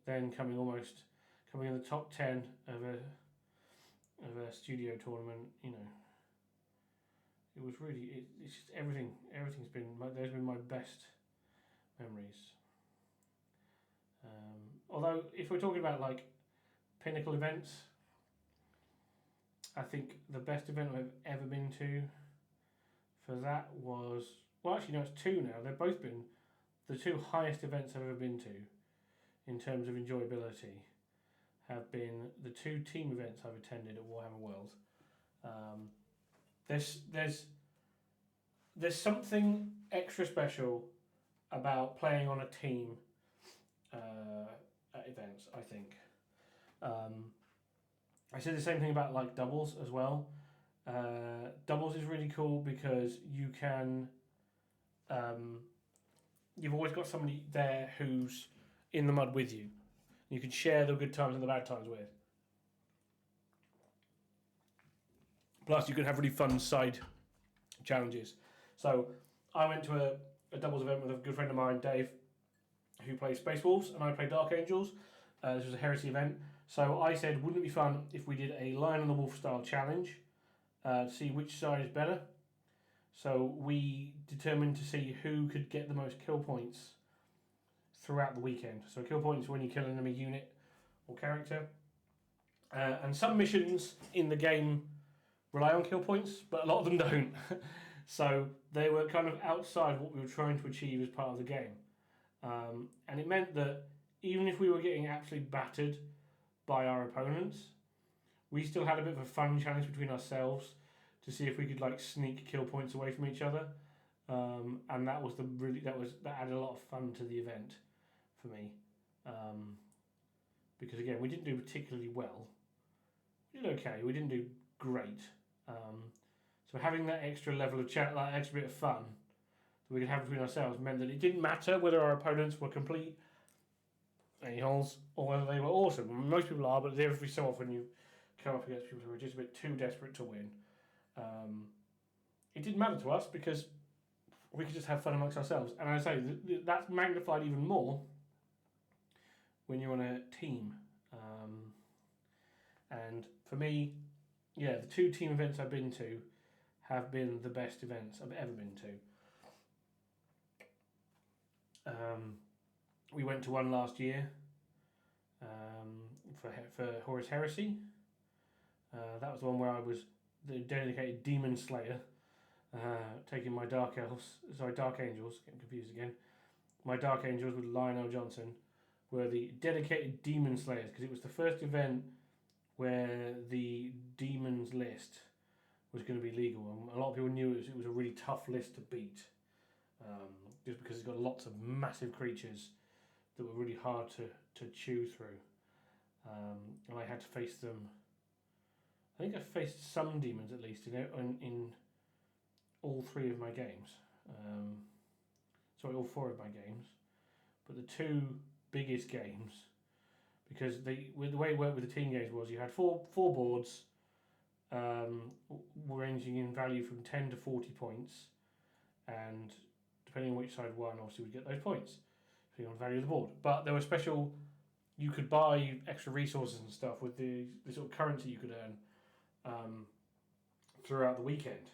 then coming in the top 10 of a studio tournament. It was really it's just everything's been those have been my best memories. Although if we're talking about like pinnacle events, I think the best event I've ever been to for that was, well, actually no, it's two now. They've both been the two highest events I've ever been to in terms of enjoyability. Have been the two team events I've attended at Warhammer World. There's something extra special about playing on a team at events, I think. I said the same thing about like doubles as well. Doubles is really cool because you can you've always got somebody there who's in the mud with you. You can share the good times and the bad times with. Plus, you can have really fun side challenges. So, I went to a doubles event with a good friend of mine, Dave, who plays Space Wolves, and I play Dark Angels. This was a Heresy event. So, I said, wouldn't it be fun if we did a Lion and the Wolf style challenge to see which side is better? So, we determined to see who could get the most kill points throughout the weekend. So kill points when you kill an enemy unit or character. And some missions in the game rely on kill points, but a lot of them don't. So they were kind of outside what we were trying to achieve as part of the game. And it meant that even if we were getting absolutely battered by our opponents, we still had a bit of a fun challenge between ourselves to see if we could like sneak kill points away from each other. And that added a lot of fun to the event for me, because again we didn't do particularly well. We did okay. We didn't do great. So having that extra level of chat, that extra bit of fun, that we could have between ourselves meant that it didn't matter whether our opponents were complete a-holes or whether they were awesome. Most people are, but every so often you come up against people who are just a bit too desperate to win. It didn't matter to us because we could just have fun amongst ourselves. And I say that's magnified even more when you're on a team. And for me, yeah, the 2 team events I've been to have been the best events I've ever been to. We went to one last year for Horus Heresy. That was the one where I was the dedicated demon slayer, taking my Dark Angels, getting confused again. My Dark Angels with Lionel Johnson were the dedicated demon slayers because it was the first event where the demons list was going to be legal, and a lot of people knew it was a really tough list to beat, just because it's got lots of massive creatures that were really hard to chew through, and I had to face them. I think I faced some demons at least in all 3 of my games. Sorry, all 4 of my games, but the 2 biggest games, because the way it worked with the team games was you had four boards, ranging in value from 10 to 40 points, and depending on which side won, obviously we'd get those points depending on the value of the board. But there were special, you could buy extra resources and stuff with the sort of currency you could earn throughout the weekend.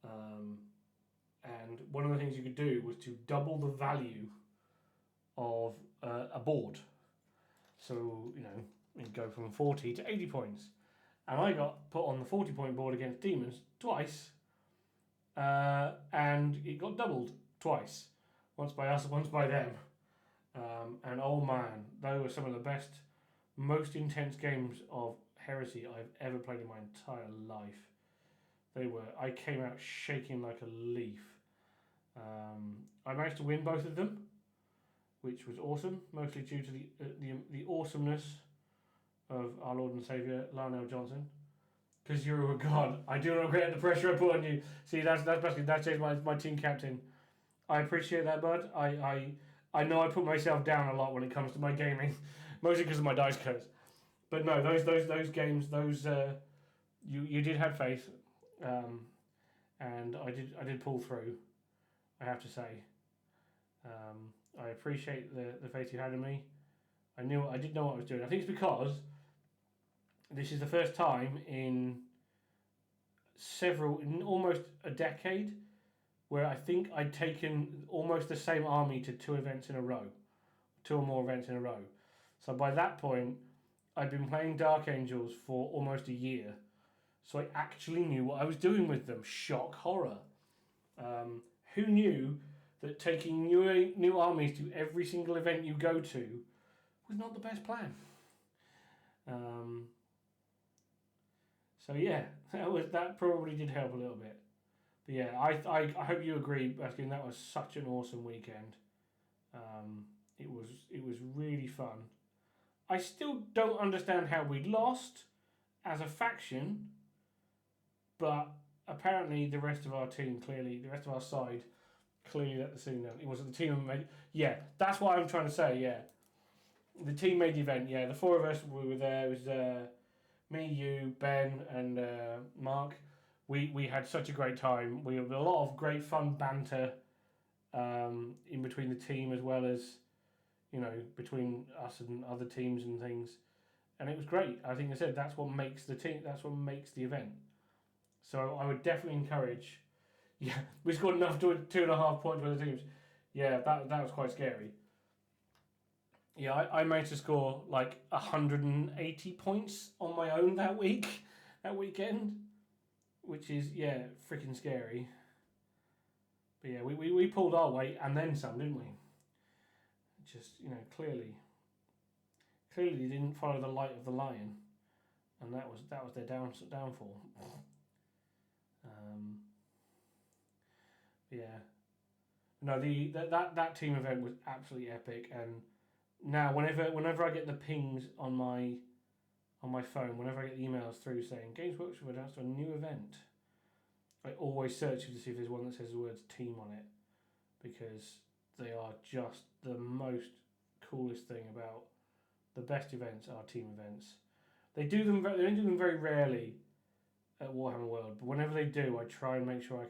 And one of the things you could do was to double the value of a board. So, you know, you'd go from 40 to 80 points. And I got put on the 40-point board against demons twice, and it got doubled twice. Once by us, once by them. And oh man, they were some of the best, most intense games of Heresy I've ever played in my entire life. They were. I came out shaking like a leaf. I managed to win both of them, which was awesome, mostly due to the awesomeness of our Lord and Saviour Lionel Johnson. Because you're a god, I do not regret the pressure I put on you. See, that's basically my team captain. I appreciate that, bud. I know I put myself down a lot when it comes to my gaming, mostly because of my dice curse. But no, those games, you did have faith, and I did pull through, I have to say. I appreciate the faith you had in me. I did know what I was doing. I think it's because this is the first time in almost a decade, where I think I'd taken almost the same army to 2 events in a row, 2 or more events in a row. So by that point, I'd been playing Dark Angels for almost a year, so I actually knew what I was doing with them. Shock horror. Who knew that taking new armies to every single event you go to was not the best plan? So yeah, that probably did help a little bit. But yeah, I hope you agree, Baskin. That was such an awesome weekend. It was really fun. I still don't understand how we lost as a faction, but apparently the rest of our side clearly let the scene down. It wasn't the team made. Yeah, that's what I'm trying to say. Yeah, the team made the event. Yeah, the 4 of us were there. It was me, you, Ben, and Mark. We had such a great time. We had a lot of great fun banter in between the team, as well as, you know, between us and other teams and things. And it was great. I think I said that's what makes the team. That's what makes the event. So I would definitely encourage. Yeah, we scored enough to 2.5 points with the teams. Yeah, that was quite scary. Yeah, I managed to score like 180 points on my own that weekend, which is, yeah, freaking scary. But yeah, we pulled our weight and then some, didn't we? Just, you know, clearly didn't follow the light of the lion, and that was their downfall. Yeah, no, that team event was absolutely epic, and now whenever I get the pings on my phone, whenever I get the emails through saying Games Workshop announced a new event, I always search to see if there's one that says the words team on it, because they are just the most coolest thing about the best events are team events. They do them. They don't do them very rarely at Warhammer World, but whenever they do, I try and make sure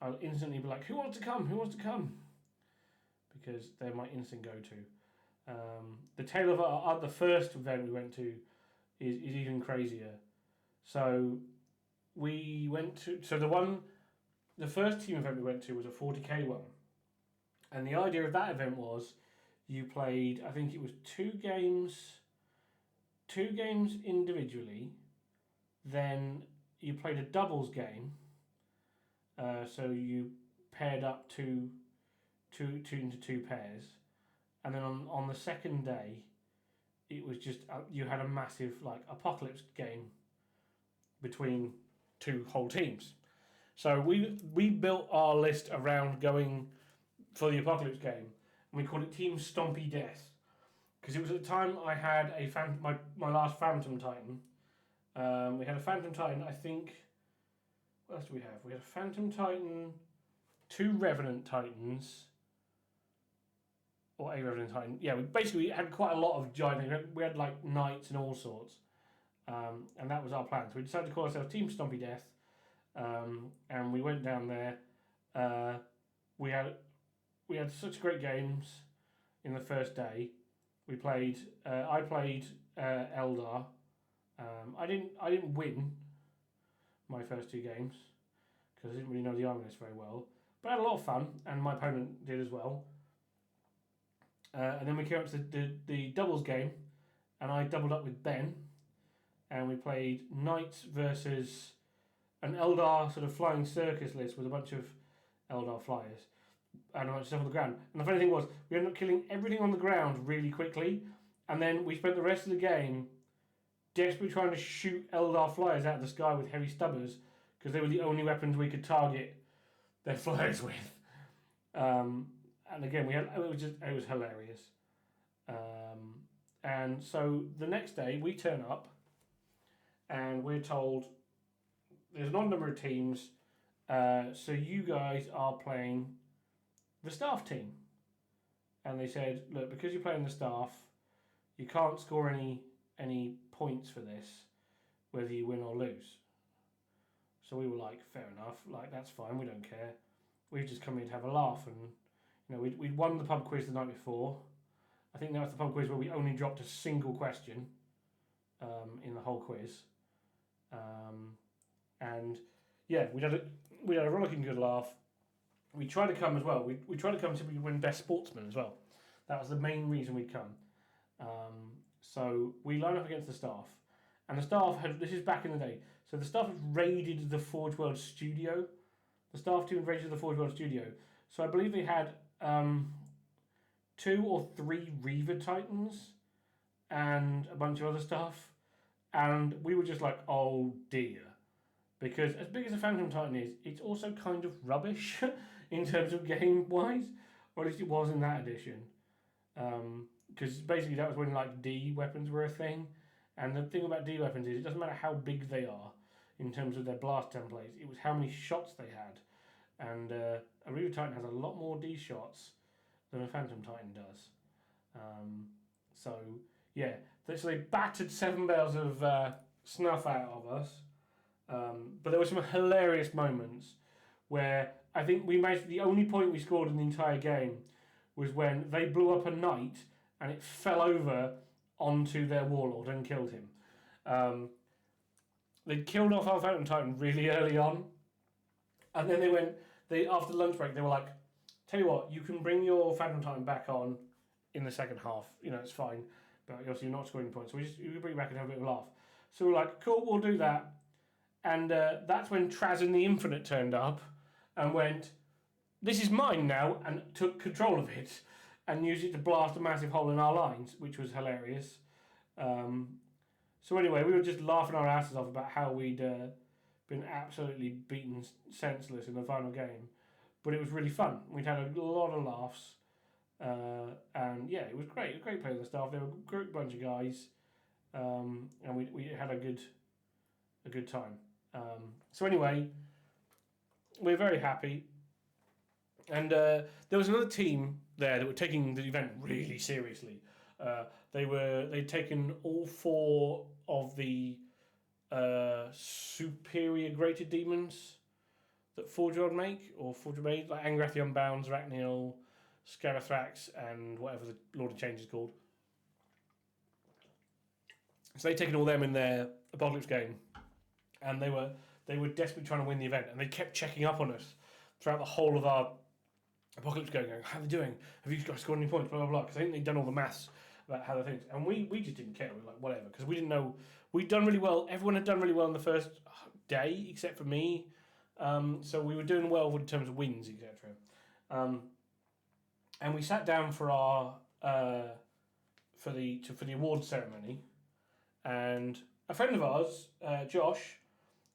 I'll instantly be like, "Who wants to come? Who wants to come?" Because they're my instant go-to. The Tale of the first event we went to is even crazier. So we went to the first team event we went to was a 40k one, and the idea of that event was you played, I think it was two games individually, then you played a doubles game. So you paired up two into two pairs, and then on the second day, it was just you had a massive like apocalypse game between two whole teams. So we built our list around going for the apocalypse game, and we called it Team Stompy Death, because it was at the time I had my last Phantom Titan. We had a Phantom Titan, I think. What else do we have? We had a Phantom Titan, two Revenant Titans, or a Revenant Titan. Yeah, we basically had quite a lot of giant. We had like knights and all sorts, and that was our plan. So we decided to call ourselves Team Stompy Death, and we went down there. We had such great games in the first day. We played. I played Eldar. I didn't win my first two games because I didn't really know the army list very well, but I had a lot of fun, and my opponent did as well. And then we came up to the doubles game, and I doubled up with Ben, and we played Knights versus an Eldar sort of flying circus list with a bunch of Eldar flyers and a bunch of stuff on the ground. And the funny thing was, we ended up killing everything on the ground really quickly, and then we spent the rest of the game desperately trying to shoot Eldar flyers out of the sky with heavy stubbers, because they were the only weapons we could target their flyers with. And again, it was hilarious. And so the next day we turn up, and we're told there's an odd number of teams, so you guys are playing the staff team. And they said, look, because you're playing the staff, you can't score any points for this, whether you win or lose. So we were like, fair enough, like that's fine, we don't care. We've just come here to have a laugh, and we'd won the pub quiz the night before. I think that was the pub quiz where we only dropped a single question in the whole quiz. And yeah, we had a rollicking good laugh. We tried to come as well. We tried to come to win Best Sportsman as well. That was the main reason we'd come. So we lined up against the staff, and the staff this is back in the day, so the staff had raided the Forge World studio. The staff team had raided the Forge World studio. So I believe they had 2 or 3 Reaver Titans and a bunch of other stuff. And we were just like, oh dear. Because as big as a Phantom Titan is, it's also kind of rubbish in terms of game-wise. Or at least it was in that edition. Because basically that was when like D weapons were a thing. And the thing about D weapons is it doesn't matter how big they are in terms of their blast templates. It was how many shots they had. And a Reaver Titan has a lot more D shots than a Phantom Titan does. So yeah, so they battered 7 bales of snuff out of us. But there were some hilarious moments where I think we managed, the only point we scored in the entire game was when they blew up a knight and it fell over onto their warlord and killed him. They killed off our Phantom Titan really early on, and then after lunch break they were like, tell you what, you can bring your Phantom Titan back on in the second half, it's fine, but obviously you're not scoring points, so we bring it back and have a bit of a laugh. So we're like, cool, we'll do that. And that's when Trazyn the Infinite turned up and went, this is mine now, and took control of it and used it to blast a massive hole in our lines, which was hilarious. So anyway, we were just laughing our asses off about how we'd been absolutely beaten senseless in the final game. But it was really fun. We'd had a lot of laughs. And yeah, it was great. It was great playing with the staff. They were a great bunch of guys. And we had a good time. So anyway, we're very happy. And there was another team there that were taking the event really seriously. They'd taken all 4 of the superior greater demons that Forgeworld make, or Forgeworld made, like Angrath the Unbound, Arachniel, Scarathrax, and whatever the Lord of Change is called. So they'd taken all them in their Apocalypse game, and they were desperately trying to win the event, and they kept checking up on us throughout the whole of our Apocalypse going, how are they doing? Have you guys scored any points? Blah, blah, blah. Because I think they'd done all the maths about how they think. And we just didn't care. We were like, whatever. Because we didn't know. We'd done really well. Everyone had done really well on the first day, except for me. So we were doing well in terms of wins, etc. And we sat down for our for the awards ceremony. And a friend of ours, Josh,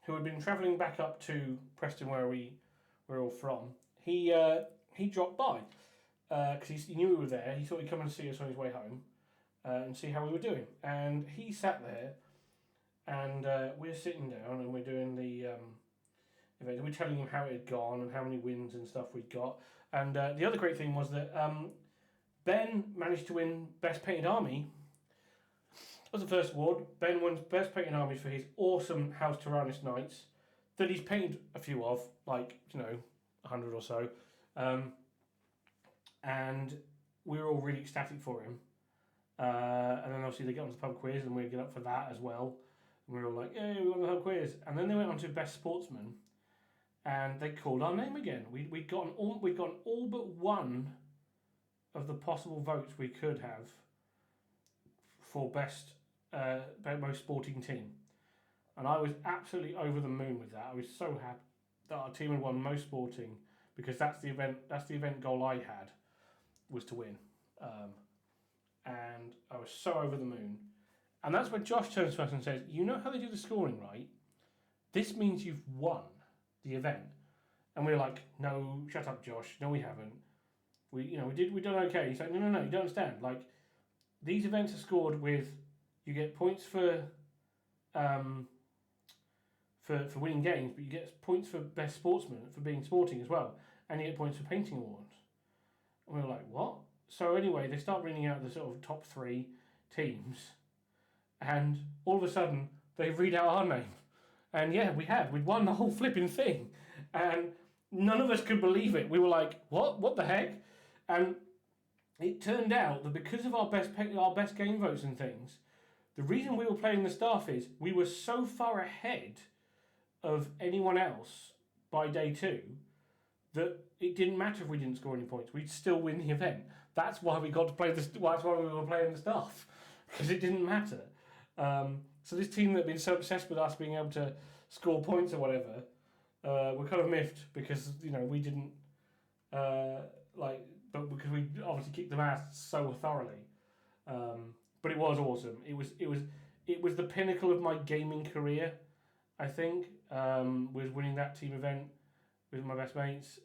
who had been travelling back up to Preston, where we're all from, he dropped by because he knew we were there. He thought he'd come and see us on his way home and see how we were doing. And he sat there, and we're sitting down and we're doing the event. We're telling him how it had gone and how many wins and stuff we'd got. And the other great thing was that Ben managed to win Best Painted Army. That was the first award. Ben won Best Painted Army for his awesome House Tyrannus Knights that he's painted a few of, 100 or so. And we were all really ecstatic for him. And then obviously they got onto the pub quiz, and we get up for that as well. And we were all like, "Yay, we won the pub quiz!" And then they went on to Best Sportsman, and they called our name again. We'd gotten all but one of the possible votes we could have for best most sporting team, and I was absolutely over the moon with that. I was so happy that our team had won most sporting, because that's the event goal I had, was to win. And I was so over the moon. And that's when Josh turns to us and says, "You know how they do the scoring, right? This means you've won the event." And we were like, "No, shut up, Josh. No, we haven't. We've done okay." He's like, No, you don't understand. Like, these events are scored with, you get points for winning games, but you get points for best sportsman, for being sporting as well, and you get points for painting awards. And we were like, what? So anyway, they start reading out the sort of top 3 teams, and all of a sudden they read out our name, and yeah, we'd won the whole flipping thing, and none of us could believe it. We were like, what the heck? And it turned out that because of our best game votes and things, the reason we were playing the staff is we were so far ahead of anyone else by day 2 that it didn't matter if we didn't score any points. We'd still win the event. That's why we got to play this. That's why we were playing the staff, because it didn't matter. So this team that had been so obsessed with us being able to score points or whatever, were kind of miffed because we didn't but because we obviously kicked them ass so thoroughly. But it was awesome. It was the pinnacle of my gaming career, I think. Was winning that team event with my best mates.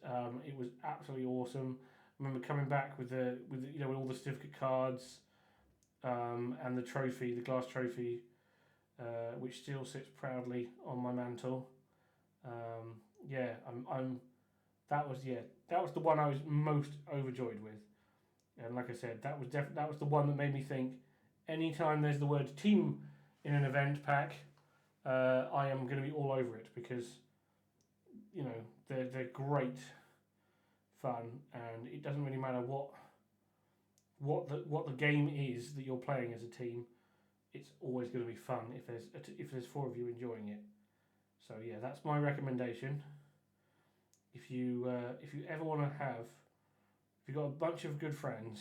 It was absolutely awesome. I remember coming back with all the certificate cards, and the trophy, the glass trophy, which still sits proudly on my mantle. That was the one I was most overjoyed with. And like I said, that was the one that made me think, anytime there's the word team in an event pack, I am going to be all over it, because they're great fun, and it doesn't really matter what the game is that you're playing as a team. It's always going to be fun if there's 4 of you enjoying it. So yeah, that's my recommendation. If you ever want to if you've got a bunch of good friends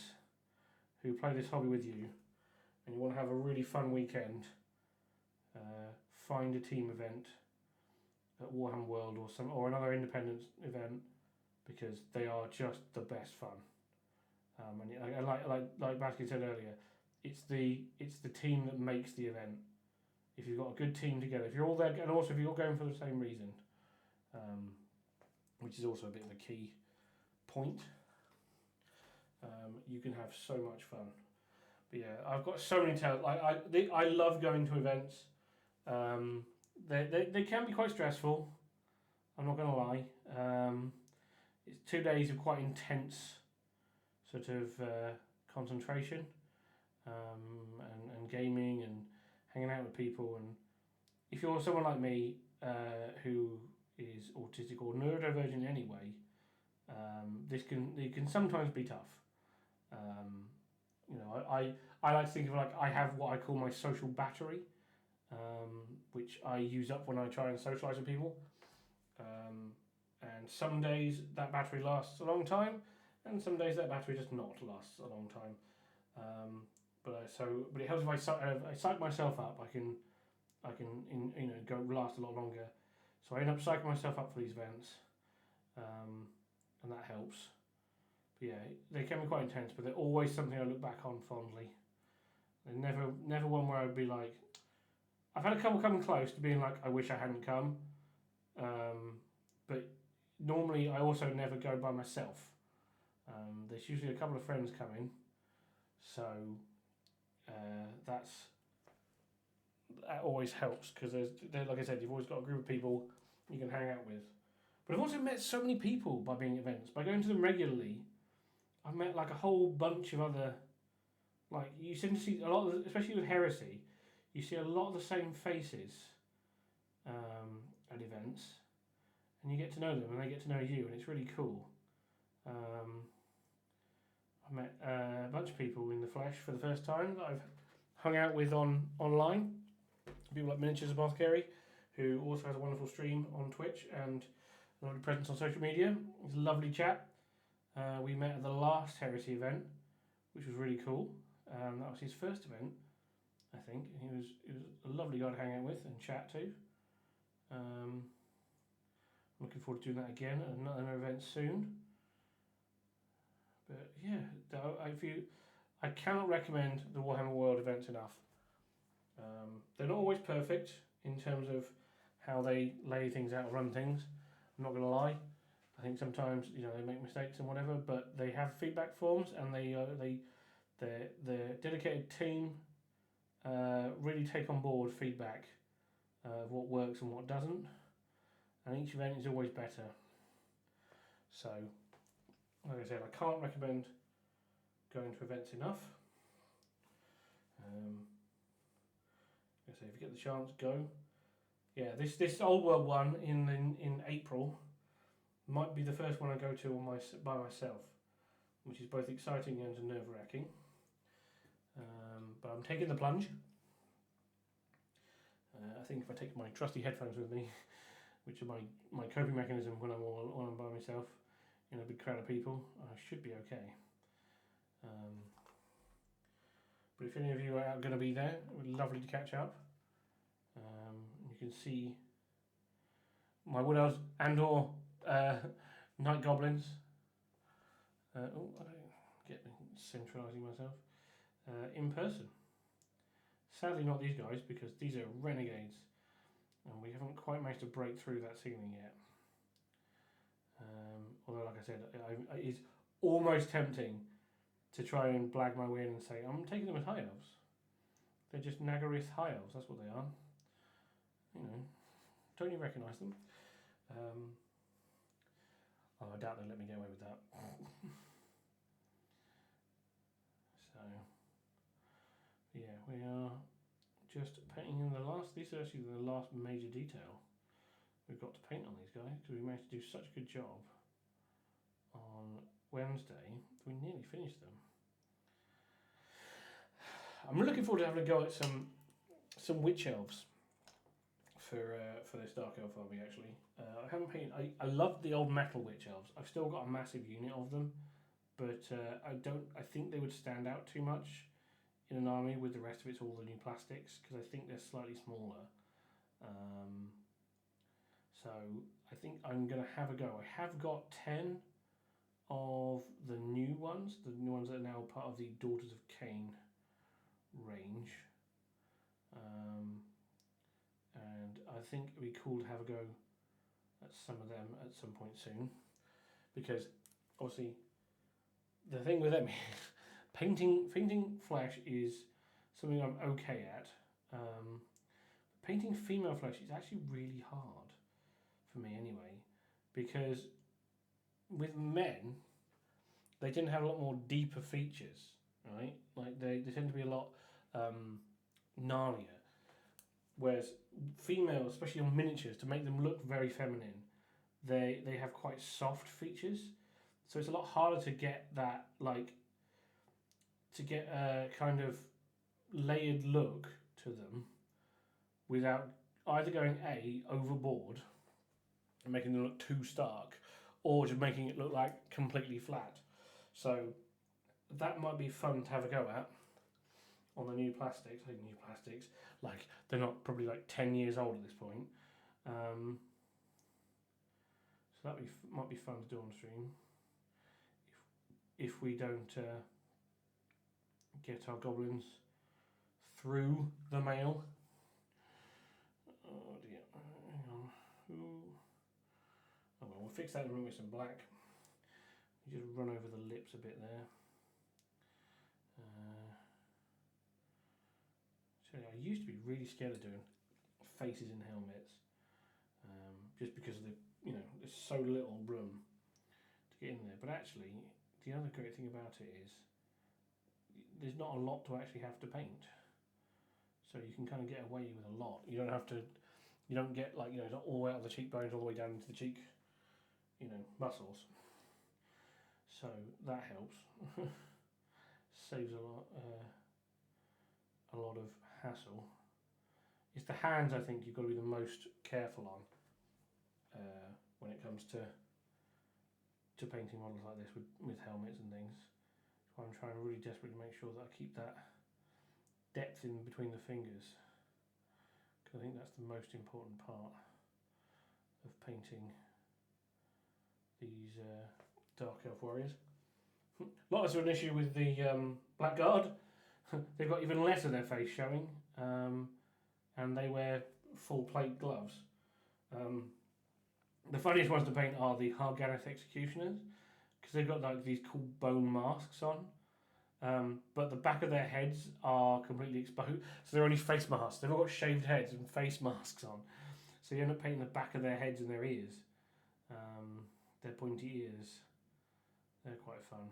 who play this hobby with you, and you want to have a really fun weekend, find a team event at Warhammer World or another independent event, because they are just the best fun. And like Baskin said earlier, it's the team that makes the event. If you've got a good team together, if you're all there, and also if you're all going for the same reason, which is also a bit of a key point, you can have so much fun. But yeah, I've got so many tales. I love going to events. They can be quite stressful. I'm not going to lie. It's 2 days of quite intense sort of concentration and gaming and hanging out with people. And if you're someone like me who is autistic or neurodivergent anyway, it can sometimes be tough. I like to think of like I have what I call my social battery, which I use up when I try and socialise with people. And some days that battery lasts a long time, and some days that battery does not last a long time. But it helps if I psych myself up. I can go last a lot longer. So I end up psyching myself up for these events, and that helps. But yeah, they can be quite intense, but they're always something I look back on fondly. They're never one where I'd be like, I've had a couple come close to being like, I wish I hadn't come. But normally I also never go by myself. There's usually a couple of friends coming, so that always helps because like I said, you've always got a group of people you can hang out with. But I've also met so many people by being at events. By going to them regularly, I've met like a whole bunch of other, like you seem to see a lot of, especially with Heresy, you see a lot of the same faces at events, and you get to know them and they get to know you, and it's really cool. I met a bunch of people in the flesh for the first time that I've hung out with online. People like Miniatures Apothecary, who also has a wonderful stream on Twitch and a lovely presence on social media. He's a lovely chap. We met at the last Heresy event, which was really cool. That was his first event, I think. He was a lovely guy to hang out with and chat to. I'm looking forward to doing that again at another event soon. But yeah, I cannot recommend the Warhammer World events enough. They're not always perfect in terms of how they lay things out, run things. I'm not going to lie. I think sometimes they make mistakes and whatever, but they have feedback forms, and their dedicated team really take on board feedback of what works and what doesn't, and each event is always better. So, like I said, I can't recommend going to events enough. Like I say, if you get the chance, go. Yeah, this Old World one in April might be the first one I go to by myself, which is both exciting and nerve-wracking. But I'm taking the plunge. I think if I take my trusty headphones with me, which are my coping mechanism when I'm by myself in a big crowd of people, I should be okay. But if any of you are going to be there, it would be lovely to catch up. You can see my wood elves and/or night goblins. I don't get centralising myself in person. Sadly, not these guys, because these are renegades, and we haven't quite managed to break through that ceiling yet. Although, like I said, it's almost tempting to try and blag my way in and say, I'm taking them as high elves. They're just Nagarith high elves, that's what they are. Don't you recognise them? I doubt they'll let me get away with that. So, yeah, we are just painting in the last, these are actually the last major detail we've got to paint on these guys, because we managed to do such a good job on Wednesday, we nearly finished them. I'm looking forward to having a go at some witch elves for this Dark Elf army, actually. I haven't painted, I love the old metal witch elves. I've still got a massive unit of them, but I think they would stand out too much in an army with the rest of it's all the new plastics, because I think they're slightly smaller. So I think I'm going to have a go. I have got 10 of the new ones that are now part of the Daughters of Cain range. And I think it'd be cool to have a go at some of them at some point soon, because obviously the thing with them is painting flesh is something I'm okay at. Painting female flesh is actually really hard for me anyway. because with men, they tend to have a lot more deeper features, right? Like they tend to be a lot gnarlier. Whereas females, especially on miniatures, to make them look very feminine, they have quite soft features. So it's a lot harder to get that to get a kind of layered look to them without either going overboard and making them look too stark, or just making it look like completely flat. So that might be fun to have a go at on the new plastics. I think new plastics, like they're not probably like 10 years old at this point. So that might be fun to do on stream if we don't get our goblins through the mail. Oh dear, hang on. Ooh. Oh well, we'll fix that in a minute with some black. You just run over the lips a bit there. So I used to be really scared of doing faces in helmets, just because of there's so little room to get in there. But actually, the other great thing about it is there's not a lot to actually have to paint, so you can kind of get away with a lot. You don't have to. You don't get not all the way out of the cheekbones all the way down into the cheek, muscles. So that helps. Saves a lot of hassle. It's the hands, I think, you've got to be the most careful on when it comes to painting models like this with helmets and things. So I'm trying really desperately to make sure that I keep that depth in between the fingers, because I think that's the most important part of painting these Dark Elf warriors. A lot of us have an issue with the Blackguard. They've got even less of their face showing, and they wear full plate gloves. The funniest ones to paint are the Harganeth Executioners, because they've got like these cool bone masks on, but the back of their heads are completely exposed, so they're only face masks. They've all got shaved heads and face masks on, so you end up painting the back of their heads and their ears, their pointy ears. They're quite fun.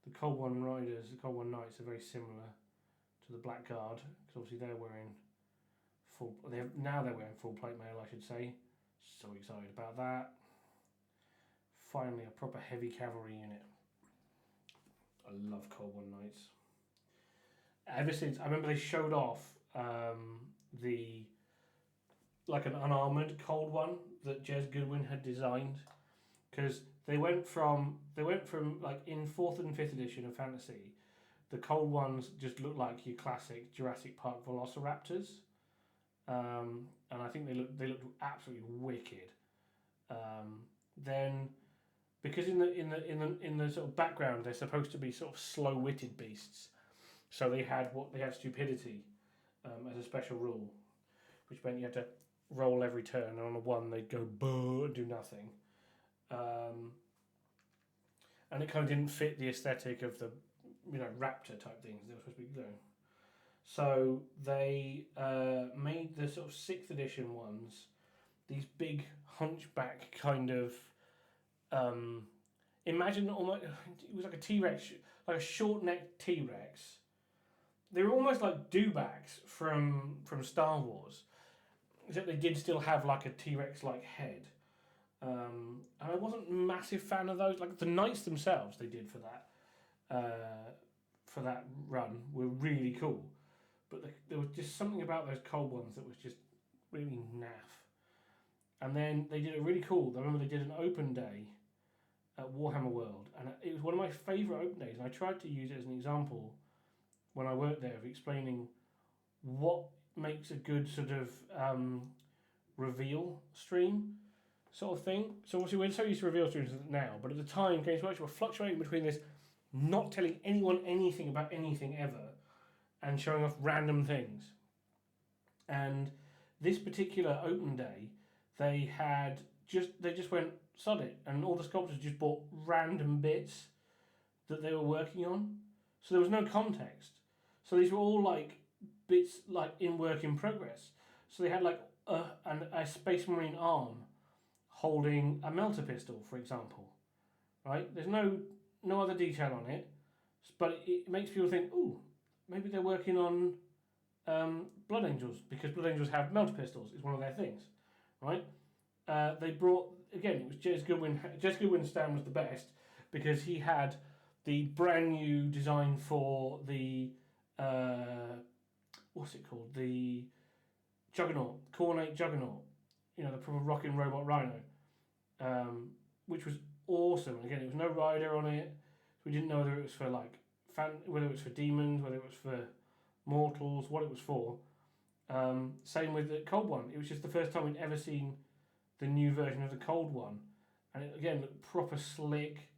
The Cold One Riders, the Cold One Knights are very similar to the Blackguard, because obviously they're wearing now they're wearing full plate mail, I should say. So excited about that. Finally, a proper heavy cavalry unit. I love Cold One Knights. Ever since I remember they showed off an unarmoured Cold One that Jez Goodwin had designed, because they went from like in 4th and 5th edition of Fantasy, the Cold Ones just looked like your classic Jurassic Park Velociraptors, and I think they looked absolutely wicked. Then, because in the sort of background they're supposed to be sort of slow-witted beasts, so they had stupidity as a special rule, which meant you had to roll every turn, and on a 1 they'd go boo and do nothing. And it kind of didn't fit the aesthetic of the raptor type things they were supposed to be doing. So they made the sort of 6th edition ones, these big hunchback kind of imagine almost, it was like a T-Rex, like a short-necked T-Rex. They were almost like dewbacks from Star Wars, except they did still have like a T-Rex like head. And I wasn't a massive fan of those. Like the knights themselves, they did for that run were really cool, but there was just something about those Cold Ones that was just really naff. And then they did it really cool. I remember they did an open day at Warhammer World, and it was one of my favourite open days. And I tried to use it as an example when I worked there of explaining what makes a good sort of reveal stream sort of thing. So obviously we're so used to reveal streams now, but at the time Games Workshop were fluctuating between this not telling anyone anything about anything ever and showing off random things. And this particular open day, they just went sod it, and all the sculptors just bought random bits that they were working on. So there was no context. So these were all like bits like in work in progress. So they had like a Space Marine arm holding a melter pistol, for example. Right? There's no other detail on it, but it makes people think, ooh, maybe they're working on Blood Angels, because Blood Angels have melter pistols. It's one of their things, right? They brought, again, it was Jez Goodwin. Jez Goodwin's stand was the best because he had the brand new design for the what's it called, the Juggernaut, Cornate Juggernaut, you know, the proper rocking robot rhino, which was awesome. Again, it was no rider on it, so we didn't know whether it was for like whether it was for demons, whether it was for mortals, what it was for. Same with the Cold One. It was just the first time we'd ever seen the new version of the Cold One, and it again looked proper slick,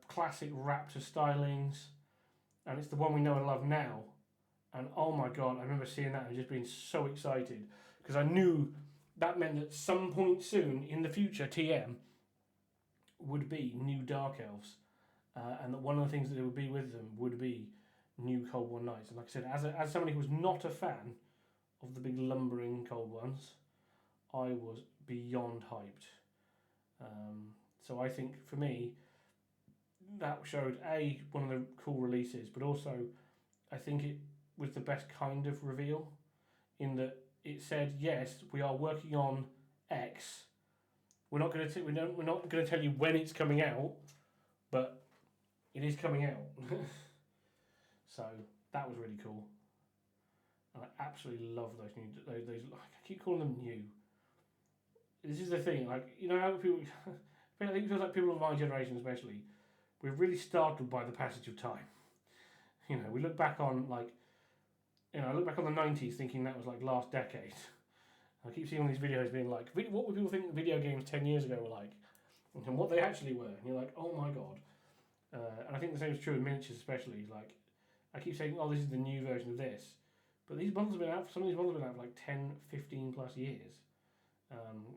classic Raptor stylings, and it's the one we know and love now. And oh my god, I remember seeing that and just being so excited because I knew that meant that some point soon in the future, TM would be new Dark Elves, and that one of the things that it would be with them would be new Cold One Knights. And like I said, as somebody who was not a fan of the big lumbering Cold Ones, I was beyond hyped. So I think for me, that showed one of the cool releases, but also I think it was the best kind of reveal, in that it said, yes, we are working on X. We're not going to tell you when it's coming out, but it is coming out. So that was really cool. And I absolutely love those those. I keep calling them new. This is the thing, like, you know how people. I think it feels like people of my generation, especially, we're really startled by the passage of time. You know, we look back on I look back on the 90s thinking that was like last decade. I keep seeing all these videos being like, what would people think video games 10 years ago were like? And what they actually were. And you're like, oh my god. And I think the same is true with miniatures, especially. Like, I keep saying, oh, this is the new version of this. But these models have been out, some of these models have been out for like 10, 15 plus years.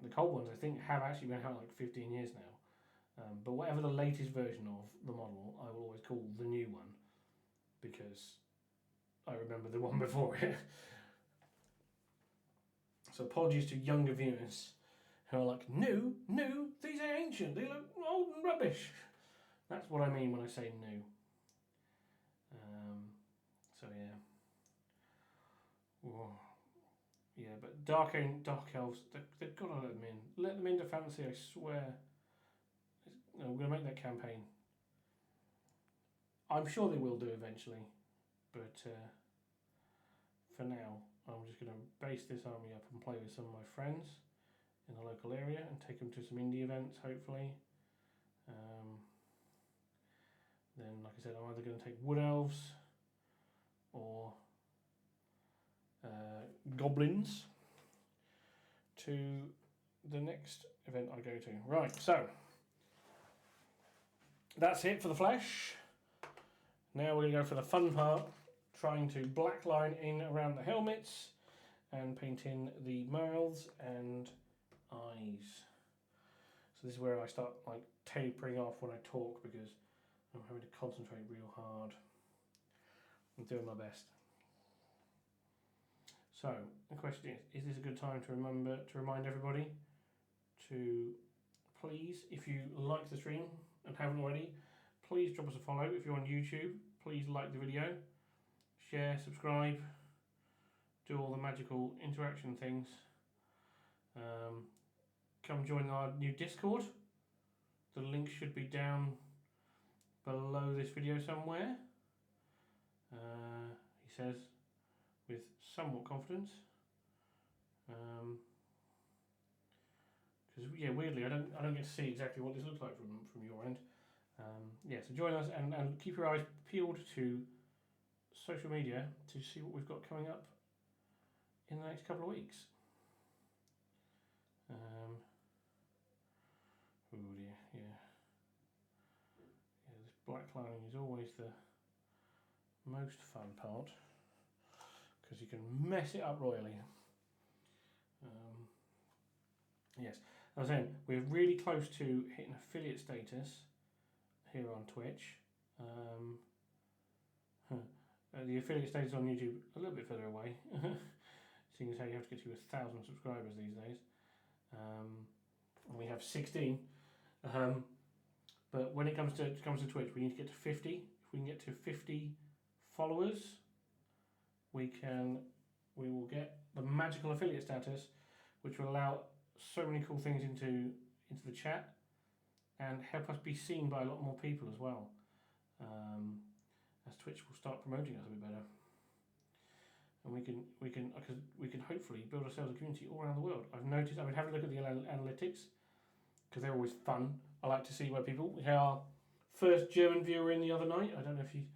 The Cold Ones, I think, have actually been out like 15 years now. But whatever the latest version of the model, I will always call the new one, because I remember the one before it. So apologies to younger viewers who are like, new, these are ancient, they look old and rubbish. That's what I mean when I say new. So yeah. Whoa. Yeah, but Dark Elves, they've got to let them in. Let them into fantasy, I swear. We're going to make that campaign. I'm sure they will do eventually, but for now, I'm just going to base this army up and play with some of my friends in the local area and take them to some indie events, hopefully. Then, like I said, I'm either going to take Wood Elves or Goblins to the next event I go to. Right, so that's it for the flesh. Now we're going to go for the fun part, trying to blackline in around the helmets and paint in the mouths and eyes. So this is where I start like tapering off when I talk, because I'm having to concentrate real hard. I'm doing my best. So the question is this a good time to remind everybody to please, if you like the stream and haven't already, please drop us a follow. If you're on YouTube, please like the video, share, subscribe, do all the magical interaction things. Come join our new Discord. The link should be down below this video somewhere. He says with somewhat confidence. Because yeah, weirdly, I don't get to see exactly what this looks like from your end. Yeah, so join us and keep your eyes peeled to social media to see what we've got coming up in the next couple of weeks. Oh dear, yeah. This black lining is always the most fun part, because you can mess it up royally. Yes, I was saying, we're really close to hitting affiliate status here on Twitch. The affiliate status on YouTube a little bit further away. seeing as how you have to get to 1,000 subscribers these days. And we have 16. But when it comes to Twitch, we need to get to 50. If we can get to 50 followers, we will get the magical affiliate status, which will allow so many cool things into the chat and help us be seen by a lot more people as well. As Twitch will start promoting us a bit better, and we can hopefully build ourselves a community all around the world. I've noticed. I mean, have a look at the analytics because they're always fun. I like to see where people. We had our first German viewer in the other night. I don't know if he's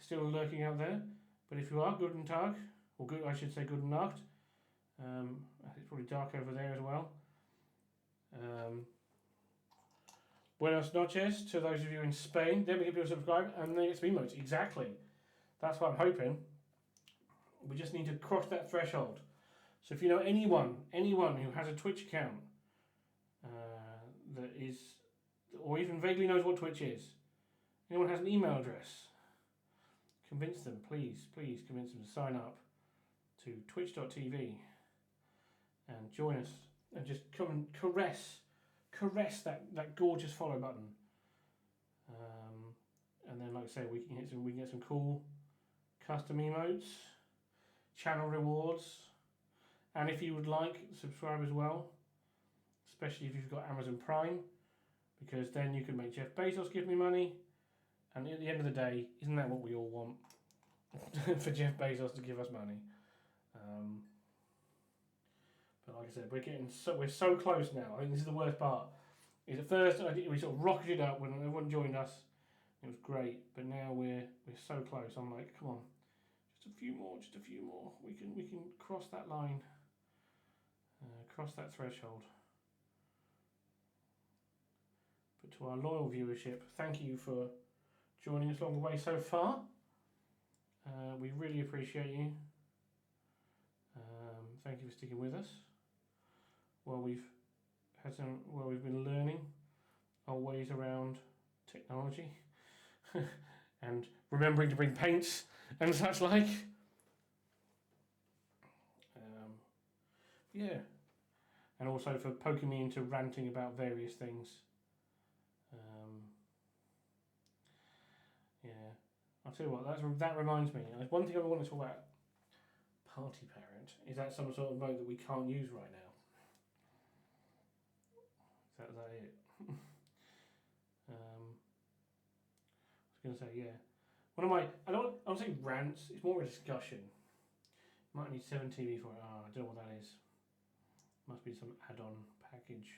still lurking out there, but if you are, guten Tag, or good, I should say guten Nacht. It's probably dark over there as well. Buenas noches to those of you in Spain. Then we get people to subscribe and they get some emotes. Exactly. That's what I'm hoping. We just need to cross that threshold. So if you know anyone who has a Twitch account that is, or even vaguely knows what Twitch is, anyone has an email address, convince them, please convince them to sign up to twitch.tv and join us and just come and caress that gorgeous follow button. And then, like I say, we can get some cool custom emotes, channel rewards, and if you would like, subscribe as well, especially if you've got Amazon Prime, because then you can make Jeff Bezos give me money, and at the end of the day, isn't that what we all want? For Jeff Bezos to give us money. But like I said, we're so close now. I think this is the worst part. Is at first we sort of rocketed up when everyone joined us. It was great, but now we're so close. I'm like, come on, just a few more. We can cross that line, cross that threshold. But to our loyal viewership, thank you for joining us along the way so far. We really appreciate you. Thank you for sticking with us while we've been learning our ways around technology and remembering to bring paints and such like. Yeah, and also for poking me into ranting about various things. Yeah, I'll tell you what, that reminds me. One thing I want to talk about, Party Parent, is that some sort of mode that we can't use right now? Is that it? I was going to say, yeah. One of my, I don't say rants, it's more a discussion. Might need 7 TV for it. I don't know what that is. Must be some add-on package.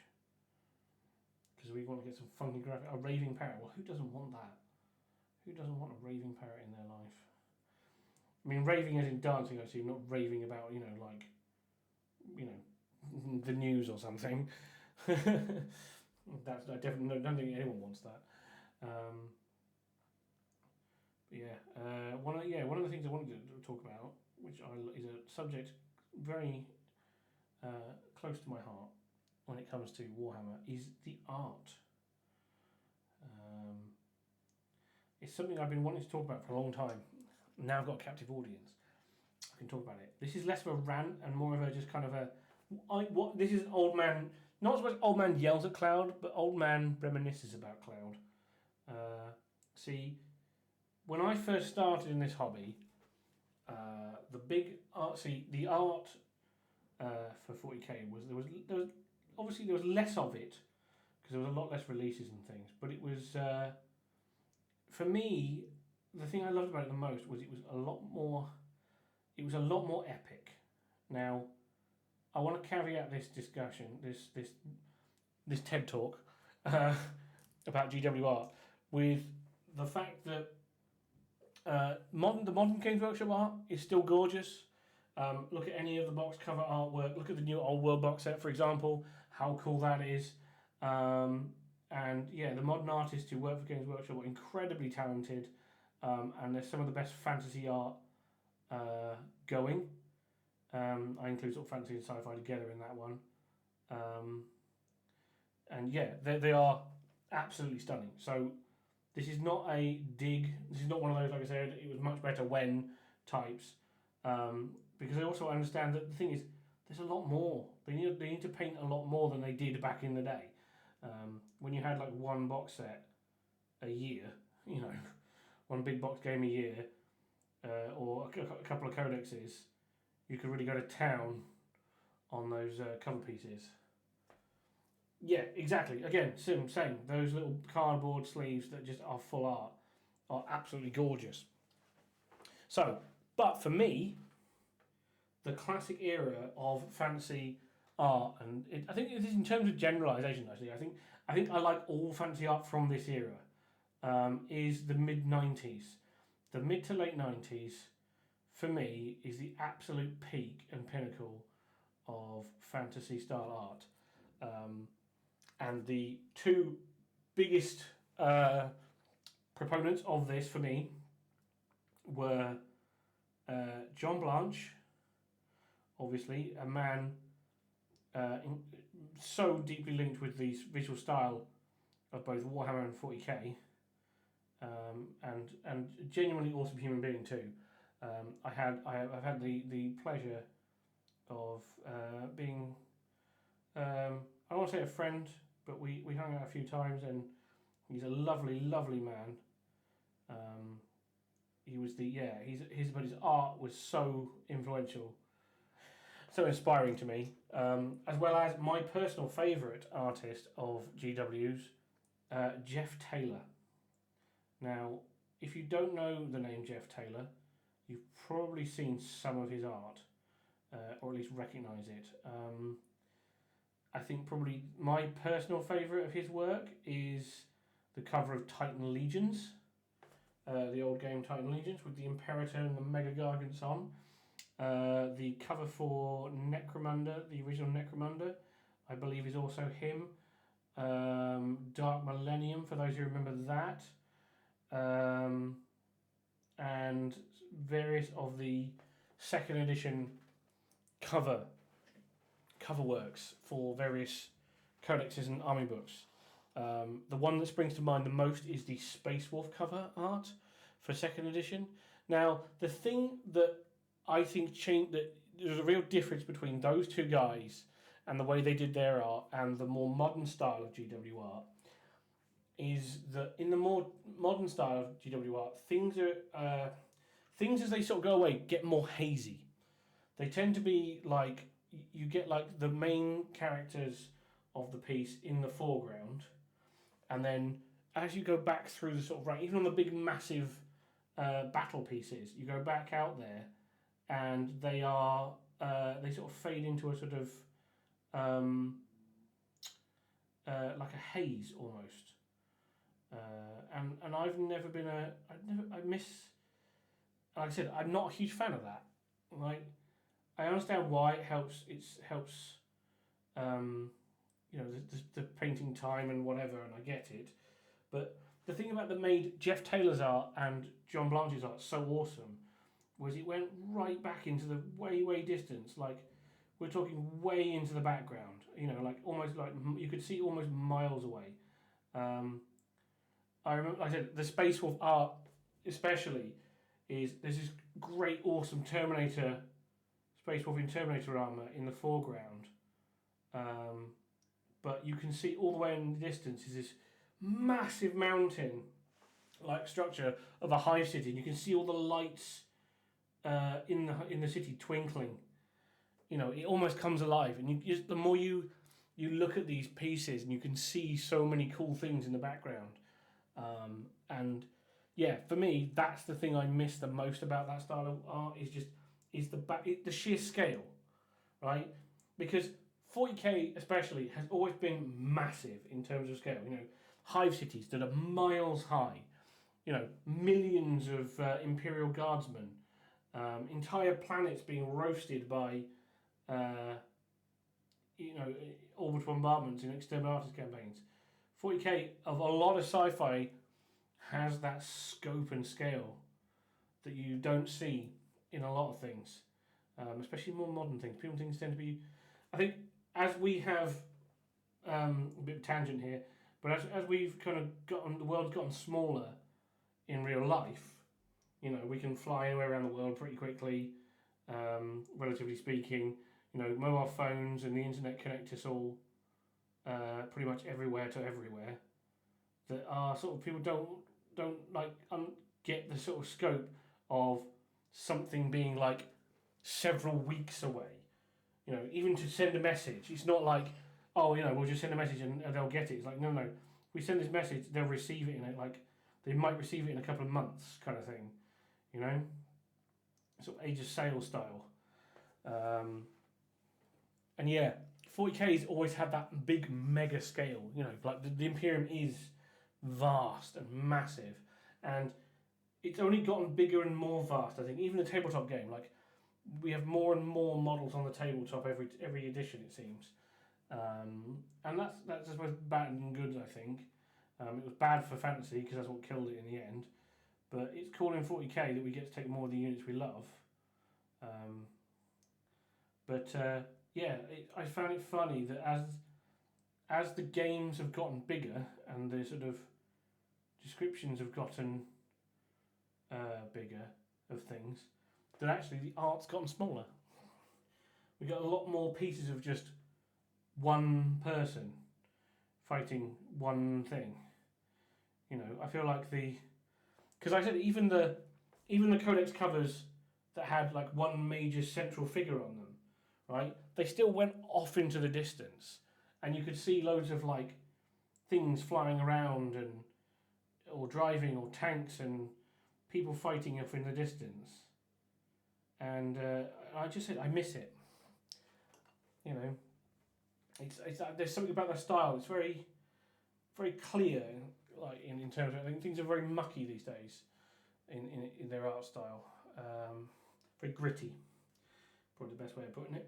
Because we want to get some funky graphic. A raving parrot. Well, who doesn't want that? Who doesn't want a raving parrot in their life? I mean, raving as in dancing, I assume, not raving about, the news or something. I definitely don't think anyone wants that. One of the things I wanted to talk about, which is a subject very close to my heart when it comes to Warhammer, is the art. It's something I've been wanting to talk about for a long time. Now I've got a captive audience. I can talk about it. This is less of a rant and more of a just kind of this is old man. Not so much old man yells at Cloud, but old man reminisces about Cloud. See, when I first started in this hobby, the big art. See, the art for 40k was there was less of it because there was a lot less releases and things. But it was for me, the thing I loved about it the most was it was a lot more epic. Now, I want to caveat this discussion, this TED talk about GWR with the fact that the modern Games Workshop art is still gorgeous. Look at any of the box cover artwork. Look at the new Old World box set, for example. How cool that is. And yeah, the modern artists who work for Games Workshop are incredibly talented. And there's some of the best fantasy art going. I include sort of fantasy and sci-fi together in that one. And yeah, they are absolutely stunning. So this is not a dig. This is not one of those, like I said, it was much better when types. because I also understand that the thing is, there's a lot more. They need to paint a lot more than they did back in the day. When you had like one box set a year, you know, one big box game a year, or a couple of codexes, you could really go to town on those cover pieces. Yeah, exactly. Again, same. Those little cardboard sleeves that just are full art are absolutely gorgeous. So, but for me, the classic era of fantasy art, and I think it is in terms of generalisation. Actually, I think I like all fantasy art from this era. Is the mid-90s, the mid to late 90s. For me, is the absolute peak and pinnacle of fantasy style art. And the two biggest proponents of this for me were John Blanche, obviously, a man so deeply linked with the visual style of both Warhammer and 40k, and genuinely awesome human being too. I've had the pleasure of being, I don't want to say a friend, but we hung out a few times, and he's a lovely man. He was but his art was so influential, so inspiring to me, as well as my personal favourite artist of GW's, Jeff Taylor. Now, if you don't know the name Jeff Taylor, you've probably seen some of his art, or at least recognise it. I think probably my personal favourite of his work is the cover of Titan Legions, the old game Titan Legions with the Imperator and the Mega Gargants on. The cover for Necromunda, the original Necromunda, I believe is also him. Dark Millennium, for those who remember that. And various of the second edition cover works for various codexes and army books. The one that springs to mind the most is the Space Wolf cover art for second edition. Now, the thing that I think changed, that there's a real difference between those two guys and the way they did their art and the more modern style of GW art, is that in the more modern style of GW art, things as they sort of go away get more hazy. They tend to be like, you get like the main characters of the piece in the foreground, and then as you go back through the sort of, right, even on the big massive battle pieces, you go back out there, and they are they sort of fade into a sort of like a haze almost. And I've never been like I said, I'm not a huge fan of that. Like, I understand why it helps. You know, the painting time and whatever, and I get it. But the thing about that made Jeff Taylor's art and John Blanche's art so awesome was it went right back into the way distance. Like, we're talking way into the background. You know, like almost like you could see almost miles away. I remember, like I said, the Space Wolf art especially there's this great, awesome Terminator, Space Wolf in Terminator armour in the foreground. But you can see all the way in the distance is this massive mountain like structure of a hive city, and you can see all the lights in the city twinkling. You know, it almost comes alive, and the more you look at these pieces, and you can see so many cool things in the background. And yeah, for me, that's the thing I miss the most about that style of art is the sheer scale, right? Because 40k especially has always been massive in terms of scale. You know, hive cities that are miles high. You know, millions of Imperial Guardsmen, entire planets being roasted by, you know, orbital bombardments in exterminatus campaigns. 40k of a lot of sci-fi has that scope and scale that you don't see in a lot of things, especially more modern things. People things tend to be, I think, as we have a bit of tangent here, but as we've kind of the world's gotten smaller in real life. You know, we can fly anywhere around the world pretty quickly. relatively speaking. You know, mobile phones and the internet connect us all pretty much everywhere to everywhere. That are sort of people don't like get the sort of scope of something being like several weeks away. You know, even to send a message, it's not like, oh, you know, we'll just send a message and they'll get it. It's like, no, no, we send this message, they'll receive it in it, like they might receive it in a couple of months, kind of thing. You know, sort of Age of Sail style. And yeah, 40K's always had that big mega scale. You know, like the Imperium is vast and massive, and it's only gotten bigger and more vast. I think even the tabletop game, like we have more and more models on the tabletop every edition, it seems, and that's both bad and good. I think it was bad for fantasy because that's what killed it in the end. But it's cool in 40K that we get to take more of the units we love. Yeah, I found it funny that as the games have gotten bigger and the sort of descriptions have gotten bigger of things, that actually the art's gotten smaller. We got a lot more pieces of just one person fighting one thing. You know, I feel like because I said even the codex covers that had like one major central figure on them, right? They still went off into the distance, and you could see loads of like things flying around or driving or tanks and people fighting off in the distance. And I just said I miss it. You know, it's there's something about their style. It's very very clear, like in terms of, I think things are very mucky these days in their art style. Very gritty, probably the best way of putting it.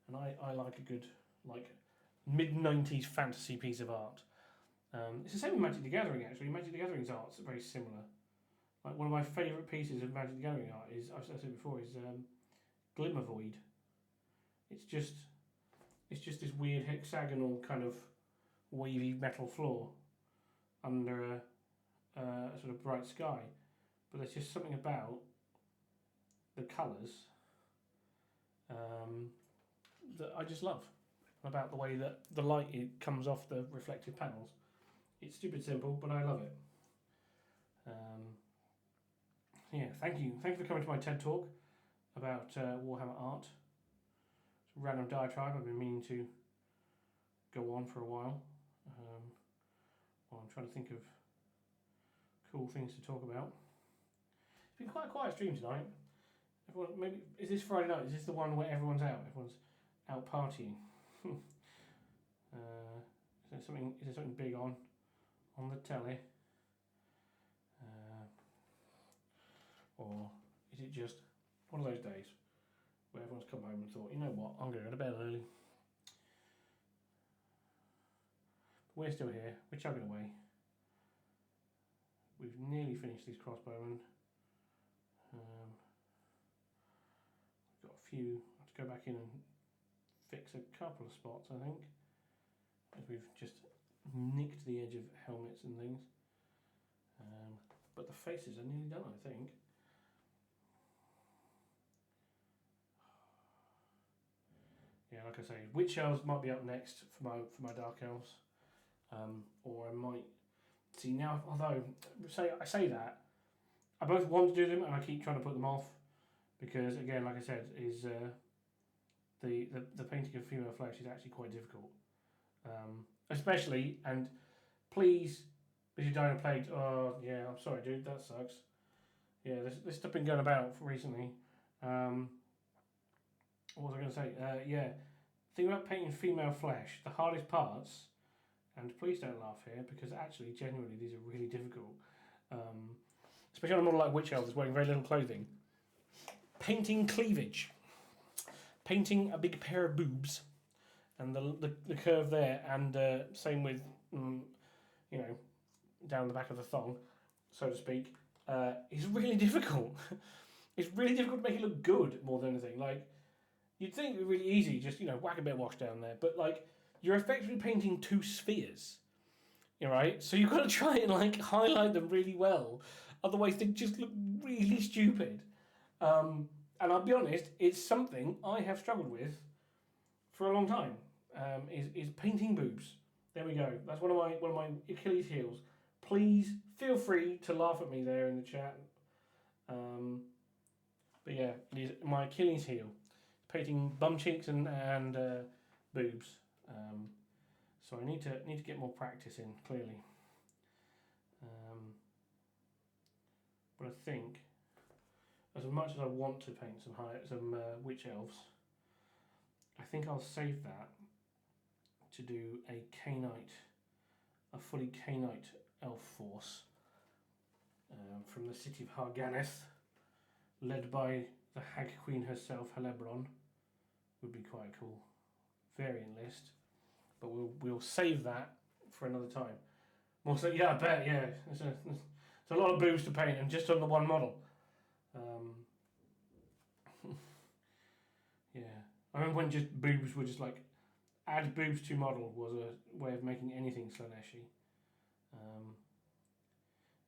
And I like a good like mid-90s fantasy piece of art. It's the same with Magic the Gathering actually. Magic the Gathering's art's very similar. Like one of my favourite pieces of Magic the Gathering art is, I've said it before, is Glimmervoid. It's just this weird hexagonal kind of wavy metal floor under a sort of bright sky, but there's just something about the colours that I just love, about the way that the light comes off the reflective panels. It's stupid simple, but I love it. Yeah, thank you for coming to my TED talk about Warhammer art. It's a random diatribe I've been meaning to go on for a while. Well, I'm trying to think of cool things to talk about. It's been quite a quiet stream tonight. Everyone, maybe is this Friday night? Is this the one where everyone's out? Everyone's out partying. Is there something big on the telly? Or is it just one of those days where everyone's come home and thought, you know what, I'm going to go to bed early. But we're still here, we're chugging away. We've nearly finished these crossbowmen. We've got a few, I have to go back in and fix a couple of spots, I think, as we've just nicked the edge of helmets and things. But the faces are nearly done, I think. Yeah, like I say, Witch Elves might be up next for my Dark Elves, or I might see now. Although I say that, I both want to do them and I keep trying to put them off because, again, like I said, is the painting of female flesh is actually quite difficult, especially, and please, if you're dying of plague, oh yeah, I'm sorry, dude, that sucks. Yeah, this stuff been going about recently. What was I going to say? Yeah, think about painting female flesh. The hardest parts, and please don't laugh here because actually, genuinely, these are really difficult. Especially on a model like Witch Elf that's wearing very little clothing. Painting cleavage. Painting a big pair of boobs. And the curve there, and same with, you know, down the back of the thong, so to speak, is really difficult. It's really difficult to make it look good more than anything. Like, you'd think it would be really easy, just, you know, whack a bit of wash down there. But, like, you're effectively painting two spheres, right? So you've got to try and, like, highlight them really well. Otherwise, they just look really stupid. and I'll be honest, it's something I have struggled with for a long time. Is painting boobs. There we go. That's one of my Achilles heels. Please feel free to laugh at me there in the chat. But yeah, it is my Achilles heel. Painting bum cheeks and boobs. So I need to get more practice in, clearly. But I think, as much as I want to paint some witch elves, I think I'll save that to do a fully Canite elf force from the city of Harganeth, led by the Hag Queen herself, Helebron. Would be quite a cool variant list, but we'll save that for another time. Also, yeah, I bet, yeah, it's a lot of boobs to paint, and just on the one model. Yeah, I remember when just boobs were just like, add boobs to model was a way of making anything Slaneshi.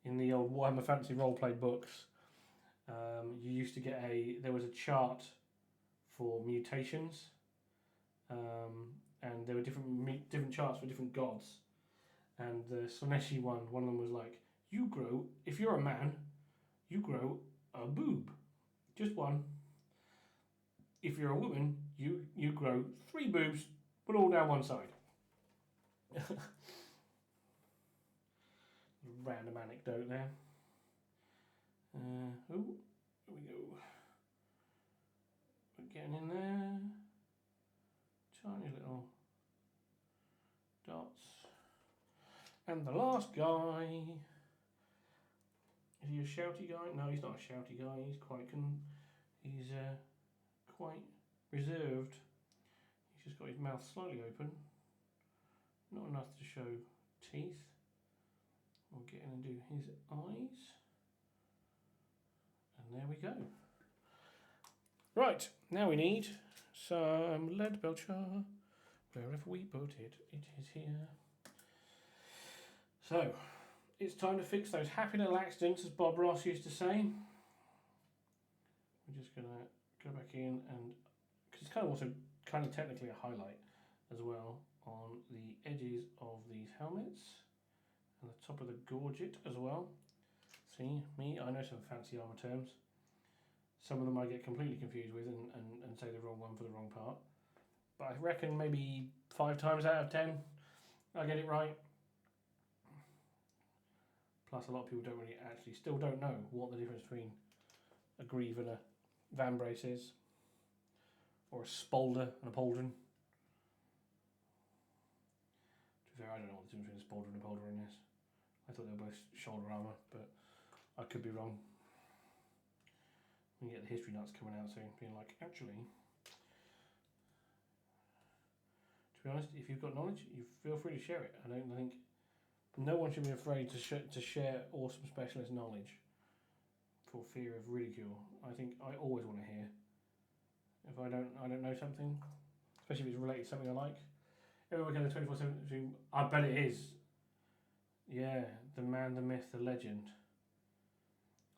In the old Warhammer Fantasy roleplay books, you used to get there was a chart for mutations, and there were different charts for different gods. And the Slaneshi one of them was like, if you're a man, you grow a boob, just one. If you're a woman, you grow 3 boobs, but all down one side. Random anecdote there. Here we go. We're getting in there. Tiny little dots. And the last guy. Is he a shouty guy? No, he's not a shouty guy. He's quite reserved. He's just got his mouth slightly open. Not enough to show teeth. We'll get in and do his eyes. And there we go. Right, now we need some lead belcher. Wherever we put it, it is here. So, it's time to fix those happy little accidents, as Bob Ross used to say. We're just going to go back in and, because it's kind of technically a highlight as well on the edges of these helmets and the top of the gorget as well. See, I know some fancy armour terms. Some of them I get completely confused with and say the wrong one for the wrong part. But I reckon maybe 5 times out of 10 I get it right. Plus a lot of people still don't know what the difference between a greave and a vambrace is. Or a spolder and a pauldron. To be fair, I don't know what the difference between a spolder and a pauldron is. I thought they were both shoulder armour, but I could be wrong. You get the history nuts coming out soon, being like, actually, to be honest, if you've got knowledge, you feel free to share it. I don't think no one should be afraid to share awesome specialist knowledge for fear of ridicule. I think I always want to hear. If I don't know something, especially if it's related to something I like. Every weekend the 24/7, I bet it is. Yeah, the man, the myth, the legend.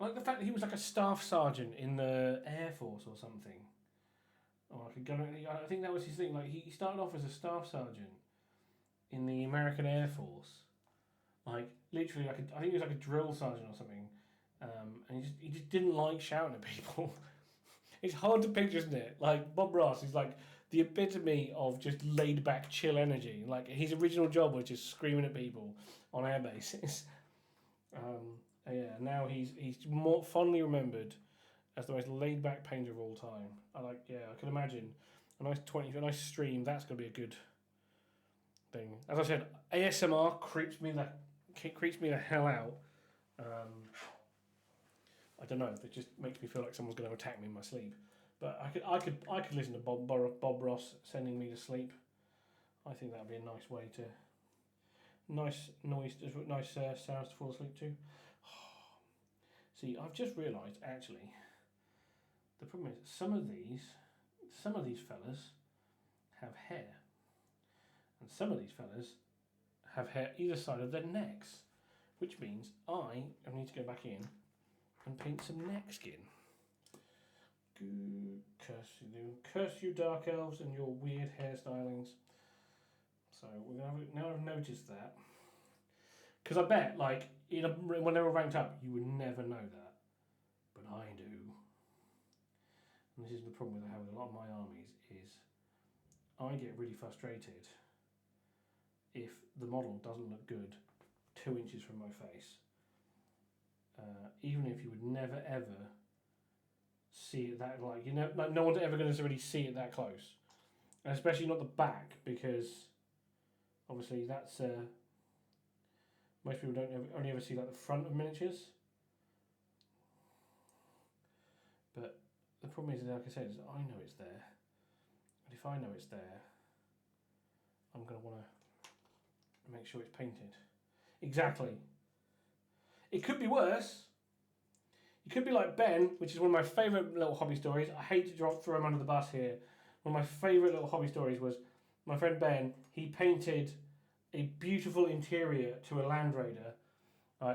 I like the fact that he was like a staff sergeant in the Air Force or something. Or like a gunner. I think that was his thing. Like he started off as a staff sergeant in the American Air Force. Like literally, I think he was like a drill sergeant or something. And he just didn't like shouting at people. It's hard to picture, isn't it? Like Bob Ross is like the epitome of just laid back, chill energy. Like his original job was just screaming at people on air bases. Yeah, now he's more fondly remembered as the most laid back painter of all time. I can imagine a nice stream. That's gonna be a good thing. As I said, ASMR creeps me the hell out. I don't know. It just makes me feel like someone's going to attack me in my sleep. But I could listen to Bob Ross sending me to sleep. I think that'd be a nice way to nice sounds to fall asleep to. See, I've just realised actually. The problem is some of these fellas have hair, and some of these fellas have hair either side of their necks, which means I need to go back in and paint some neck skin. Curse you, dark elves, and your weird hairstylings. So we're gonna have now. I've noticed that because I bet, like, when they were ranked up, you would never know that, but I do. And this is the problem with having a lot of my armies is I get really frustrated if the model doesn't look good 2 inches from my face. Even if you would never ever see it that, like, you know, like no one's ever going to really see it that close, and especially not the back, because obviously that's most people don't only ever see like the front of miniatures. But the problem is, like I said, is I know it's there, and if I know it's there, I'm going to want to make sure it's painted. Exactly. It could be worse. You could be like Ben, which is one of my favourite little hobby stories. I hate to throw him under the bus here. One of my favourite little hobby stories was my friend Ben. He painted a beautiful interior to a Land Raider.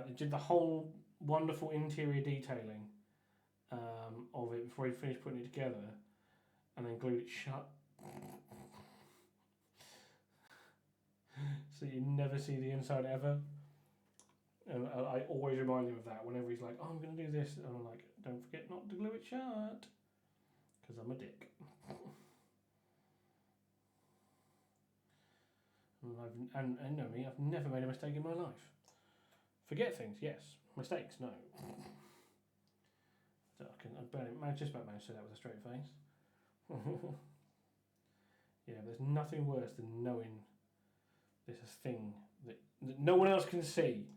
He did the whole wonderful interior detailing of it before he finished putting it together, and then glued it shut. So you never see the inside ever. And I always remind him of that whenever he's like, "Oh, I'm going to do this," and I'm like, "Don't forget not to glue it shut, because I'm a dick." And know me, I've never made a mistake in my life. Forget things, yes. Mistakes, no. So I just about managed to say that with a straight face. Yeah, there's nothing worse than knowing there's a thing that no one else can see,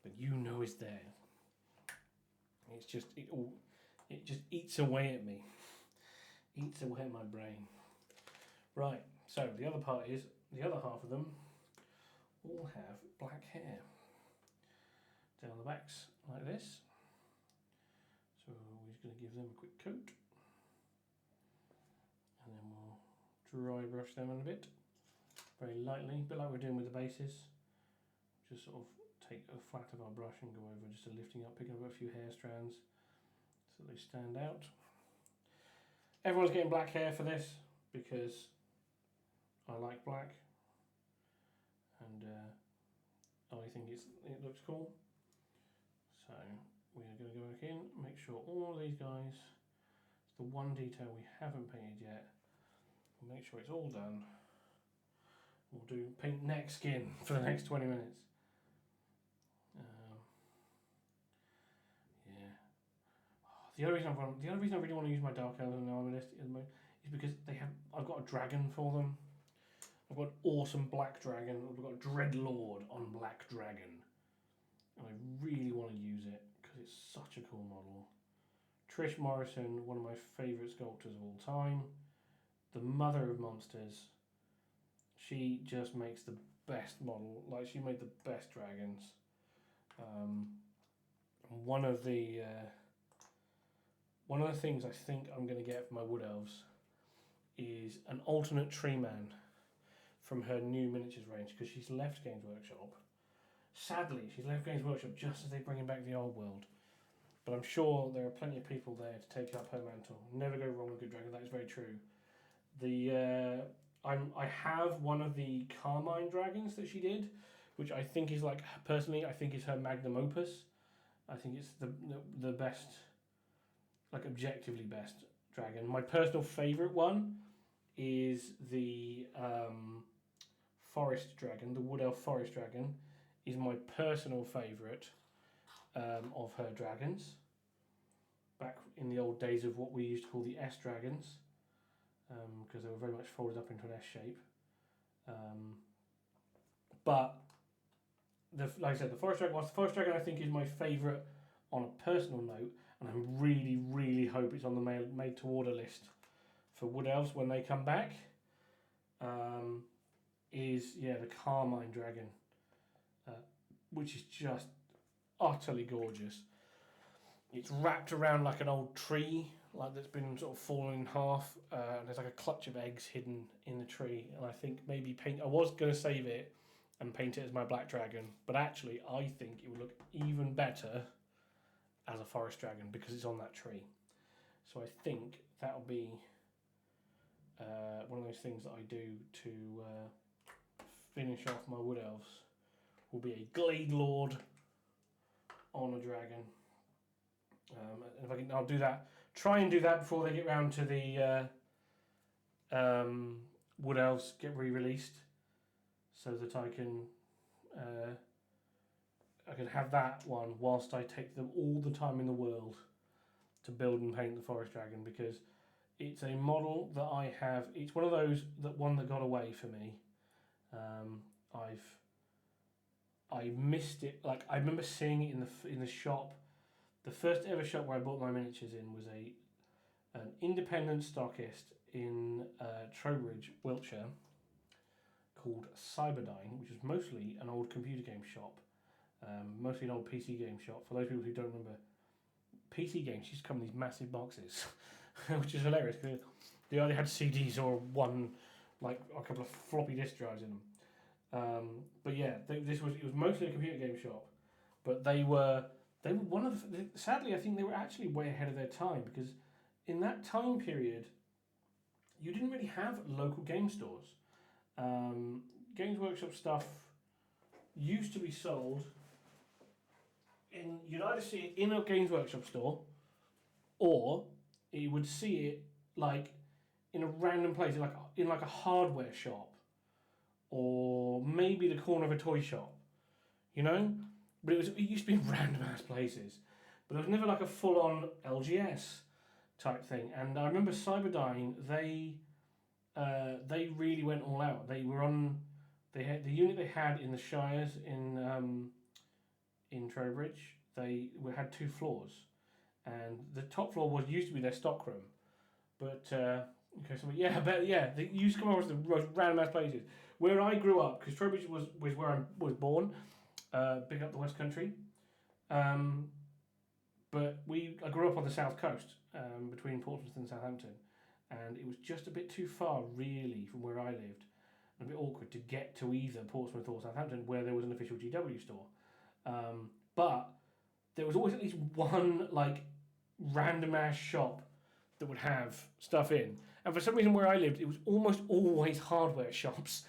but you know is there. It's just it just eats away at me, eats away at my brain. Right. So the other part is the other half of them all have black hair down the backs like this. So we're just going to give them a quick coat, and then we'll dry brush them in a bit, very lightly, a bit like we're doing with the bases. Just sort of take a flat of our brush and go over just to lifting up, picking up a few hair strands so they stand out. Everyone's getting black hair for this because I like black, and I think it looks cool. So we are going to go back in, make sure all of these guys, it's the one detail we haven't painted yet, we'll make sure it's all done. We'll do paint neck skin for the next 20 minutes. Yeah. The other reason I really want to use my dark elves on the army list is because I've got a dragon for them. I've got an awesome black dragon. I've got a Dreadlord on black dragon, and I really want to use it because it's such a cool model. Trish Morrison, one of my favourite sculptors of all time, the mother of monsters. She just makes the best model. Like, she made the best dragons. One of the things I think I'm going to get for my wood elves is an alternate tree man from her new miniatures range, because she's left Games Workshop. Sadly, she's left Games Workshop just as they're bringing back the old world. But I'm sure there are plenty of people there to take up her mantle. Never go wrong with good dragon. That is very true. I have one of the Carmine dragons that she did, which I think is, like, personally, I think is her magnum opus. I think it's the best, like, objectively best dragon. My personal favourite one is the forest dragon, the wood elf forest dragon, is my personal favourite of her dragons. Back in the old days of what we used to call the S dragons, because they were very much folded up into an S shape. But like I said, the forest dragon I think is my favourite on a personal note, and I really, really hope it's on the made to order list for wood elves when they come back. Is the Carmine dragon, which is just utterly gorgeous. It's wrapped around like an old tree, like that's been sort of fallen in half, and there's like a clutch of eggs hidden in the tree. And I think maybe I was going to save it and paint it as my black dragon, but actually I think it would look even better as a forest dragon because it's on that tree. So I think that'll be one of those things that I do to finish off my wood elves. Will be a Glade Lord on a dragon. And if I can, I'll do that. Try and do that before they get round to the wood elves get re-released, so that I can have that one whilst I take them all the time in the world to build and paint the forest dragon, because it's a model that I have. It's one of those that got away for me. I missed it. Like, I remember seeing it in the shop. The first ever shop where I bought my miniatures in was an independent stockist in Trowbridge, Wiltshire, called Cyberdyne, which was mostly an old computer game shop, mostly an old PC game shop. For those people who don't remember, PC games used to come in these massive boxes, which is hilarious because they either had CDs or a couple of floppy disk drives in them. But yeah, it was mostly a computer game shop, but they were one of sadly I think they were actually way ahead of their time, because in that time period you didn't really have local game stores. Games Workshop stuff used to be sold you'd either see it in a Games Workshop store, or you would see it like in a random place, in like a hardware shop, or maybe the corner of a toy shop, you know. But it used to be in random ass places, but it was never like a full on LGS type thing. And I remember Cyberdyne, they really went all out. They had the unit they had in the Shires in Trowbridge. They had 2 floors, and the top floor used to be their stockroom. But they used to come over to the most random ass places. Where I grew up, because Trowbridge was where I was born, big up the West Country. But I grew up on the south coast, between Portsmouth and Southampton, and it was just a bit too far, really, from where I lived, and a bit awkward to get to either Portsmouth or Southampton, where there was an official GW store. But there was always at least one random ass shop that would have stuff in, and for some reason where I lived, it was almost always hardware shops.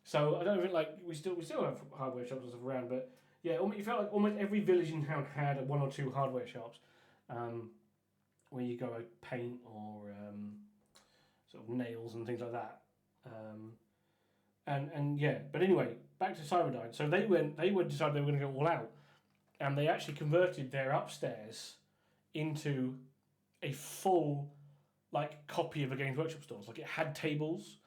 So I don't think we still have hardware shops and stuff around, but yeah, it felt like almost every village in town had 1 or 2 hardware shops, where you go paint or sort of nails and things like that. And yeah, but anyway, back to Cyberdyne. So they decided they were going to go all out, and they actually converted their upstairs into a full copy of the Games Workshop stores. Like, it had tables,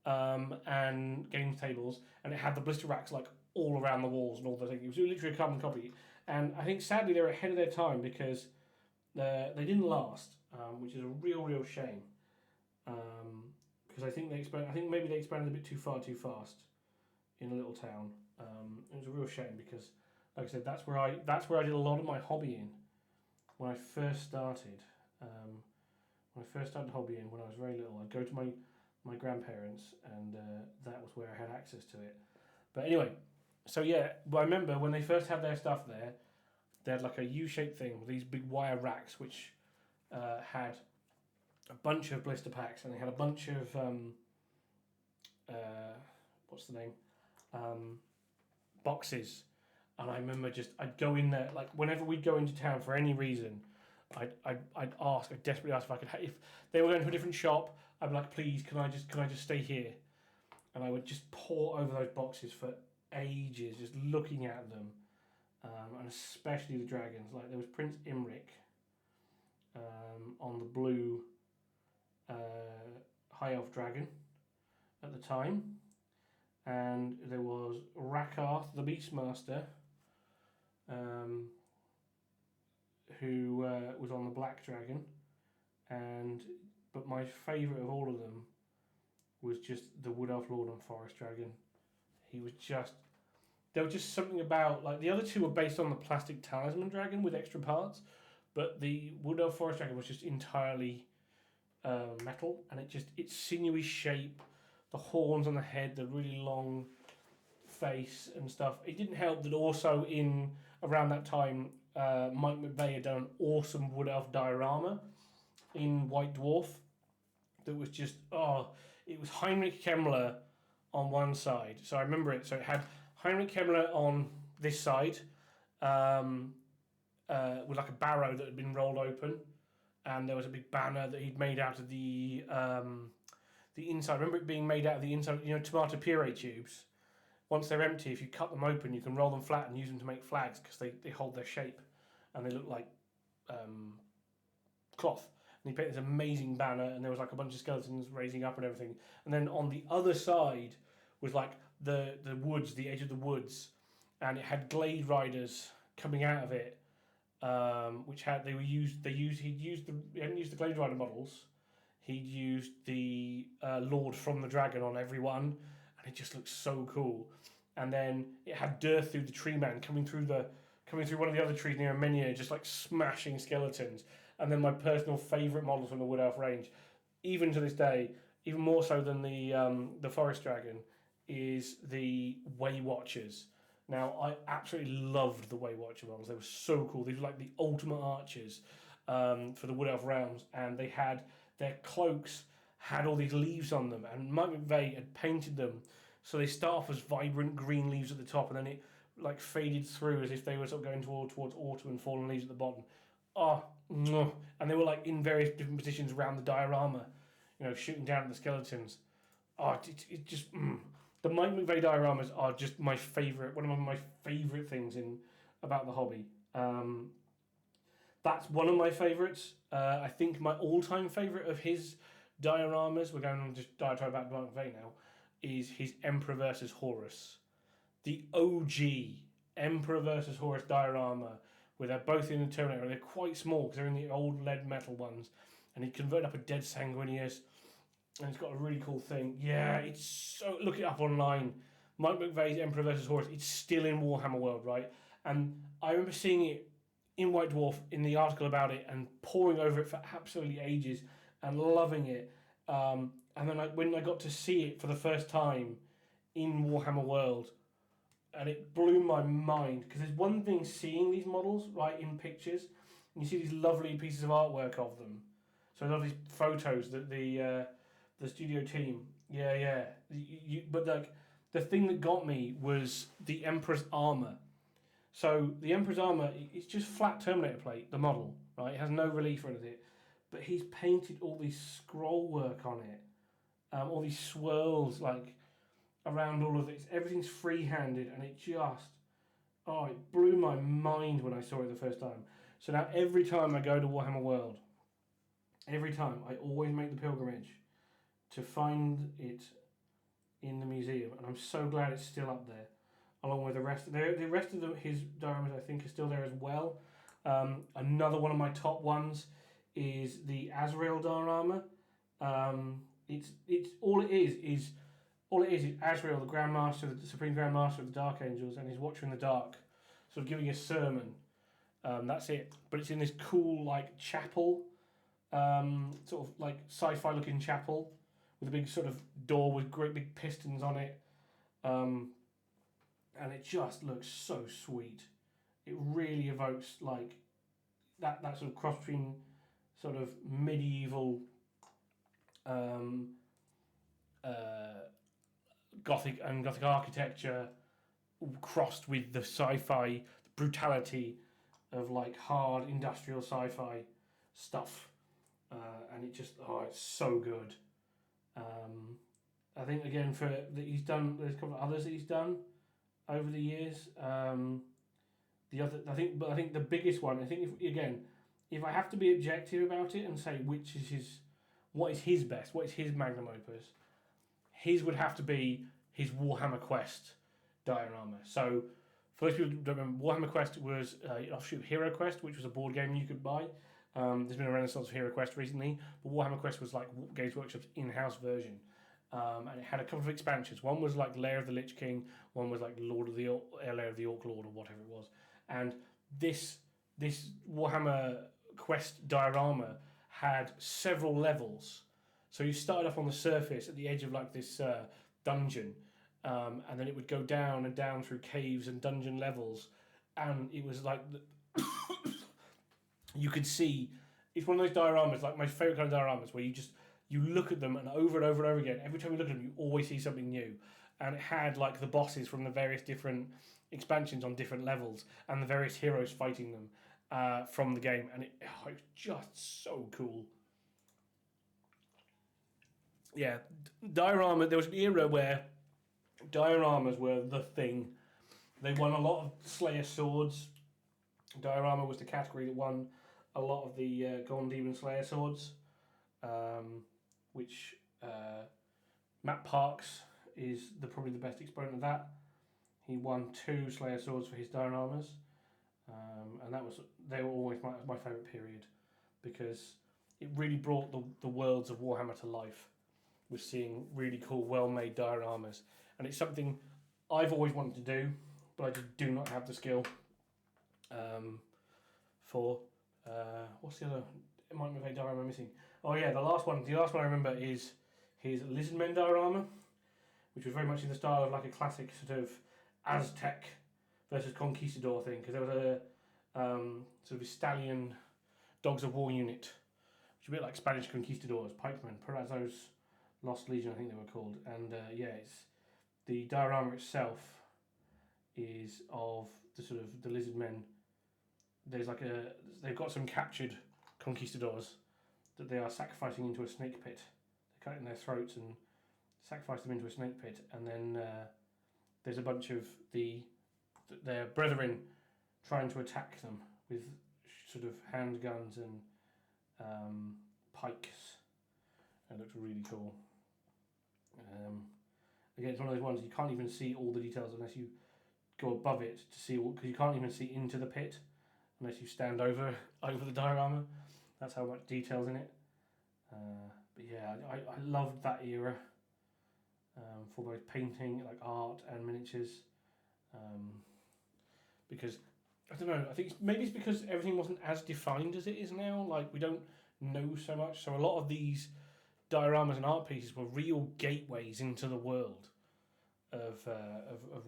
and games tables, and it had the blister racks all around the walls and all the things. It was literally a carbon copy, and I think sadly they were ahead of their time, because they didn't last, which is a real shame. Because I think maybe they expanded a bit too far too fast in a little town. It was a real shame, because, like I said, that's where I did a lot of my hobbying when I first started. When I first started hobbying when I was very little, I'd go to my grandparents, and that was where I had access to it. But anyway, so yeah, I remember when they first had their stuff there, they had a U-shaped thing with these big wire racks, which had a bunch of blister packs, and they had a bunch of what's the name, boxes. And I remember I'd go in there, whenever we'd go into town for any reason, I'd desperately ask if they were going to a different shop. I'd be like, please, can I just stay here? And I would just pore over those boxes for ages, just looking at them, and especially the dragons. There was Prince Imric on the blue High Elf dragon at the time, and there was Rakarth the Beastmaster, who was on the black dragon, but my favourite of all of them was just the Wood Elf Lord on Forest Dragon. There was just something about, the other 2 were based on the plastic Talisman Dragon with extra parts, but the Wood Elf Forest Dragon was just entirely metal, and its sinewy shape, the horns on the head, the really long face and stuff. It didn't help that also around that time, Mike McVeigh had done an awesome Wood Elf diorama in White Dwarf that was just it was Heinrich Kemmler on one side. So I remember it. So it had Heinrich Kemmler on this side, with like a barrow that had been rolled open, and there was a big banner that he'd made out of the inside. I remember it being made out of the inside. You know, tomato puree tubes. Once they're empty, if you cut them open, you can roll them flat and use them to make flags because they hold their shape and they look like cloth. And he painted this amazing banner, and there was like a bunch of skeletons raising up and everything. And then on the other side was like the woods, the edge of the woods, and it had glade riders coming out of it, which had he hadn't used the glade rider models. He'd used the Lord from the Dragon on every one, and it just looked so cool. And then it had Dirth through the tree man coming through one of the other trees near a Menhir, just like smashing skeletons. And then my personal favourite models from the Wood Elf range, even to this day, even more so than the Forest Dragon, is the Way Watchers. Now, I absolutely loved the Way Watcher models. They were so cool. These were like the ultimate archers for the Wood Elf realms, and they had their cloaks had all these leaves on them, and Mike McVeigh had painted them so they start off as vibrant green leaves at the top, and then it like faded through as if they were sort of going towards autumn and fallen leaves at the bottom. And they were like in various different positions around the diorama, you know, shooting down at the skeletons. It just the Mike McVeigh dioramas are just my favourite, one of my favourite things about the hobby. That's one of my favourites. I think my all-time favourite of his dioramas, we're going on just diatribe about Mike McVeigh now, is his Emperor versus Horus. The OG Emperor versus Horus diorama, where they're both in the Terminator. They're quite small because they're in the old lead metal ones, and he converted up a dead Sanguinius, and it's got a really cool thing. Yeah, it's so... Look it up online. Mike McVeigh's Emperor versus Horus. It's still in Warhammer World, right? And I remember seeing it in White Dwarf, in the article about it, and poring over it for absolutely ages, and loving it. And then when I got to see it for the first time in Warhammer World, and it blew my mind, because there's one thing seeing these models, right, in pictures, and you see these lovely pieces of artwork of them. So I love these photos that the studio team, but like the thing that got me was the Emperor's armor. So the Emperor's armor, it's just flat Terminator plate, the model, right? It has no relief or anything, but he's painted all these scroll work on it, all these swirls like around all of this. Everything's free-handed, and it just, it blew my mind when I saw it the first time. So now every time I go to Warhammer World, every time I always make the pilgrimage to find it in the museum, and I'm so glad it's still up there, along with the rest of his dioramas. I think are still there as well. Another one of my top ones is the Azrael diorama. It's all it is Azrael, the Grandmaster, the Supreme Grandmaster of the Dark Angels, and his Watcher in the Dark, sort of giving a sermon. That's it. But it's in this cool like chapel, sort of like sci-fi looking chapel with a big sort of door with great big pistons on it. And it just looks so sweet. It really evokes like that sort of cross between sort of medieval Gothic architecture crossed with the sci-fi brutality of like hard industrial sci-fi stuff, and it just it's so good. I think again he's done. There's a couple of others that he's done over the years. I think the biggest one. I think if I have to be objective about it and say what is his best, what is his magnum opus, his would have to be his Warhammer Quest diorama. So, for those people who don't remember, Warhammer Quest was an offshoot of Hero Quest, which was a board game you could buy. There's been a renaissance of Hero Quest recently, but Warhammer Quest was like Games Workshop's in-house version. And it had a couple of expansions. One was like Lair of the Lich King, one was like Lair of the Orc Lord, or whatever it was. And this Warhammer Quest diorama had several levels. So you started off on the surface at the edge of like this dungeon, and then it would go down and down through caves and dungeon levels, and it was like you could see it's one of those dioramas, like my favorite kind of dioramas, where you look at them and over and over and over again. Every time you look at them, you always see something new. And it had like the bosses from the various different expansions on different levels, and the various heroes fighting them from the game, and it's just so cool. Yeah, diorama. There was an era where dioramas were the thing. They won a lot of Slayer swords. Diorama was the category that won a lot of the Golden Demon Slayer swords, which Matt Parks is probably the best exponent of that. He won 2 Slayer swords for his dioramas, and they were always my favourite period, because it really brought the worlds of Warhammer to life with seeing really cool, well-made dioramas. And it's something I've always wanted to do, but I just do not have the skill for. What's the other diorama I'm missing? Oh yeah, the last one I remember is his Lizardmen diorama, which was very much in the style of like a classic sort of Aztec versus Conquistador thing, because there was a sort of stallion dogs of war unit, which is a bit like Spanish conquistadors, pikemen, Perazzo's Lost Legion, I think they were called. And it's the diorama itself is of the sort of the Lizardmen. There's like they've got some captured conquistadors that they are sacrificing into a snake pit. They're cutting their throats and sacrifice them into a snake pit, and then there's a bunch of their brethren trying to attack them with sort of handguns and pikes. It looks really cool. Again, it's one of those ones you can't even see all the details unless you go above it to see all, because you can't even see into the pit unless you stand over the diorama. That's how much detail's in it. But yeah, I loved that era for both painting, like art, and miniatures. Because I don't know, I think maybe it's because everything wasn't as defined as it is now. Like, we don't know so much, so a lot of these dioramas and art pieces were real gateways into the world of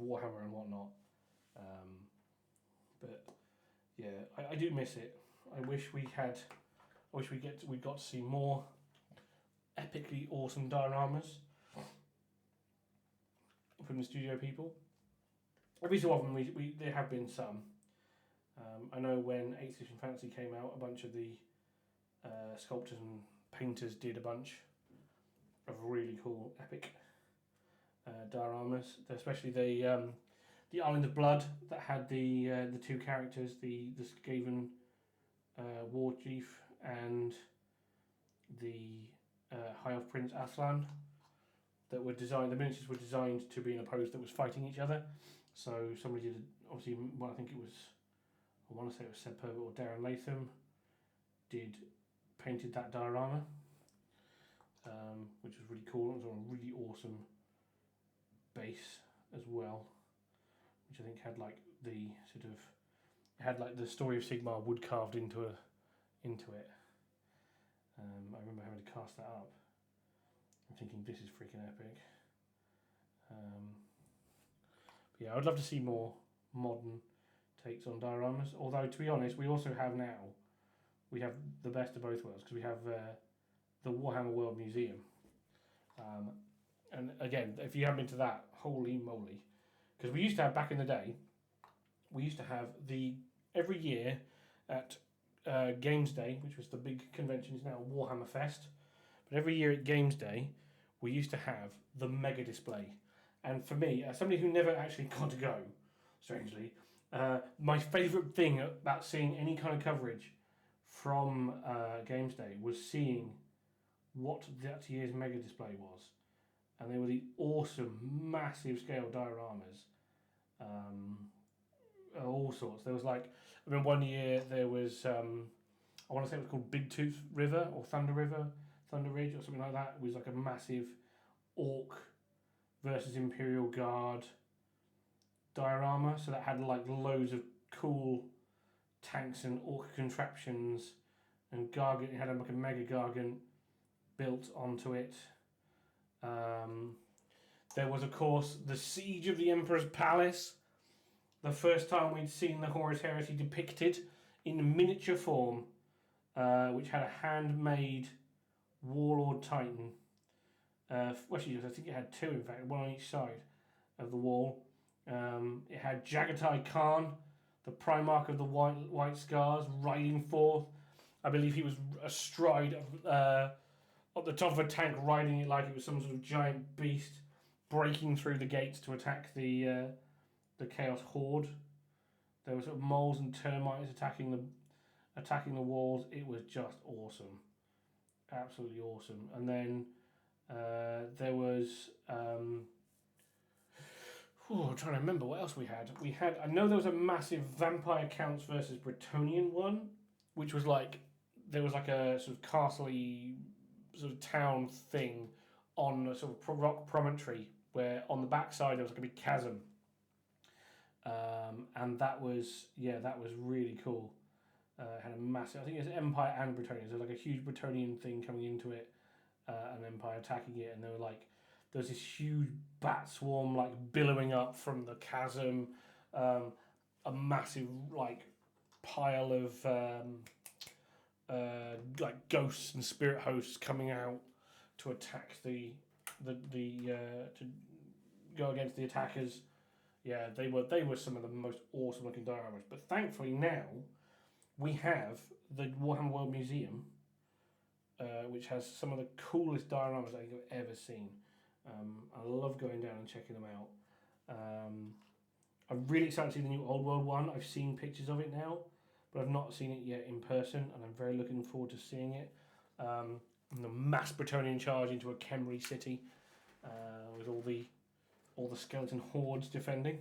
Warhammer and whatnot. But yeah, I do miss it. I wish we got to see more epically awesome dioramas from the studio people. Every so often there have been some. I know when 8th Edition Fantasy came out, a bunch of the sculptors and painters did a bunch of really cool epic dioramas, especially the Island of Blood that had the 2 characters, the Skaven war chief and the High Elf Prince Aslan, that were designed. The miniatures were designed to be in a pose that was fighting each other. So somebody did, obviously, well, I want to say it was Seb Herbert or Darren Latham painted that diorama, which was really cool. It was on a really awesome base as well, which I think had like the story of Sigmar wood carved into it. I remember having to cast that up. I'm thinking, this is freaking epic. Yeah, I would love to see more modern takes on dioramas. Although, to be honest, we have the best of both worlds, because we have the Warhammer World Museum. And again, if you haven't been to that, holy moly. Because we used to have, back in the day, every year at Games Day, which was the big convention, is now Warhammer Fest. But every year at Games Day, we used to have the mega display. And for me, as somebody who never actually got to go, strangely, my favourite thing about seeing any kind of coverage from Games Day was seeing what that year's mega display was. And they were the awesome, massive scale dioramas. All sorts. There was I remember one year there was, I want to say it was called Big Tooth River or Thunder Ridge or something like that. It was like a massive Orc versus Imperial Guard diorama. So that had like loads of cool tanks and Orc contraptions, and Gargant. It had like a mega Gargant built onto it. There was, of course, the Siege of the Emperor's Palace. The first time we'd seen the Horus Heresy depicted in miniature form which had a handmade Warlord Titan. Actually, I think it had two, in fact, one on each side of the wall. It had Jagatai Khan, the Primarch of the White Scars, riding forth. I believe he was astride of at the top of a tank, riding it like it was some sort of giant beast, breaking through the gates to attack the Chaos Horde. There were sort of moles and termites attacking the walls. It was just awesome, absolutely awesome. And then there was. I'm trying to remember what else we had. I know there was a massive Vampire Counts versus Bretonnian one, which was like there was like a sort of castle-y sort of town thing on a sort of rock promontory where on the backside there was like a big chasm, and that was really cool. It had a massive, I think it's Empire and Bretonnian. There's like a huge Bretonnian thing coming into it, and Empire attacking it, and they were like. There's this huge bat swarm like billowing up from the chasm, a massive like pile of like ghosts and spirit hosts coming out to attack to go against the attackers. Yeah, they were some of the most awesome looking dioramas. But thankfully now we have the Warhammer World Museum, which has some of the coolest dioramas I think I've ever seen. I love going down and checking them out. I'm really excited to see the new Old World one. I've seen pictures of it now, but I've not seen it yet in person, and I'm very looking forward to seeing it. And the mass Bretonnian charge into a Khemri city with all the skeleton hordes defending.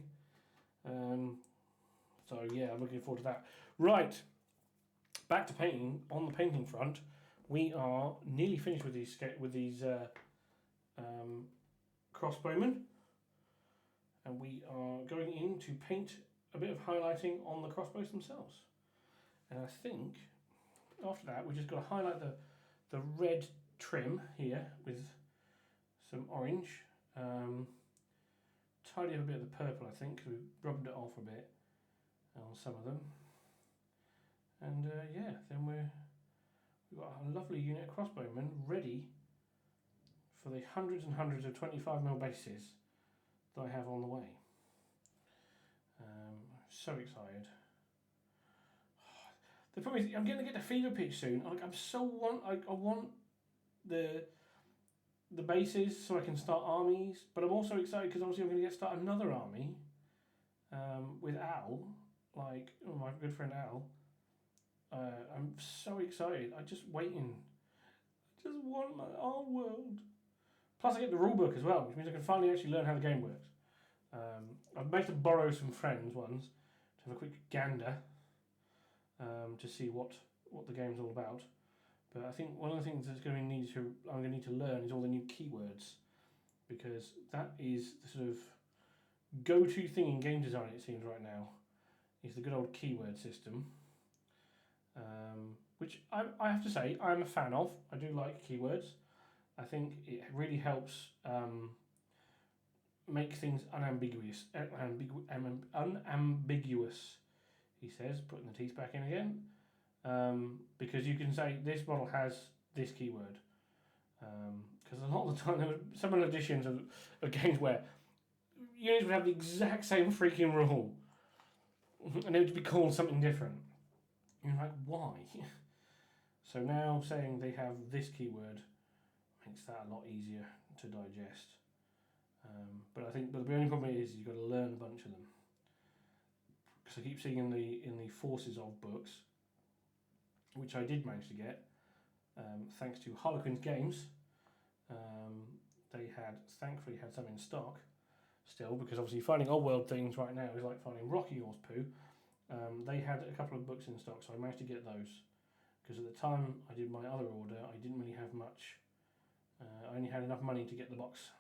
So yeah, I'm looking forward to that. Right, back to painting. On the painting front, we are nearly finished with these crossbowmen, and we are going in to paint a bit of highlighting on the crossbows themselves. And I think after that we just got to highlight the red trim here with some orange, tidy up a bit of the purple, I think, because we rubbed it off a bit on some of them. And yeah, then we've got a lovely unit of crossbowmen ready for the hundreds and hundreds of 25mm bases that I have on the way. So excited. The problem is I'm going to get to fever pitch soon. I want the bases so I can start armies, but I'm also excited because obviously I'm going to start another army with Al, like my good friend Al. I'm so excited. I'm just waiting. I just want my old world. Plus I get the rulebook as well, which means I can finally actually learn how the game works. I've managed to borrow some friends once to have a quick gander to see what the game's all about. But I think one of the things I'm going to need to learn is all the new keywords, because that is the sort of go-to thing in game design, it seems right now, is the good old keyword system, which I have to say I'm a fan of. I do like keywords. I think it really helps make things unambiguous. Unambiguous, he says, putting the teeth back in again. Because you can say this model has this keyword. Because a lot of the time there were some editions of games where units would have the exact same freaking rule, and it would be called something different. You're like, why? So now saying they have this keyword makes that a lot easier to digest. But I think the only problem is you've got to learn a bunch of them. Because I keep seeing in the Forces of books, which I did manage to get, thanks to Harlequin's Games. They thankfully had some in stock still, because obviously finding old world things right now is like finding Rocky Horse poo. They had a couple of books in stock, so I managed to get those. Because at the time I did my other order, I didn't really have much. I only had enough money to get the box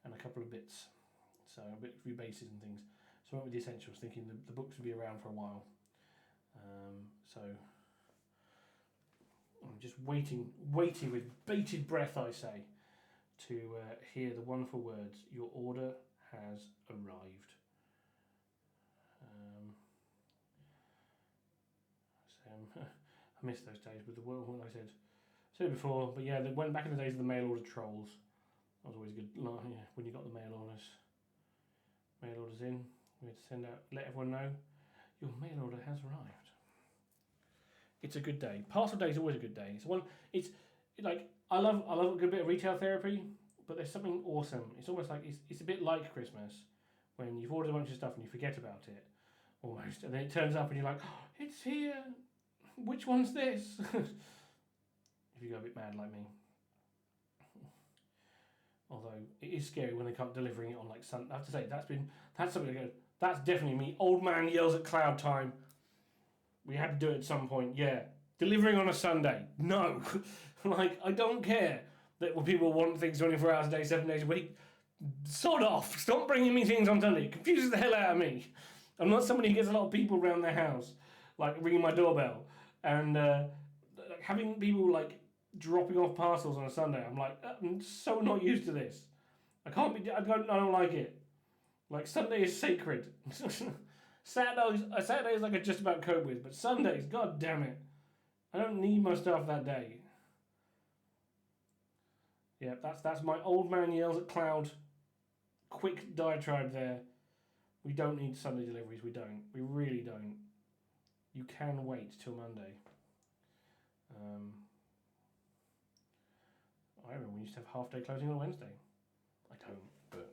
and a couple of bits, so a few bases and things. So I went with the essentials, thinking the books would be around for a while. So I'm just waiting with bated breath, I say, to hear the wonderful words, "Your order has arrived." So I miss those days with the world. Like I said before, but yeah, they went back in the days of the mail order trolls. That was always good. Yeah, when you got the mail orders in, we had to send out, let everyone know your mail order has arrived. It's a good day. Parcel day is always a good day. It's like I love a good bit of retail therapy, but there's something awesome. It's almost like it's a bit like Christmas when you've ordered a bunch of stuff and you forget about it almost, and then it turns up and you're like, oh, it's here. Which one's this? If you go a bit mad like me. Although it is scary when they can't delivering it on like Sunday. I have to say that's something that goes. That's definitely me. Old man yells at cloud time. We had to do it at some point. Yeah, delivering on a Sunday. No, like I don't care that when people want things 24 hours a day, 7 days a week. Sod off. Stop bringing me things on Sunday. It confuses the hell out of me. I'm not somebody who gets a lot of people around their house, like ringing my doorbell and like having people like dropping off parcels on a Sunday. I'm like, I'm so not used to this. I don't like it. Like Sunday is sacred. Saturdays I could just about cope with, but Sundays, god damn it, I don't need my stuff that day. Yeah, that's my old man yells at cloud. Quick diatribe there. We don't need Sunday deliveries. We don't. We really don't. You can wait till Monday. I remember we used to have half-day closing on Wednesday. I don't, but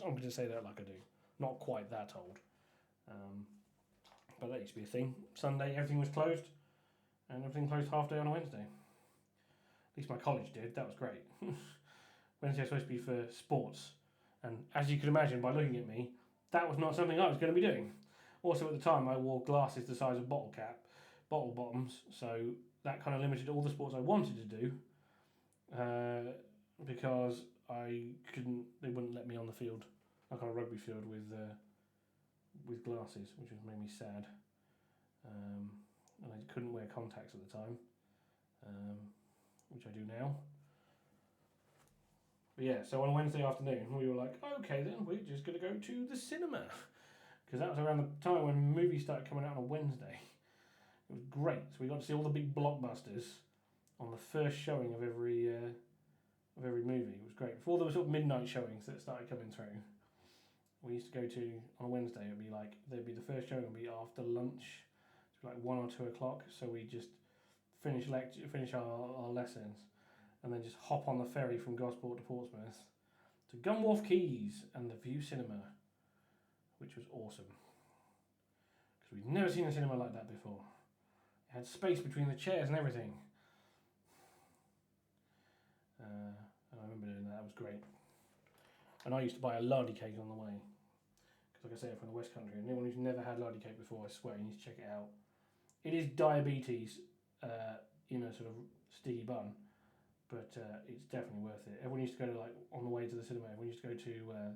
I'm going to say that like I do. Not quite that old. But that used to be a thing. Sunday, everything was closed, and everything closed half-day on a Wednesday. At least my college did. That was great. Wednesday was supposed to be for sports. And as you can imagine by looking at me, that was not something I was going to be doing. Also at the time I wore glasses the size of bottle bottoms, so that kind of limited all the sports I wanted to do because they wouldn't let me on the field, like on a rugby field with glasses, which made me sad. And I couldn't wear contacts at the time, which I do now. But yeah, so on Wednesday afternoon, we were like, okay then, we're just going to go to the cinema. Because that was around the time when movies started coming out on a Wednesday. It was great. So we got to see all the big blockbusters on the first showing of every movie. It was great. Before there were sort of midnight showings that started coming through, we used to go to, on a Wednesday, there'd be the first showing would be after lunch. It would be like 1 or 2 o'clock. So we just finish our lessons, and then just hop on the ferry from Gosport to Portsmouth to Gunwharf Quays and the View Cinema, which was awesome. Because we'd never seen a cinema like that before. It had space between the chairs and everything. And I remember doing that. That was great. And I used to buy a lardy cake on the way. Because like I say, I'm from the West Country, and anyone who's never had lardy cake before, I swear, you need to check it out. It is diabetes in a sort of sticky bun. But it's definitely worth it. Everyone used to go to, like, on the way to the cinema, everyone used to go to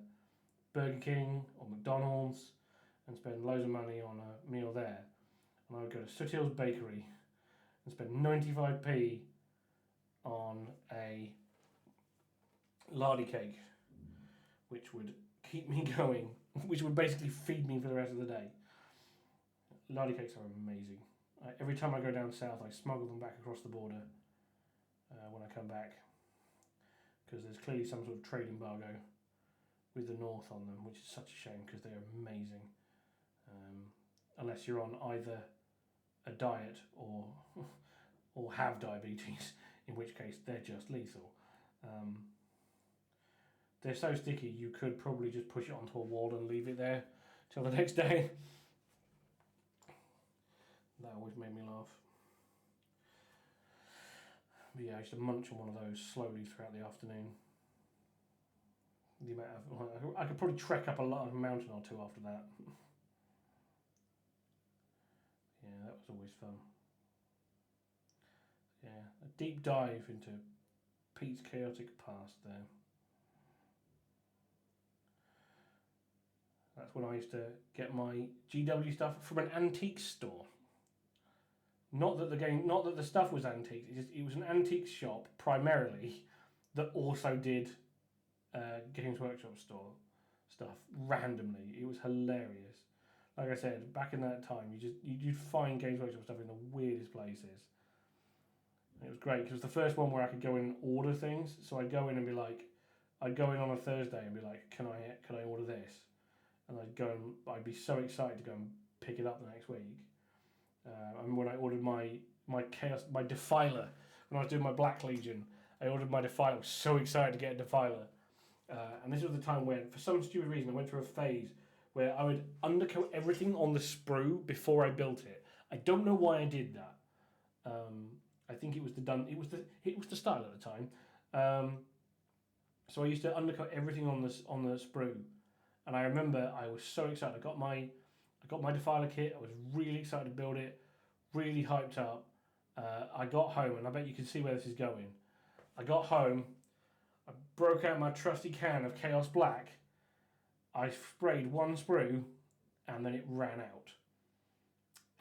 Burger King or McDonald's and spend loads of money on a meal there. And I would go to Soot Hill's Bakery and spend 95p on a lardy cake, which would keep me going, which would basically feed me for the rest of the day. Lardy cakes are amazing. Every time I go down south, I smuggle them back across the border when I come back, because there's clearly some sort of trade embargo with the north on them, which is such a shame because they're amazing. Unless you're on either a diet or have diabetes, in which case they're just lethal. They're so sticky you could probably just push it onto a wall and leave it there till the next day. That always made me laugh. But yeah, I used to munch on one of those slowly throughout the afternoon. The amount of, I could probably trek up a mountain or two after that. Yeah, that was always fun. Yeah, a deep dive into Pete's chaotic past there. That's when I used to get my GW stuff from an antique store. Not that the stuff was antique. It was an antique shop primarily that also did Games Workshop store stuff randomly. It was hilarious. Like I said, back in that time, you'd find Games Workshop stuff in the weirdest places. great because it was the first one where I could go in and order things. So I'd go in and be like, I'd go in on a Thursday and be like, can I order this? And I'd be so excited to go and pick it up the next week. I remember when I ordered my Defiler, when I was doing my Black Legion, I ordered my Defiler. I was so excited to get a Defiler. And this was the time when, for some stupid reason, I went through a phase where I would undercoat everything on the sprue before I built it. I don't know why I did that. I think it was the style at the time. So I used to undercoat everything on the sprue, and I remember I was so excited. I got my Defiler kit. I was really excited to build it, really hyped up. I got home, and I bet you can see where this is going. I got home, I broke out my trusty can of Chaos Black. I sprayed one sprue, and then it ran out.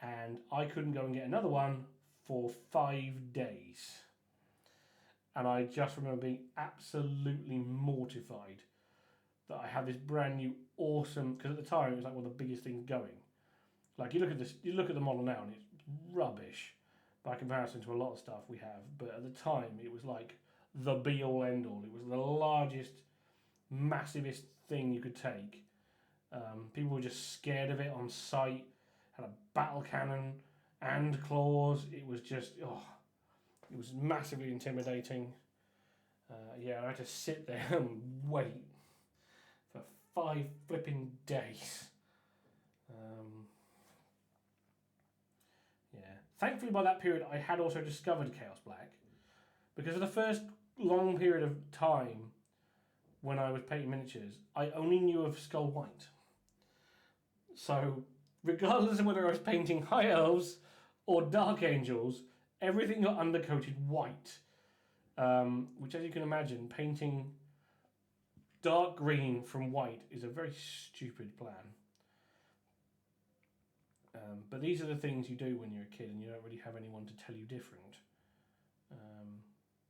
And I couldn't go and get another one for 5 days. And I just remember being absolutely mortified that I had this brand new awesome, because at the time it was like one of the biggest things going. Like you look at the model now and it's rubbish by comparison to a lot of stuff we have. But at the time it was like the be all end all. It was the largest, massivest thing you could take. People were just scared of it on sight. Had a battle cannon and claws. It was just, it was massively intimidating. I had to sit there and wait for 5 flipping days. Thankfully by that period I had also discovered Chaos Black, because for the first long period of time when I was painting miniatures, I only knew of Skull White. So regardless of whether I was painting High Elves or Dark Angels, everything got undercoated white. Which, as you can imagine, painting dark green from white is a very stupid plan. But these are the things you do when you're a kid and you don't really have anyone to tell you different.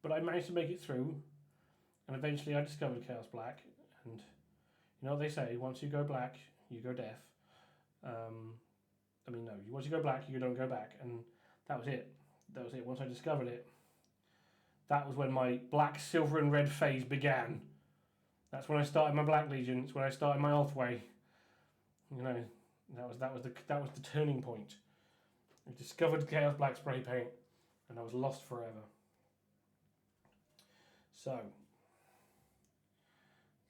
But I managed to make it through, and eventually I discovered Chaos Black, and you know what they say, once you go black, you go deaf. Once you go black, you don't go back, and that was it. Once I discovered it, that was when my black, silver and red phase began. That's when I started my Black Legion. It's when I started my Oathway. You know, that was the turning point. I discovered Chaos Black spray paint, and I was lost forever. So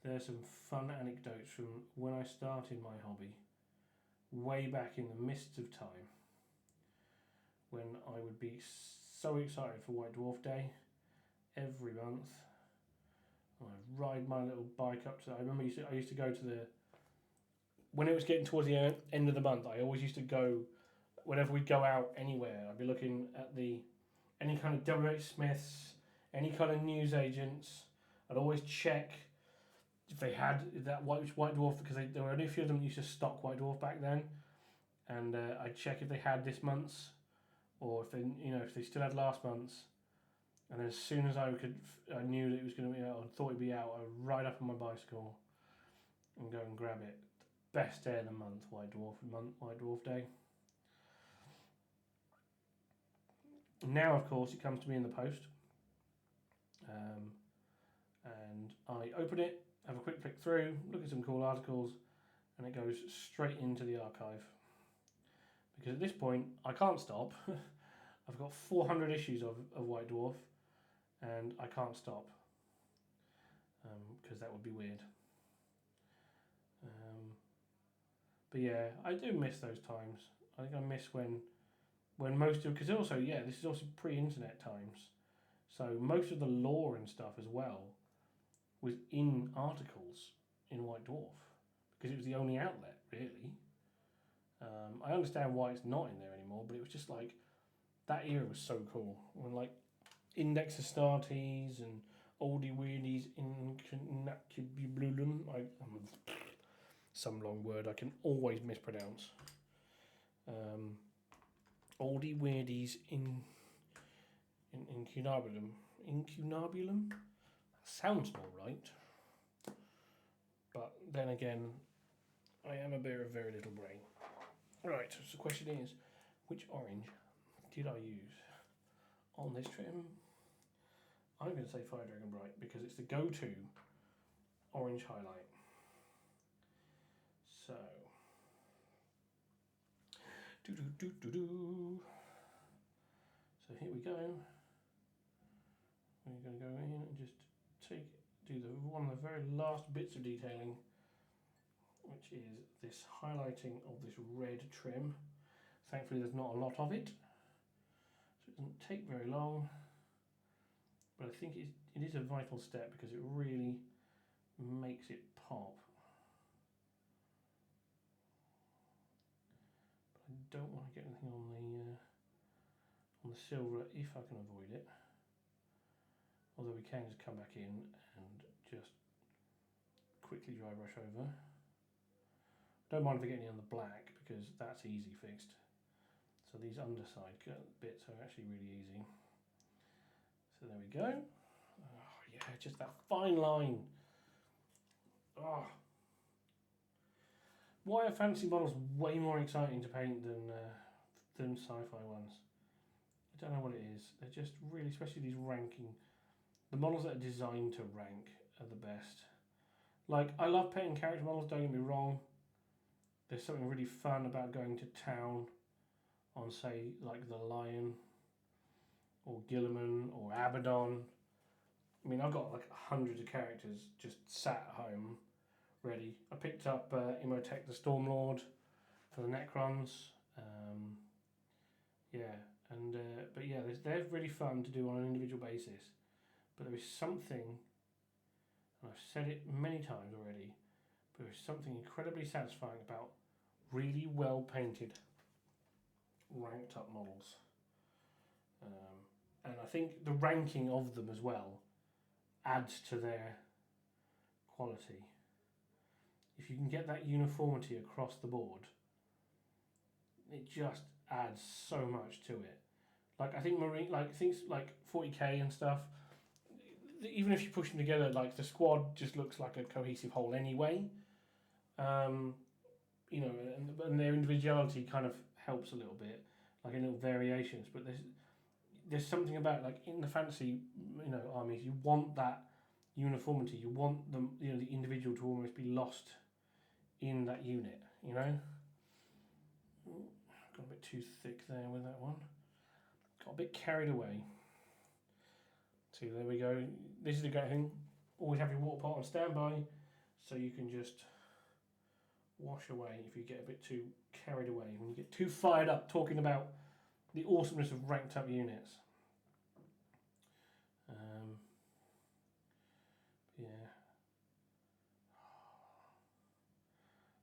there's some fun anecdotes from when I started my hobby, way back in the mists of time, when I would be so excited for White Dwarf Day every month. I'd ride my little bike up to. I remember I used to go to when it was getting towards the end of the month. I always used to go, whenever we'd go out anywhere, I'd be looking at any kind of WH Smiths, any kind of news agents. I'd always check if they had that White Dwarf, because there were only a few of them that used to stock White Dwarf back then, and I'd check if they had this month's, or if they still had last month's. And then as soon as I knew that it was going to be out, I thought it'd be out, I would ride up on my bicycle and go and grab it. Best day of the month, White Dwarf Day. Now, of course, it comes to me in the post, and I open it, have a quick flick through, look at some cool articles, and it goes straight into the archive. Because at this point, I can't stop. I've got 400 issues of White Dwarf, and I can't stop, because that would be weird. But yeah, I do miss those times. I think I miss when most of, because also, this is also pre-internet times, so most of the lore and stuff as well was in articles in White Dwarf, because it was the only outlet, really. I understand why it's not in there anymore, but it was just like, that era was so cool. When like Index Astartes and Oldie Weirdies Incubulum, some long word I can always mispronounce. Oldie Weirdies Incunabulum. Incunabulum? Sounds more right. But then again, I am a bear of very little brain. Right, so the question is, which orange did I use on this trim? I'm going to say Fire Dragon Bright because it's the go-to orange highlight. So, so here we go. We're going to go in and just do one of the very last bits of detailing, which is this highlighting of this red trim. Thankfully there's not a lot of it, so it doesn't take very long, but I think it is a vital step because it really makes it pop. But I don't want to get anything on the silver if I can avoid it. Although we can just come back in and just quickly dry brush over. Don't mind if I get any on the black because that's easy fixed. So these underside bits are actually really easy. So there we go. Oh yeah, just that fine line. Oh. Why are fantasy models way more exciting to paint than sci-fi ones? I don't know what it is. They're just really, especially these ranking. The models that are designed to rank are the best. Like, I love painting character models, don't get me wrong. There's something really fun about going to town on, say, like the Lion or Gilliman or Abaddon. I mean, I've got like hundreds of characters just sat at home ready. I picked up Imhotep the Stormlord for the Necrons. But yeah, they're really fun to do on an individual basis. But there is something, and I've said it many times already, but there is something incredibly satisfying about really well painted, ranked up models. And I think the ranking of them as well adds to their quality. If you can get that uniformity across the board, it just adds so much to it. Like, I think Marine, like things like 40k and stuff, even if you push them together, like the squad just looks like a cohesive whole anyway. You know, and their individuality kind of helps a little bit, like in little variations. But there's something about, like, in the fantasy, you know, armies, you want that uniformity. You want them, you know, the individual to almost be lost in that unit. You know. Got a bit too thick there with that one. Got a bit carried away. So there we go. This is the great thing. Always have your water pot on standby, so you can just wash away if you get a bit too carried away. When you get too fired up talking about the awesomeness of ranked up units. Yeah.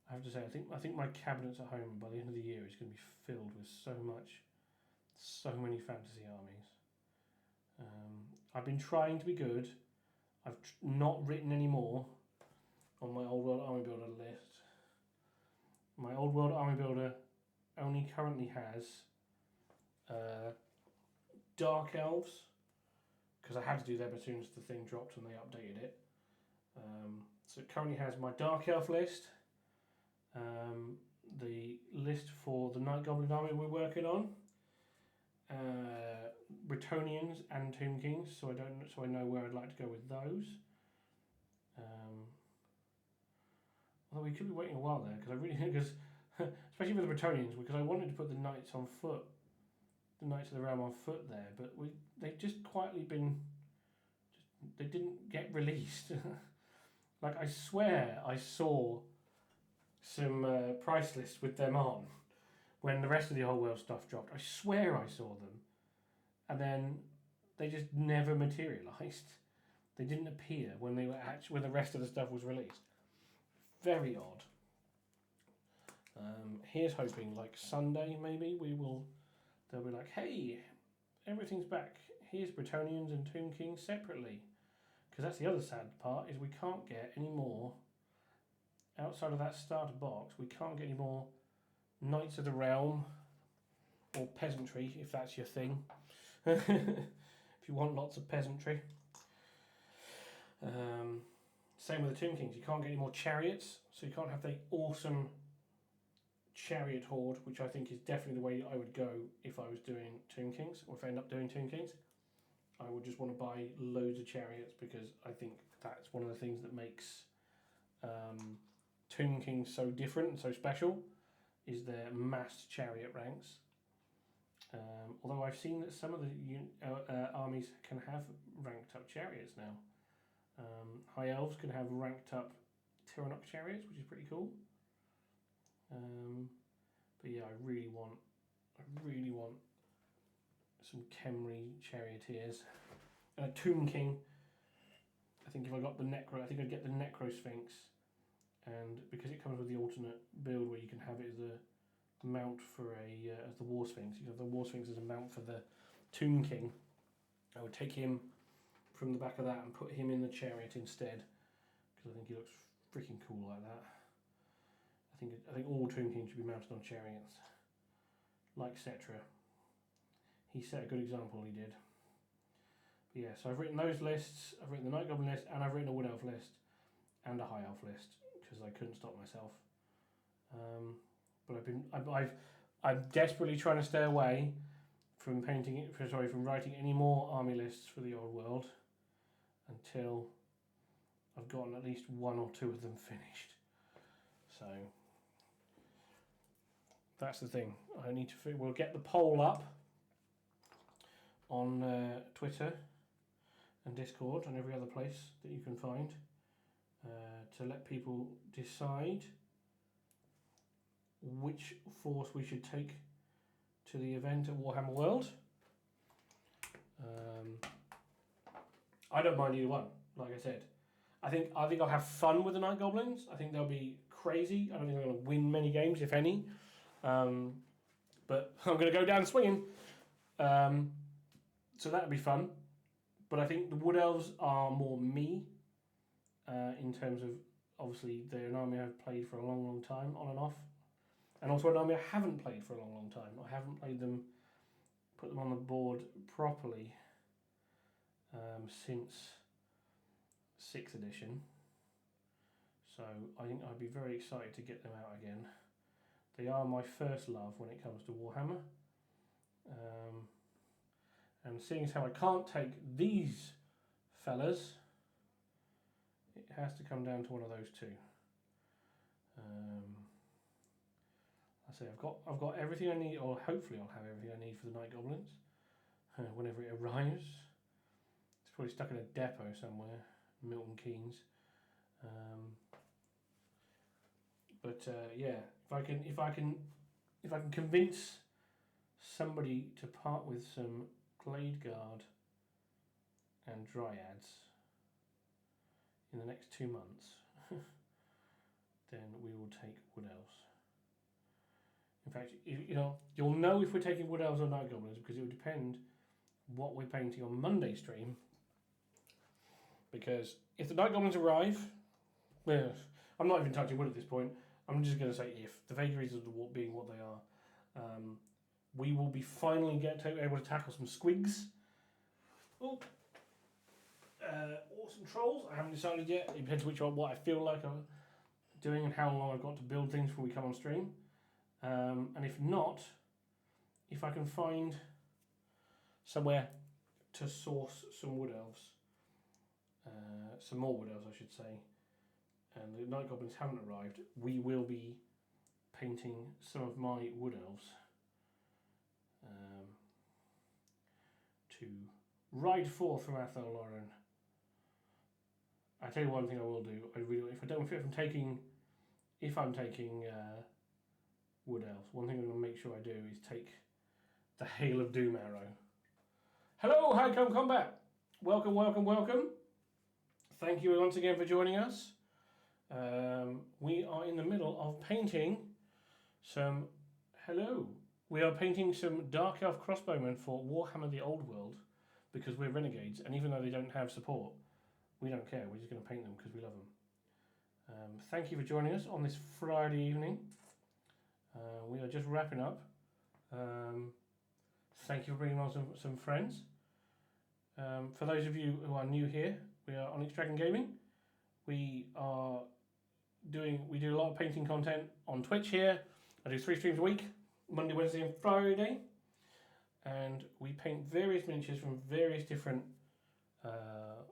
I have to say, I think my cabinets at home by the end of the year is going to be filled with so many fantasy armies. I've been trying to be good. I've not written any more on my Old World Army Builder list. My Old World Army Builder only currently has Dark Elves, because I had to do them as soon as the thing dropped and they updated it. So it currently has my Dark Elf list, the list for the Night Goblin army we're working on, Bretonians and Tomb Kings, so I know where I'd like to go with those. Although we could be waiting a while there, because especially with the Bretonians, because I wanted to put the Knights on foot, the Knights of the Realm on foot there, but they've just quietly been, they didn't get released. Like, I swear I saw some price lists with them on when the rest of the Whole World stuff dropped. I swear I saw them, and then they just never materialised. They didn't appear when they were when the rest of the stuff was released. Very odd. Here's hoping, like Sunday maybe they'll be like, hey, everything's back. Here's Bretonians and Tomb Kings separately. Because that's the other sad part, is we can't get any more, outside of that starter box, we can't get any more Knights of the Realm or peasantry, if that's your thing. If you want lots of peasantry. Same with the Tomb Kings, you can't get any more chariots, so you can't have the awesome chariot horde, which I think is definitely the way I would go if I was doing Tomb Kings, or if I end up doing Tomb Kings. I I would just want to buy loads of chariots, because I think that's one of the things that makes Tomb King so different and so special, is their massed chariot ranks. Although I've seen that some of the armies can have ranked up chariots now. High Elves can have ranked up Tyrannoc chariots, which is pretty cool. But yeah, I really want some Khemri charioteers. And a Tomb King. I think if I got the Necro, I think I'd get the Necro Sphinx. And because it comes with the alternate build where you can have it as a mount for as the War Sphinx, you have the War Sphinx as a mount for the Tomb King. I would take him from the back of that and put him in the chariot instead, because I think he looks freaking cool like that. I think all Tomb Kings should be mounted on chariots, like Cetra. He set a good example, he did. But yeah, so I've written those lists. I've written the Night Goblin list, and I've written a Wood Elf list, and a High Elf list, because I couldn't stop myself. But I'm desperately trying to stay away from from writing any more army lists for the old world until I've gotten at least one or two of them finished. So that's the thing. I need to. We'll get the poll up on Twitter and Discord and every other place that you can find to let people decide which force we should take to the event at Warhammer World. I don't mind either one. Like I said, I think I'll have fun with the Night Goblins. I think they'll be crazy. I don't think they're going to win many games, if any. But I'm going to go down swinging. So that'll be fun. But I think the Wood Elves are more me in terms of, obviously, they're an army I've played for a long, long time, on and off. And also an army I haven't played for a long, long time. I haven't played them, put them on the board properly since 6th edition. So I think I'd be very excited to get them out again. They are my first love when it comes to Warhammer. And seeing as how I can't take these fellas, it has to come down to one of those two. I say I've got everything I need, or hopefully I'll have everything I need for the Night Goblins whenever it arrives. It's probably stuck in a depot somewhere, Milton Keynes. Yeah, if I can convince somebody to part with some Glade Guard and Dryads in the next 2 months, then we will take Wood Elves. In fact, you'll know if we're taking Wood Elves or Night Goblins, because it will depend what we're painting on Monday stream. Because if the Night Goblins arrive, well, I'm not even touching wood at this point. I'm just going to say if. The vagaries of the war being what they are. We will be finally able to tackle some squigs. Oh, or some trolls. I haven't decided yet. It depends what I feel like I'm doing and how long I've got to build things before we come on stream. And if not, if I can find somewhere to source some Wood Elves, some more Wood Elves I should say, and the Night Goblins haven't arrived, we will be painting some of my Wood Elves to ride forth from Athel Lauren. I tell you one thing I will do. If I'm taking Wood Elves, one thing I'm going to make sure I do is take the Hail of Doom arrow. Hello, Highcombe Combat. Welcome, welcome, welcome. Thank you once again for joining us. We are in the middle of painting some. Hello. We are painting some Dark Elf crossbowmen for Warhammer the Old World, because we're renegades, and even though they don't have support, we don't care. We're just going to paint them because we love them. Thank you for joining us on this Friday evening. We are just wrapping up. Thank you for bringing on some friends. For those of you who are new here, we are Onyx Dragon Gaming. We do a lot of painting content on Twitch here. I do 3 streams a week, Monday, Wednesday and Friday. And we paint various miniatures from various different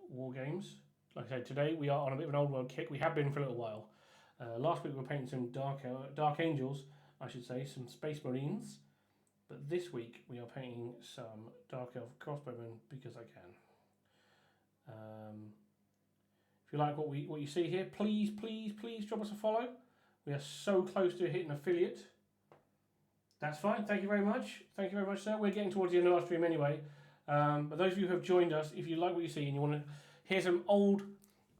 war games. Like I said, today we are on a bit of an old world kick. We have been for a little while. Last week we were painting some Dark Angels, I should say, some Space Marines. But this week we are painting some Dark Elf Crossbowmen because I can. If you like what you see here, please drop us a follow. We are so close to hitting affiliate. That's fine. Thank you very much. Thank you very much, sir. We're getting towards the end of our stream anyway. But those of you who have joined us, if you like what you see and you want to hear some old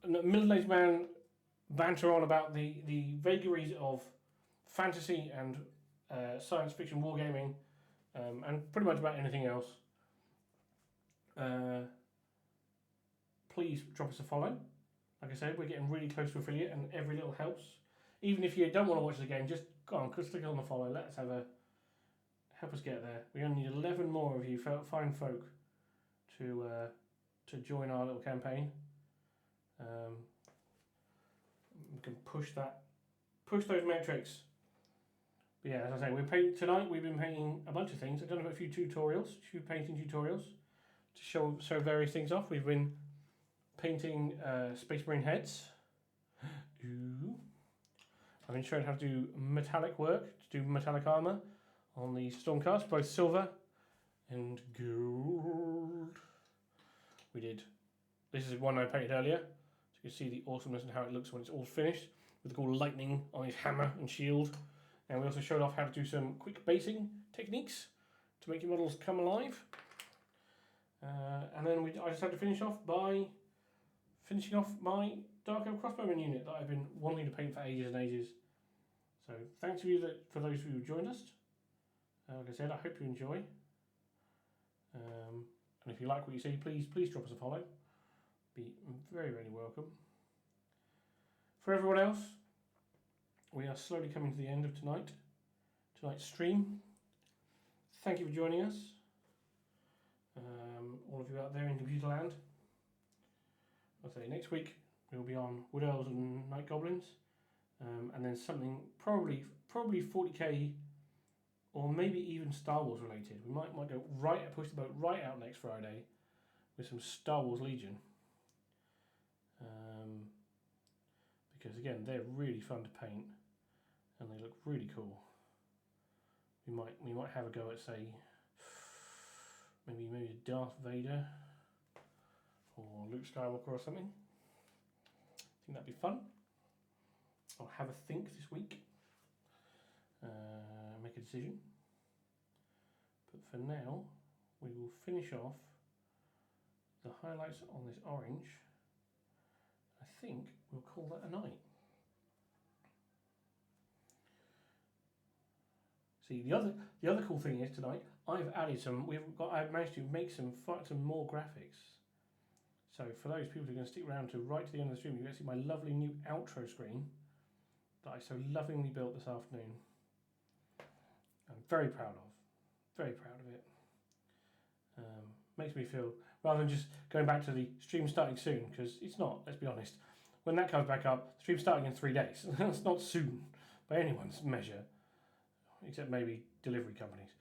middle-aged man banter on about the vagaries of fantasy and science fiction wargaming, and pretty much about anything else, please drop us a follow. Like I said, we're getting really close to affiliate, and every little helps. Even if you don't want to watch the game, just go on, click on the follow. Let's help us get there. We only need 11 more of you fine folk to join our little campaign. We can push those metrics. But yeah, as I say, tonight we've been painting a bunch of things. I've done a few painting tutorials to show various things off. We've been painting Space Marine heads. Ooh. I've been showing how to do metallic work, to do metallic armour on the Stormcast, both silver and gold. This is one I painted earlier, so you can see the awesomeness and how it looks when it's all finished, with the cool lightning on his hammer and shield. And we also showed off how to do some quick basing techniques to make your models come alive. And then I just had to finish off by finishing off my Dark Elf Crossbowman unit that I've been wanting to paint for ages and ages. So thanks for those of you who joined us. Like I said, I hope you enjoy. And if you like what you see, please drop us a follow. Be very welcome. For everyone else, we are slowly coming to the end of tonight's stream. Thank you for joining us. All of you out there in computer land. I'll say next week we'll be on Wood Elves and Night Goblins, and then something probably 40k or maybe even Star Wars related. We might go push the boat right out next Friday with some Star Wars Legion, because again they're really fun to paint and they look really cool. We might have a go at, say, maybe Darth Vader or Luke Skywalker or something. I think that'd be fun. I'll have a think this week, make a decision. But for now, we will finish off the highlights on this orange. I think we'll call that a night. See, the other cool thing is tonight I've managed to make some more graphics. So for those people who are going to stick around to right to the end of the stream, you can see my lovely new outro screen that I so lovingly built this afternoon. I'm very proud of it. Makes me feel, rather than just going back to the stream starting soon, because it's not, let's be honest. When that comes back up, the stream's starting in 3 days. That's not soon by anyone's measure, except maybe delivery companies.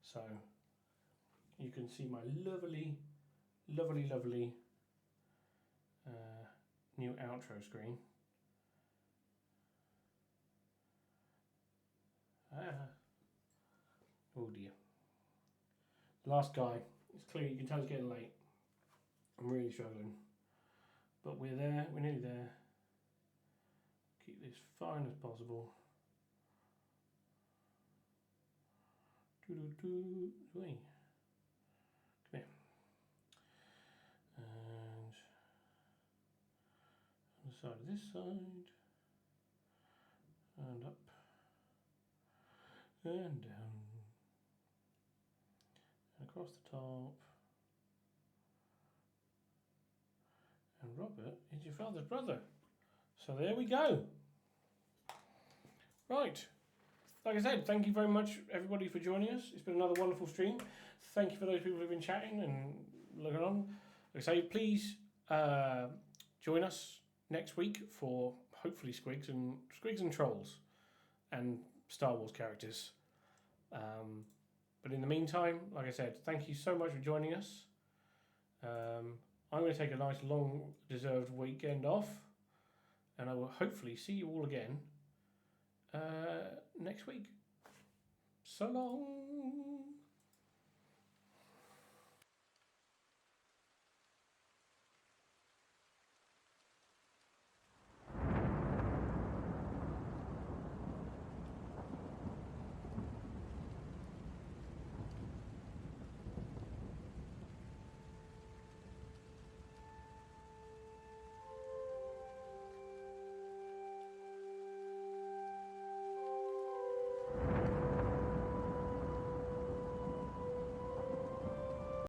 So you can see my lovely new outro screen. Oh dear. The last guy, it's clear, you can tell it's getting late. I'm really struggling. But we're there, we're nearly there. Keep this fine as possible. Wait. Come here. And on the side of this side. And up. And down. And across the top. And Robert is your father's brother. So there we go. Right. Like I said, thank you very much, everybody, for joining us. It's been another wonderful stream. Thank you for those people who've been chatting and looking on. Like I say, please join us next week for hopefully Squigs and Trolls and Star Wars characters. But in the meantime, like I said, thank you so much for joining us. I'm going to take a nice long deserved weekend off, and I will hopefully see you all again next week. So long.